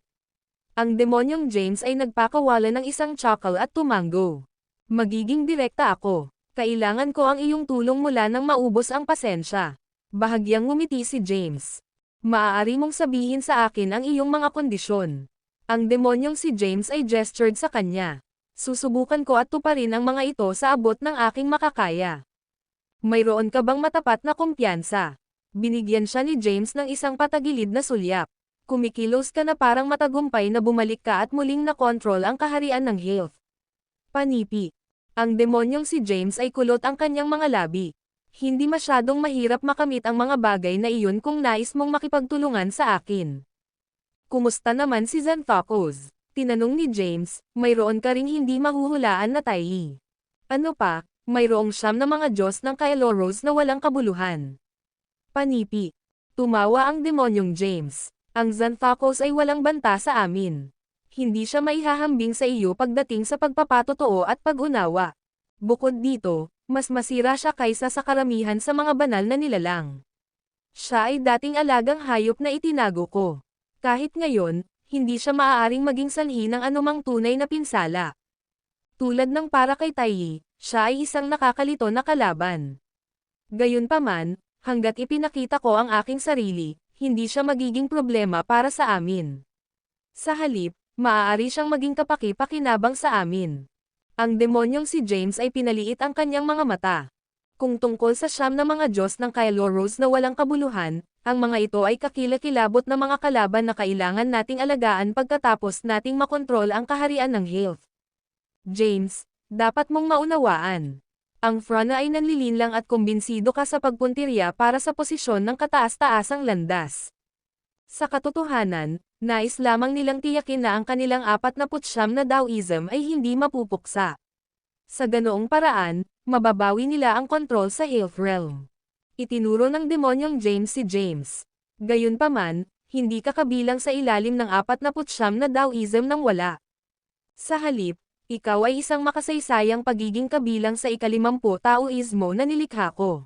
Ang demonyong James ay nagpakawala ng isang chuckle at tumango. Magiging direkta ako. Kailangan ko ang iyong tulong mula nang maubos ang pasensya. Bahagyang ngumiti si James. Maaari mong sabihin sa akin ang iyong mga kondisyon. Ang demonyong si James ay gestured sa kanya. Susubukan ko at tuparin ang mga ito sa abot ng aking makakaya. Mayroon ka bang matapat na kumpiyansa? Binigyan siya ni James ng isang patagilid na sulyap. Kumikilos ka na parang matagumpay na bumalik ka at muling na-control ang kaharian ng health. Panipi. Ang demonyong si James ay kulot ang kanyang mga labi. Hindi masyadong mahirap makamit ang mga bagay na iyon kung nais mong makipagtulungan sa akin. Kumusta naman si Xanthocos? Tinanong ni James, mayroon ka ring hindi mahuhulaan na tayi. Ano pa, mayroong siyam na mga Diyos ng Kailoros na walang kabuluhan. Panipi. Tumawa ang demonyong James. Ang Xanthocos ay walang banta sa amin. Hindi siya maihahambing sa iyo pagdating sa pagpapatotoo at pag-unawa. Bukod dito, mas masira siya kaysa sa karamihan sa mga banal na nilalang. Siya ay dating alagang hayop na itinago ko. Kahit ngayon, hindi siya maaaring maging sanhi ng anumang tunay na pinsala. Tulad ng para kay Tayi, siya ay isang nakakalito na kalaban. Gayunpaman, hanggat ipinakita ko ang aking sarili, hindi siya magiging problema para sa amin. Sa halip, maaari siyang maging kapaki-pakinabang sa amin. Ang demonyong si James ay pinaliit ang kanyang mga mata. Kung tungkol sa siyam na mga Diyos ng Kailoros na walang kabuluhan, ang mga ito ay kakilakilabot na mga kalaban na kailangan nating alagaan pagkatapos nating makontrol ang kaharian ng health. James, dapat mong maunawaan. Ang Frana ay nanlilinlang at kumbinsido ka sa pagpuntirya para sa posisyon ng kataas-taasang landas. Sa katotohanan, nais lamang nilang tiyakin na ang kanilang 49 na Taoism ay hindi mapupuksa. Sa ganoong paraan, mababawi nila ang kontrol sa health realm. Itinuro ng demonyong James si James. Gayunpaman, hindi ka kabilang sa ilalim ng 49 na Taoism nang wala. Sa halip, ikaw ay isang makasaysayang pagiging kabilang sa ika-50 Taoismo na nilikha ko.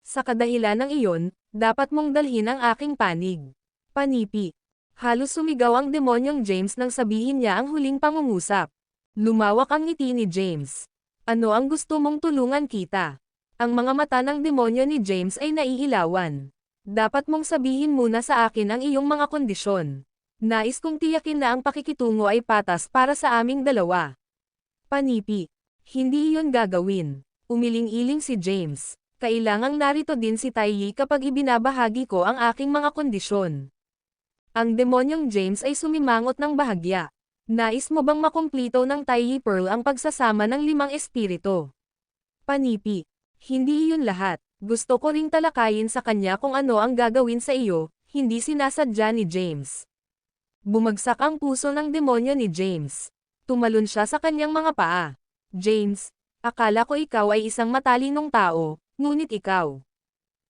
Sa kadahilan ng iyon, dapat mong dalhin ang aking panig. Panipi. Halos sumigaw ang demonyong James nang sabihin niya ang huling pangungusap. Lumawak ang ngiti ni James. Ano ang gusto mong tulungan kita? Ang mga mata ng demonyo ni James ay naiilawan. Dapat mong sabihin muna sa akin ang iyong mga kondisyon. Nais kong tiyakin na ang pakikitungo ay patas para sa aming dalawa. Panipi. Hindi iyon gagawin. Umiling-iling si James. Kailangang narito din si Tayi kapag ibinabahagi ko ang aking mga kondisyon. Ang demonyong James ay sumimangot ng bahagya. Nais mo bang makumplito ng Taiyi Pearl ang pagsasama ng 5 espiritu? Panipi. Hindi iyon lahat. Gusto ko ring talakayin sa kanya kung ano ang gagawin sa iyo, hindi sinasadya ni James. Bumagsak ang puso ng demonyo ni James. Tumalon siya sa kanyang mga paa. James, akala ko ikaw ay isang matalinong tao, ngunit ikaw.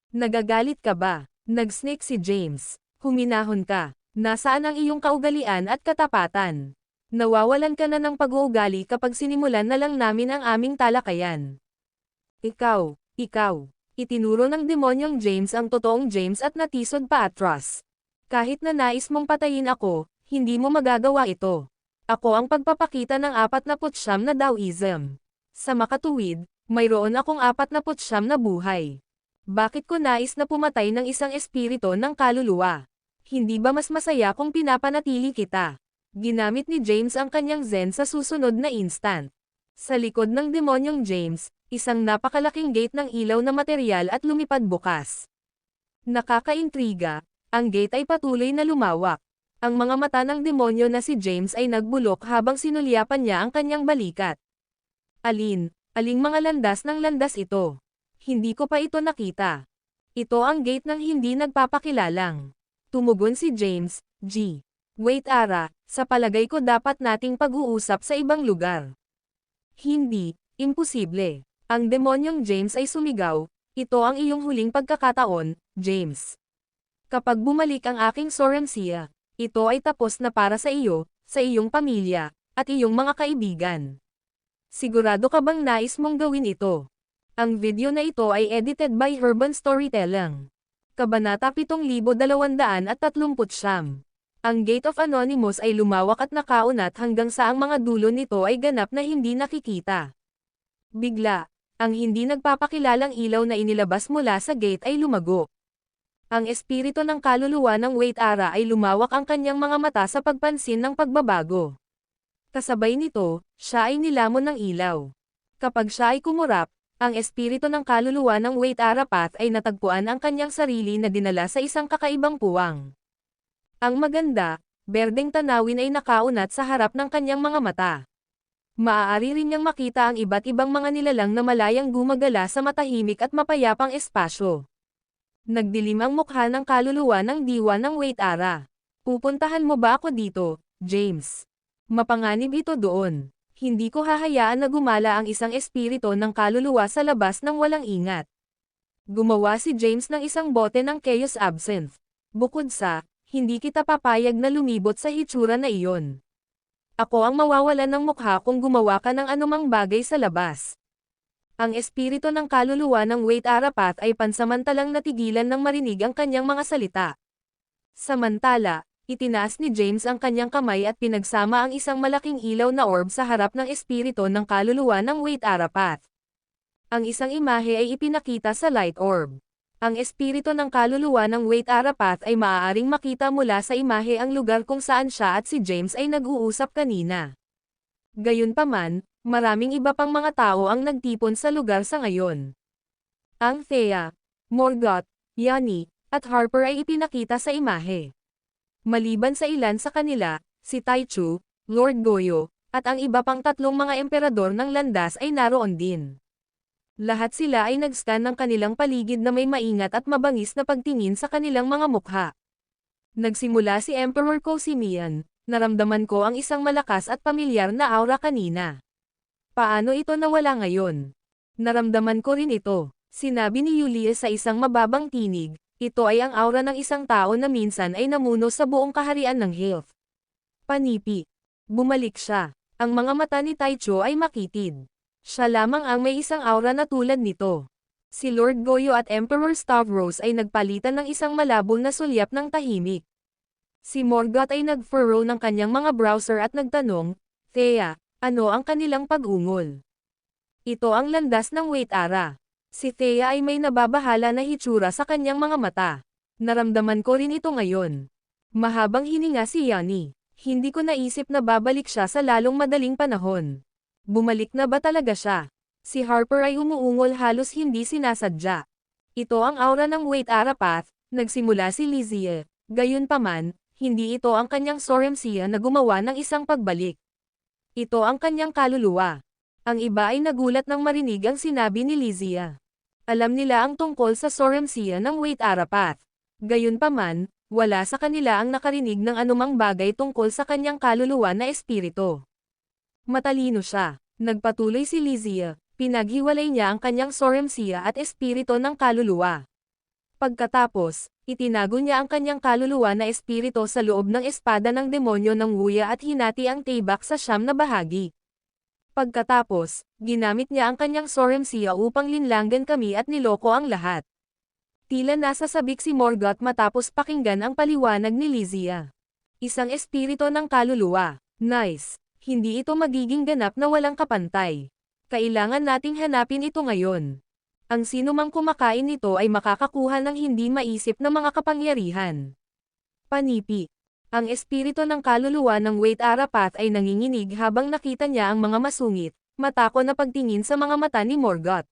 Nagagalit ka ba? Nag-snake si James. Huminahon ka. Nasaan ang iyong kaugalian at katapatan? Nawawalan ka na ng pag-uugali kapag sinimulan na lang namin ang aming talakayan. Ikaw. Itinuro ng demonyong James ang totoong James at natisod pa atras. Kahit na nais mong patayin ako, hindi mo magagawa ito. Ako ang pagpapakita ng 49 na Taoism. Sa makatuwid, mayroon akong 49 na buhay. Bakit ko nais na pumatay ng isang espiritu ng kaluluwa? Hindi ba mas masaya kung pinapanatili kita? Ginamit ni James ang kanyang Zen sa susunod na instant. Sa likod ng demonyong James, isang napakalaking gate ng ilaw na material at lumipad bukas. Nakakaintriga, ang gate ay patuloy na lumawak. Ang mga mata ng demonyo na si James ay nagbulok habang sinulyapan niya ang kanyang balikat. Aling mga landas ng landas ito? Hindi ko pa ito nakita. Ito ang gate ng hindi nagpapakilalang. Tumugon si James, G. Wait Ara, sa palagay ko dapat nating pag-uusap sa ibang lugar. Hindi, imposible. Ang demonyong James ay sumigaw, ito ang iyong huling pagkakataon, James. Kapag bumalik ang aking Soremsia, ito ay tapos na para sa iyo, sa iyong pamilya, at iyong mga kaibigan. Sigurado ka bang nais mong gawin ito? Ang video na ito ay edited by Urban Storytelling. Kabanata 7239. Ang Gate of Anonymous ay lumawak at nakaunat hanggang sa ang mga dulo nito ay ganap na hindi nakikita. Bigla, ang hindi nagpapakilalang ilaw na inilabas mula sa gate ay lumago. Ang espiritu ng kaluluwa ng Wait Ara ay lumawak ang kanyang mga mata sa pagpansin ng pagbabago. Kasabay nito, siya ay nilamon ng ilaw. Kapag siya ay kumurap, ang espiritu ng kaluluwa ng Wait Ara Path ay natagpuan ang kanyang sarili na dinala sa isang kakaibang puwang. Ang maganda, berdeng tanawin ay nakaunat sa harap ng kanyang mga mata. Maaari rin niyang makita ang iba't ibang mga nilalang na malayang gumagala sa matahimik at mapayapang espasyo. Nagdilim ang mukha ng kaluluwa ng diwa ng Wait Ara. Pupuntahan mo ba ako dito, James? Mapanganib ito doon. Hindi ko hahayaan na gumala ang isang espiritu ng kaluluwa sa labas ng walang ingat. Gumawa si James ng isang bote ng Chaos Absinthe. Bukod sa, hindi kita papayag na lumibot sa hitsura na iyon. Ako ang mawawalan ng mukha kung gumawa ka ng anumang bagay sa labas. Ang espiritu ng kaluluwa ng Wait Ara Path ay pansamantalang natigilan ng marinig ang kanyang mga salita. Samantala, itinaas ni James ang kanyang kamay at pinagsama ang isang malaking ilaw na orb sa harap ng espiritu ng kaluluwa ng Wait Ara Path. Ang isang imahe ay ipinakita sa light orb. Ang espiritu ng kaluluwa ng Wait Ara Path ay maaaring makita mula sa imahe ang lugar kung saan siya at si James ay nag-uusap kanina. Gayunpaman, maraming iba pang mga tao ang nagtipon sa lugar sa ngayon. Ang Thea, Morgoth, Yanni, at Harper ay ipinakita sa imahe. Maliban sa ilan sa kanila, si Taichu, Lord Goyo, at ang iba pang 3 mga emperador ng landas ay naroon din. Lahat sila ay nag-scan ng kanilang paligid na may maingat at mabangis na pagtingin sa kanilang mga mukha. Nagsimula si Emperor Cosimian, naramdaman ko ang isang malakas at pamilyar na aura kanina. Paano ito nawala ngayon? Naramdaman ko rin ito, sinabi ni Julius sa isang mababang tinig, ito ay ang aura ng isang tao na minsan ay namuno sa buong kaharian ng Health. Panipi. Bumalik siya. Ang mga mata ni Taicho ay makitid. Siya lamang ang may isang aura na tulad nito. Si Lord Goyo at Emperor Stavros ay nagpalitan ng isang malabong na sulyap ng tahimik. Si Morgoth ay nag-furrow ng kanyang mga browser at nagtanong, Thea, ano ang kanilang pag-ungol? Ito ang landas ng Wait Ara. Si Thea ay may nababahala na hitsura sa kanyang mga mata. Naramdaman ko rin ito ngayon. Mahabang hininga si Yanni. Hindi ko naisip na babalik siya sa lalong madaling panahon. Bumalik na ba talaga siya? Si Harper ay umuungol halos hindi sinasadya. Ito ang aura ng Wait Ara Path, nagsimula si Lizzie. Gayunpaman, hindi ito ang kanyang Soremsia na gumawa ng isang pagbalik. Ito ang kanyang kaluluwa. Ang iba ay nagulat nang marinig ang sinabi ni Lizia. Alam nila ang tungkol sa Soremsia ng Wait Arapat. Gayunpaman, wala sa kanila ang nakarinig ng anumang bagay tungkol sa kanyang kaluluwa na espiritu. Matalino siya. Nagpatuloy si Lizia, pinaghiwalay niya ang kanyang Soremsia at espiritu ng kaluluwa. Pagkatapos, itinago niya ang kanyang kaluluwa na espiritu sa loob ng espada ng demonyo ng Wuya at hinati ang Taybak sa 9 na bahagi. Pagkatapos, ginamit niya ang kanyang Soremsia upang linlanggan kami at niloko ang lahat. Tila nasa sabik si Morgoth matapos pakinggan ang paliwanag ni Lizia. Isang espiritu ng kaluluwa. Nice. Hindi ito magiging ganap na walang kapantay. Kailangan nating hanapin ito ngayon. Ang sinumang kumakain nito ay makakakuha ng hindi maisip na mga kapangyarihan. Panipi. Ang espiritu ng kaluluwa ng Wait Arapat ay nanginginig habang nakita niya ang mga masungit, matako na pagtingin sa mga mata ni Morgoth.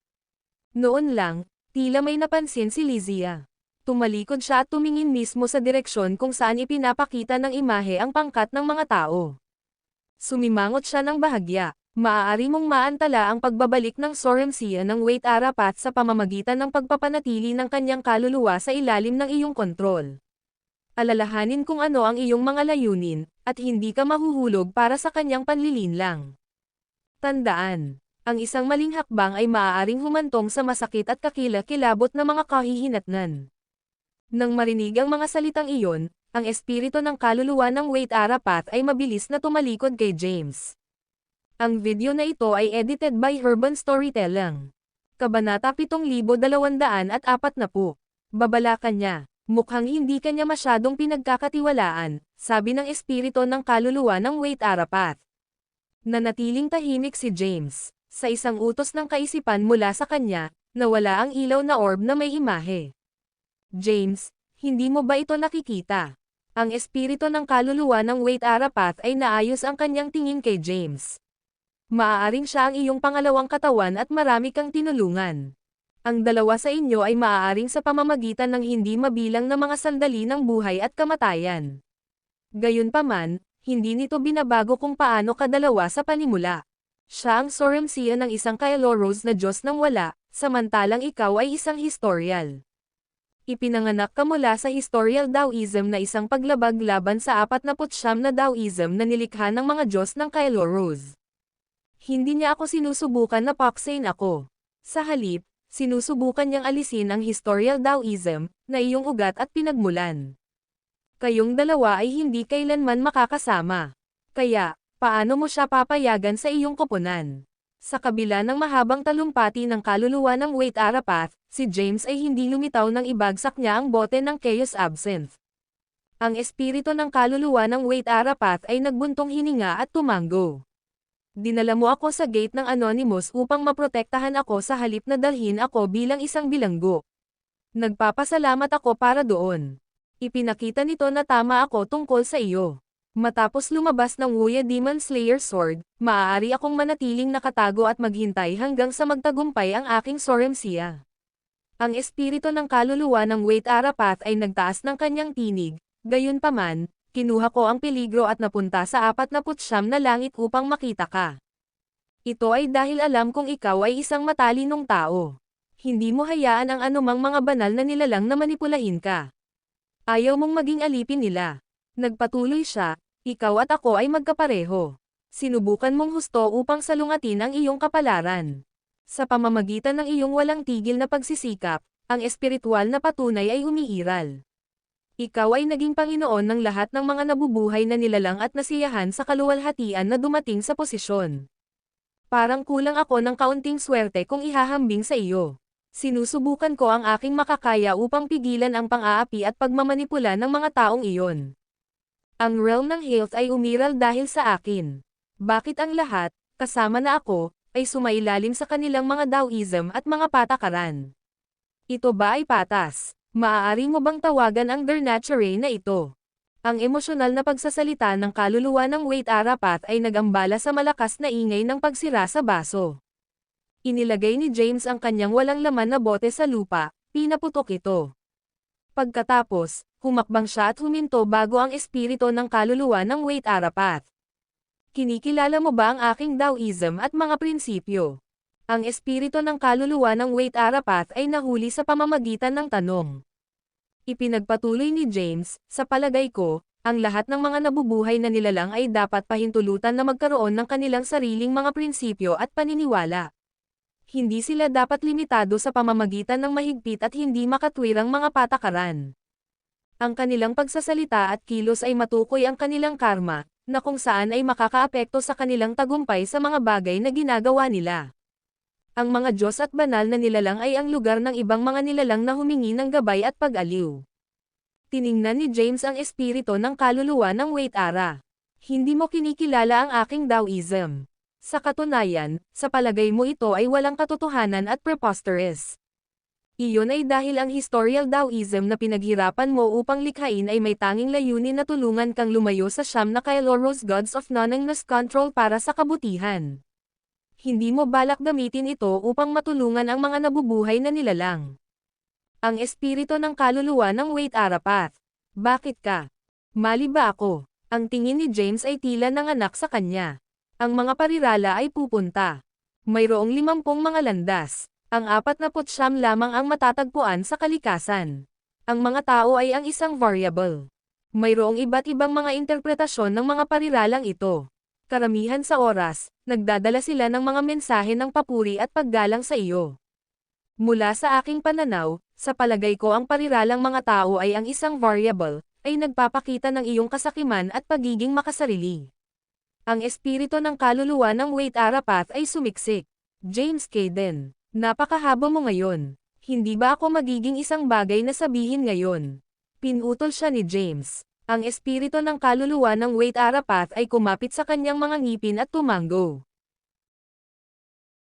Noon lang, tila may napansin si Lizia. Tumalikod siya at tumingin mismo sa direksyon kung saan ipinapakita ng imahe ang pangkat ng mga tao. Sumimangot siya ng bahagya. Maaari mong maantala ang pagbabalik ng Soremsia ng Wait Arapat sa pamamagitan ng pagpapanatili ng kanyang kaluluwa sa ilalim ng iyong kontrol. Alalahanin kung ano ang iyong mga layunin, at hindi ka mahuhulog para sa kanyang panlilinlang. Tandaan, ang isang maling hakbang ay maaaring humantong sa masakit at kakilakilabot na mga kahihinatnan. Nang marinig ang mga salitang iyon, ang espiritu ng kaluluwa ng Wait Arapat ay mabilis na tumalikod kay James. Ang video na ito ay edited by Urban Storytelling. Kabanata 7240. Babalakan niya. Mukhang hindi kanya masyadong pinagkakatiwalaan, sabi ng espiritu ng kaluluwa ng Wait Arapat. Nanatiling tahimik si James. Sa isang utos ng kaisipan mula sa kanya, nawala ang ilaw na orb na may imahe. James, hindi mo ba ito nakikita? Ang espiritu ng kaluluwa ng Wait Arapat ay naayos ang kanyang tingin kay James. Maaaring siya ang iyong pangalawang katawan at marami kang tinulungan. Ang dalawa sa inyo ay maaaring sa pamamagitan ng hindi mabilang na mga sandali ng buhay at kamatayan. Gayunpaman, hindi nito binabago kung paano kadalawa sa panimula. Siya ang Soremsia ng isang Kailoros na Diyos ng wala, samantalang ikaw ay isang historial. Ipinanganak ka mula sa historial Taoism na isang paglabag laban sa 49 na Taoism na nilikha ng mga Diyos ng Kailoros. Hindi niya ako sinusubukan na paksain ako. Sa halip, sinusubukan niyang alisin ang historial Taoism, na iyong ugat at pinagmulan. Kayong dalawa ay hindi kailanman makakasama. Kaya, paano mo siya papayagan sa iyong koponan? Sa kabila ng mahabang talumpati ng kaluluwa ng Wait Arapat, si James ay hindi lumitaw nang ibagsak niya ang bote ng Chaos Absinthe. Ang espiritu ng kaluluwa ng Wait Arapat ay nagbuntong hininga at tumango. Dinala mo ako sa gate ng Anonymous upang maprotektahan ako sa halip na dalhin ako bilang isang bilanggo. Nagpapasalamat ako para doon. Ipinakita nito na tama ako tungkol sa iyo. Matapos lumabas ng Wuya Demon Slayer Sword, maaari akong manatiling nakatago at maghintay hanggang sa magtagumpay ang aking Soremsia. Ang espiritu ng kaluluwa ng Wait Arapat ay nagtaas ng kanyang tinig, gayunpaman, kinuha ko ang peligro at napunta sa 49 na langit upang makita ka. Ito ay dahil alam kong ikaw ay isang matalinong tao. Hindi mo hayaan ang anumang mga banal na nilalang na manipulahin ka. Ayaw mong maging alipin nila. Nagpatuloy siya, ikaw at ako ay magkapareho. Sinubukan mong husto upang salungatin ang iyong kapalaran. Sa pamamagitan ng iyong walang tigil na pagsisikap, ang espiritual na patunay ay umiiral. Ikaw ay naging Panginoon ng lahat ng mga nabubuhay na nilalang at nasiyahan sa kaluwalhatian na dumating sa posisyon. Parang kulang ako ng kaunting swerte kung ihahambing sa iyo. Sinusubukan ko ang aking makakaya upang pigilan ang pang-aapi at pagmamanipula ng mga taong iyon. Ang realm ng health ay umiral dahil sa akin. Bakit ang lahat, kasama na ako, ay sumailalim sa kanilang mga Taoism at mga patakaran? Ito ba ay patas? Maaari mo bang tawagan ang Der Nature na ito? Ang emosyonal na pagsasalita ng kaluluwa ng Wait Arapat ay nagambala sa malakas na ingay ng pagsira sa baso. Inilagay ni James ang kanyang walang laman na bote sa lupa, pinaputok ito. Pagkatapos, Humakbang siya at huminto bago ang espiritu ng kaluluwa ng Wait Arapat. Kinikilala mo ba ang aking Taoism at mga prinsipyo? Ang espiritu ng kaluluwa ng Wait Arapat ay nahuli sa pamamagitan ng tanong. Ipinagpatuloy ni James, sa palagay ko, ang lahat ng mga nabubuhay na nilalang ay dapat pahintulutan na magkaroon ng kanilang sariling mga prinsipyo at paniniwala. Hindi sila dapat limitado sa pamamagitan ng mahigpit at hindi makatwirang mga patakaran. Ang kanilang pagsasalita at kilos ay matukoy ang kanilang karma, na kung saan ay makakaapekto sa kanilang tagumpay sa mga bagay na ginagawa nila. Ang mga Diyos at banal na nilalang ay ang lugar ng ibang mga nilalang na humingi ng gabay at pag-aliw. Tiningnan ni James ang espiritu ng kaluluwa ng Wait Ara. Hindi mo kinikilala ang aking Taoism. Sa katunayan, sa palagay mo ito ay walang katotohanan at preposterous. Iyon ay dahil ang historical Taoism na pinaghirapan mo upang likhain ay may tanging layunin na tulungan kang lumayo sa siyam na Kairos gods of nothingness control para sa kabutihan. Hindi mo balak gamitin ito upang matulungan ang mga nabubuhay na nilalang. Ang espiritu ng kaluluwa ng Wait Arapat. Bakit ka? Mali ba ako? Ang tingin ni James ay tila nanganak sa kanya. Ang mga parirala ay pupunta. Mayroong 50 mga landas. Ang 49 lamang ang matatagpuan sa kalikasan. Ang mga tao ay ang isang variable. Mayroong iba't ibang mga interpretasyon ng mga pariralang ito. Karamihan sa oras, nagdadala sila ng mga mensahe ng papuri at paggalang sa iyo. Mula sa aking pananaw, sa palagay ko ang pariralang mga tao ay ang isang variable, ay nagpapakita ng iyong kasakiman at pagiging makasarili. Ang espiritu ng kaluluwa ng Wait Arapat ay sumiksik. James Caden. Napakahaba mo ngayon. Hindi ba ako magiging isang bagay na sabihin ngayon? Pinutol siya ni James. Ang espiritu ng kaluluwa ng Wait Arapat ay kumapit sa kanyang mga ngipin at tumango.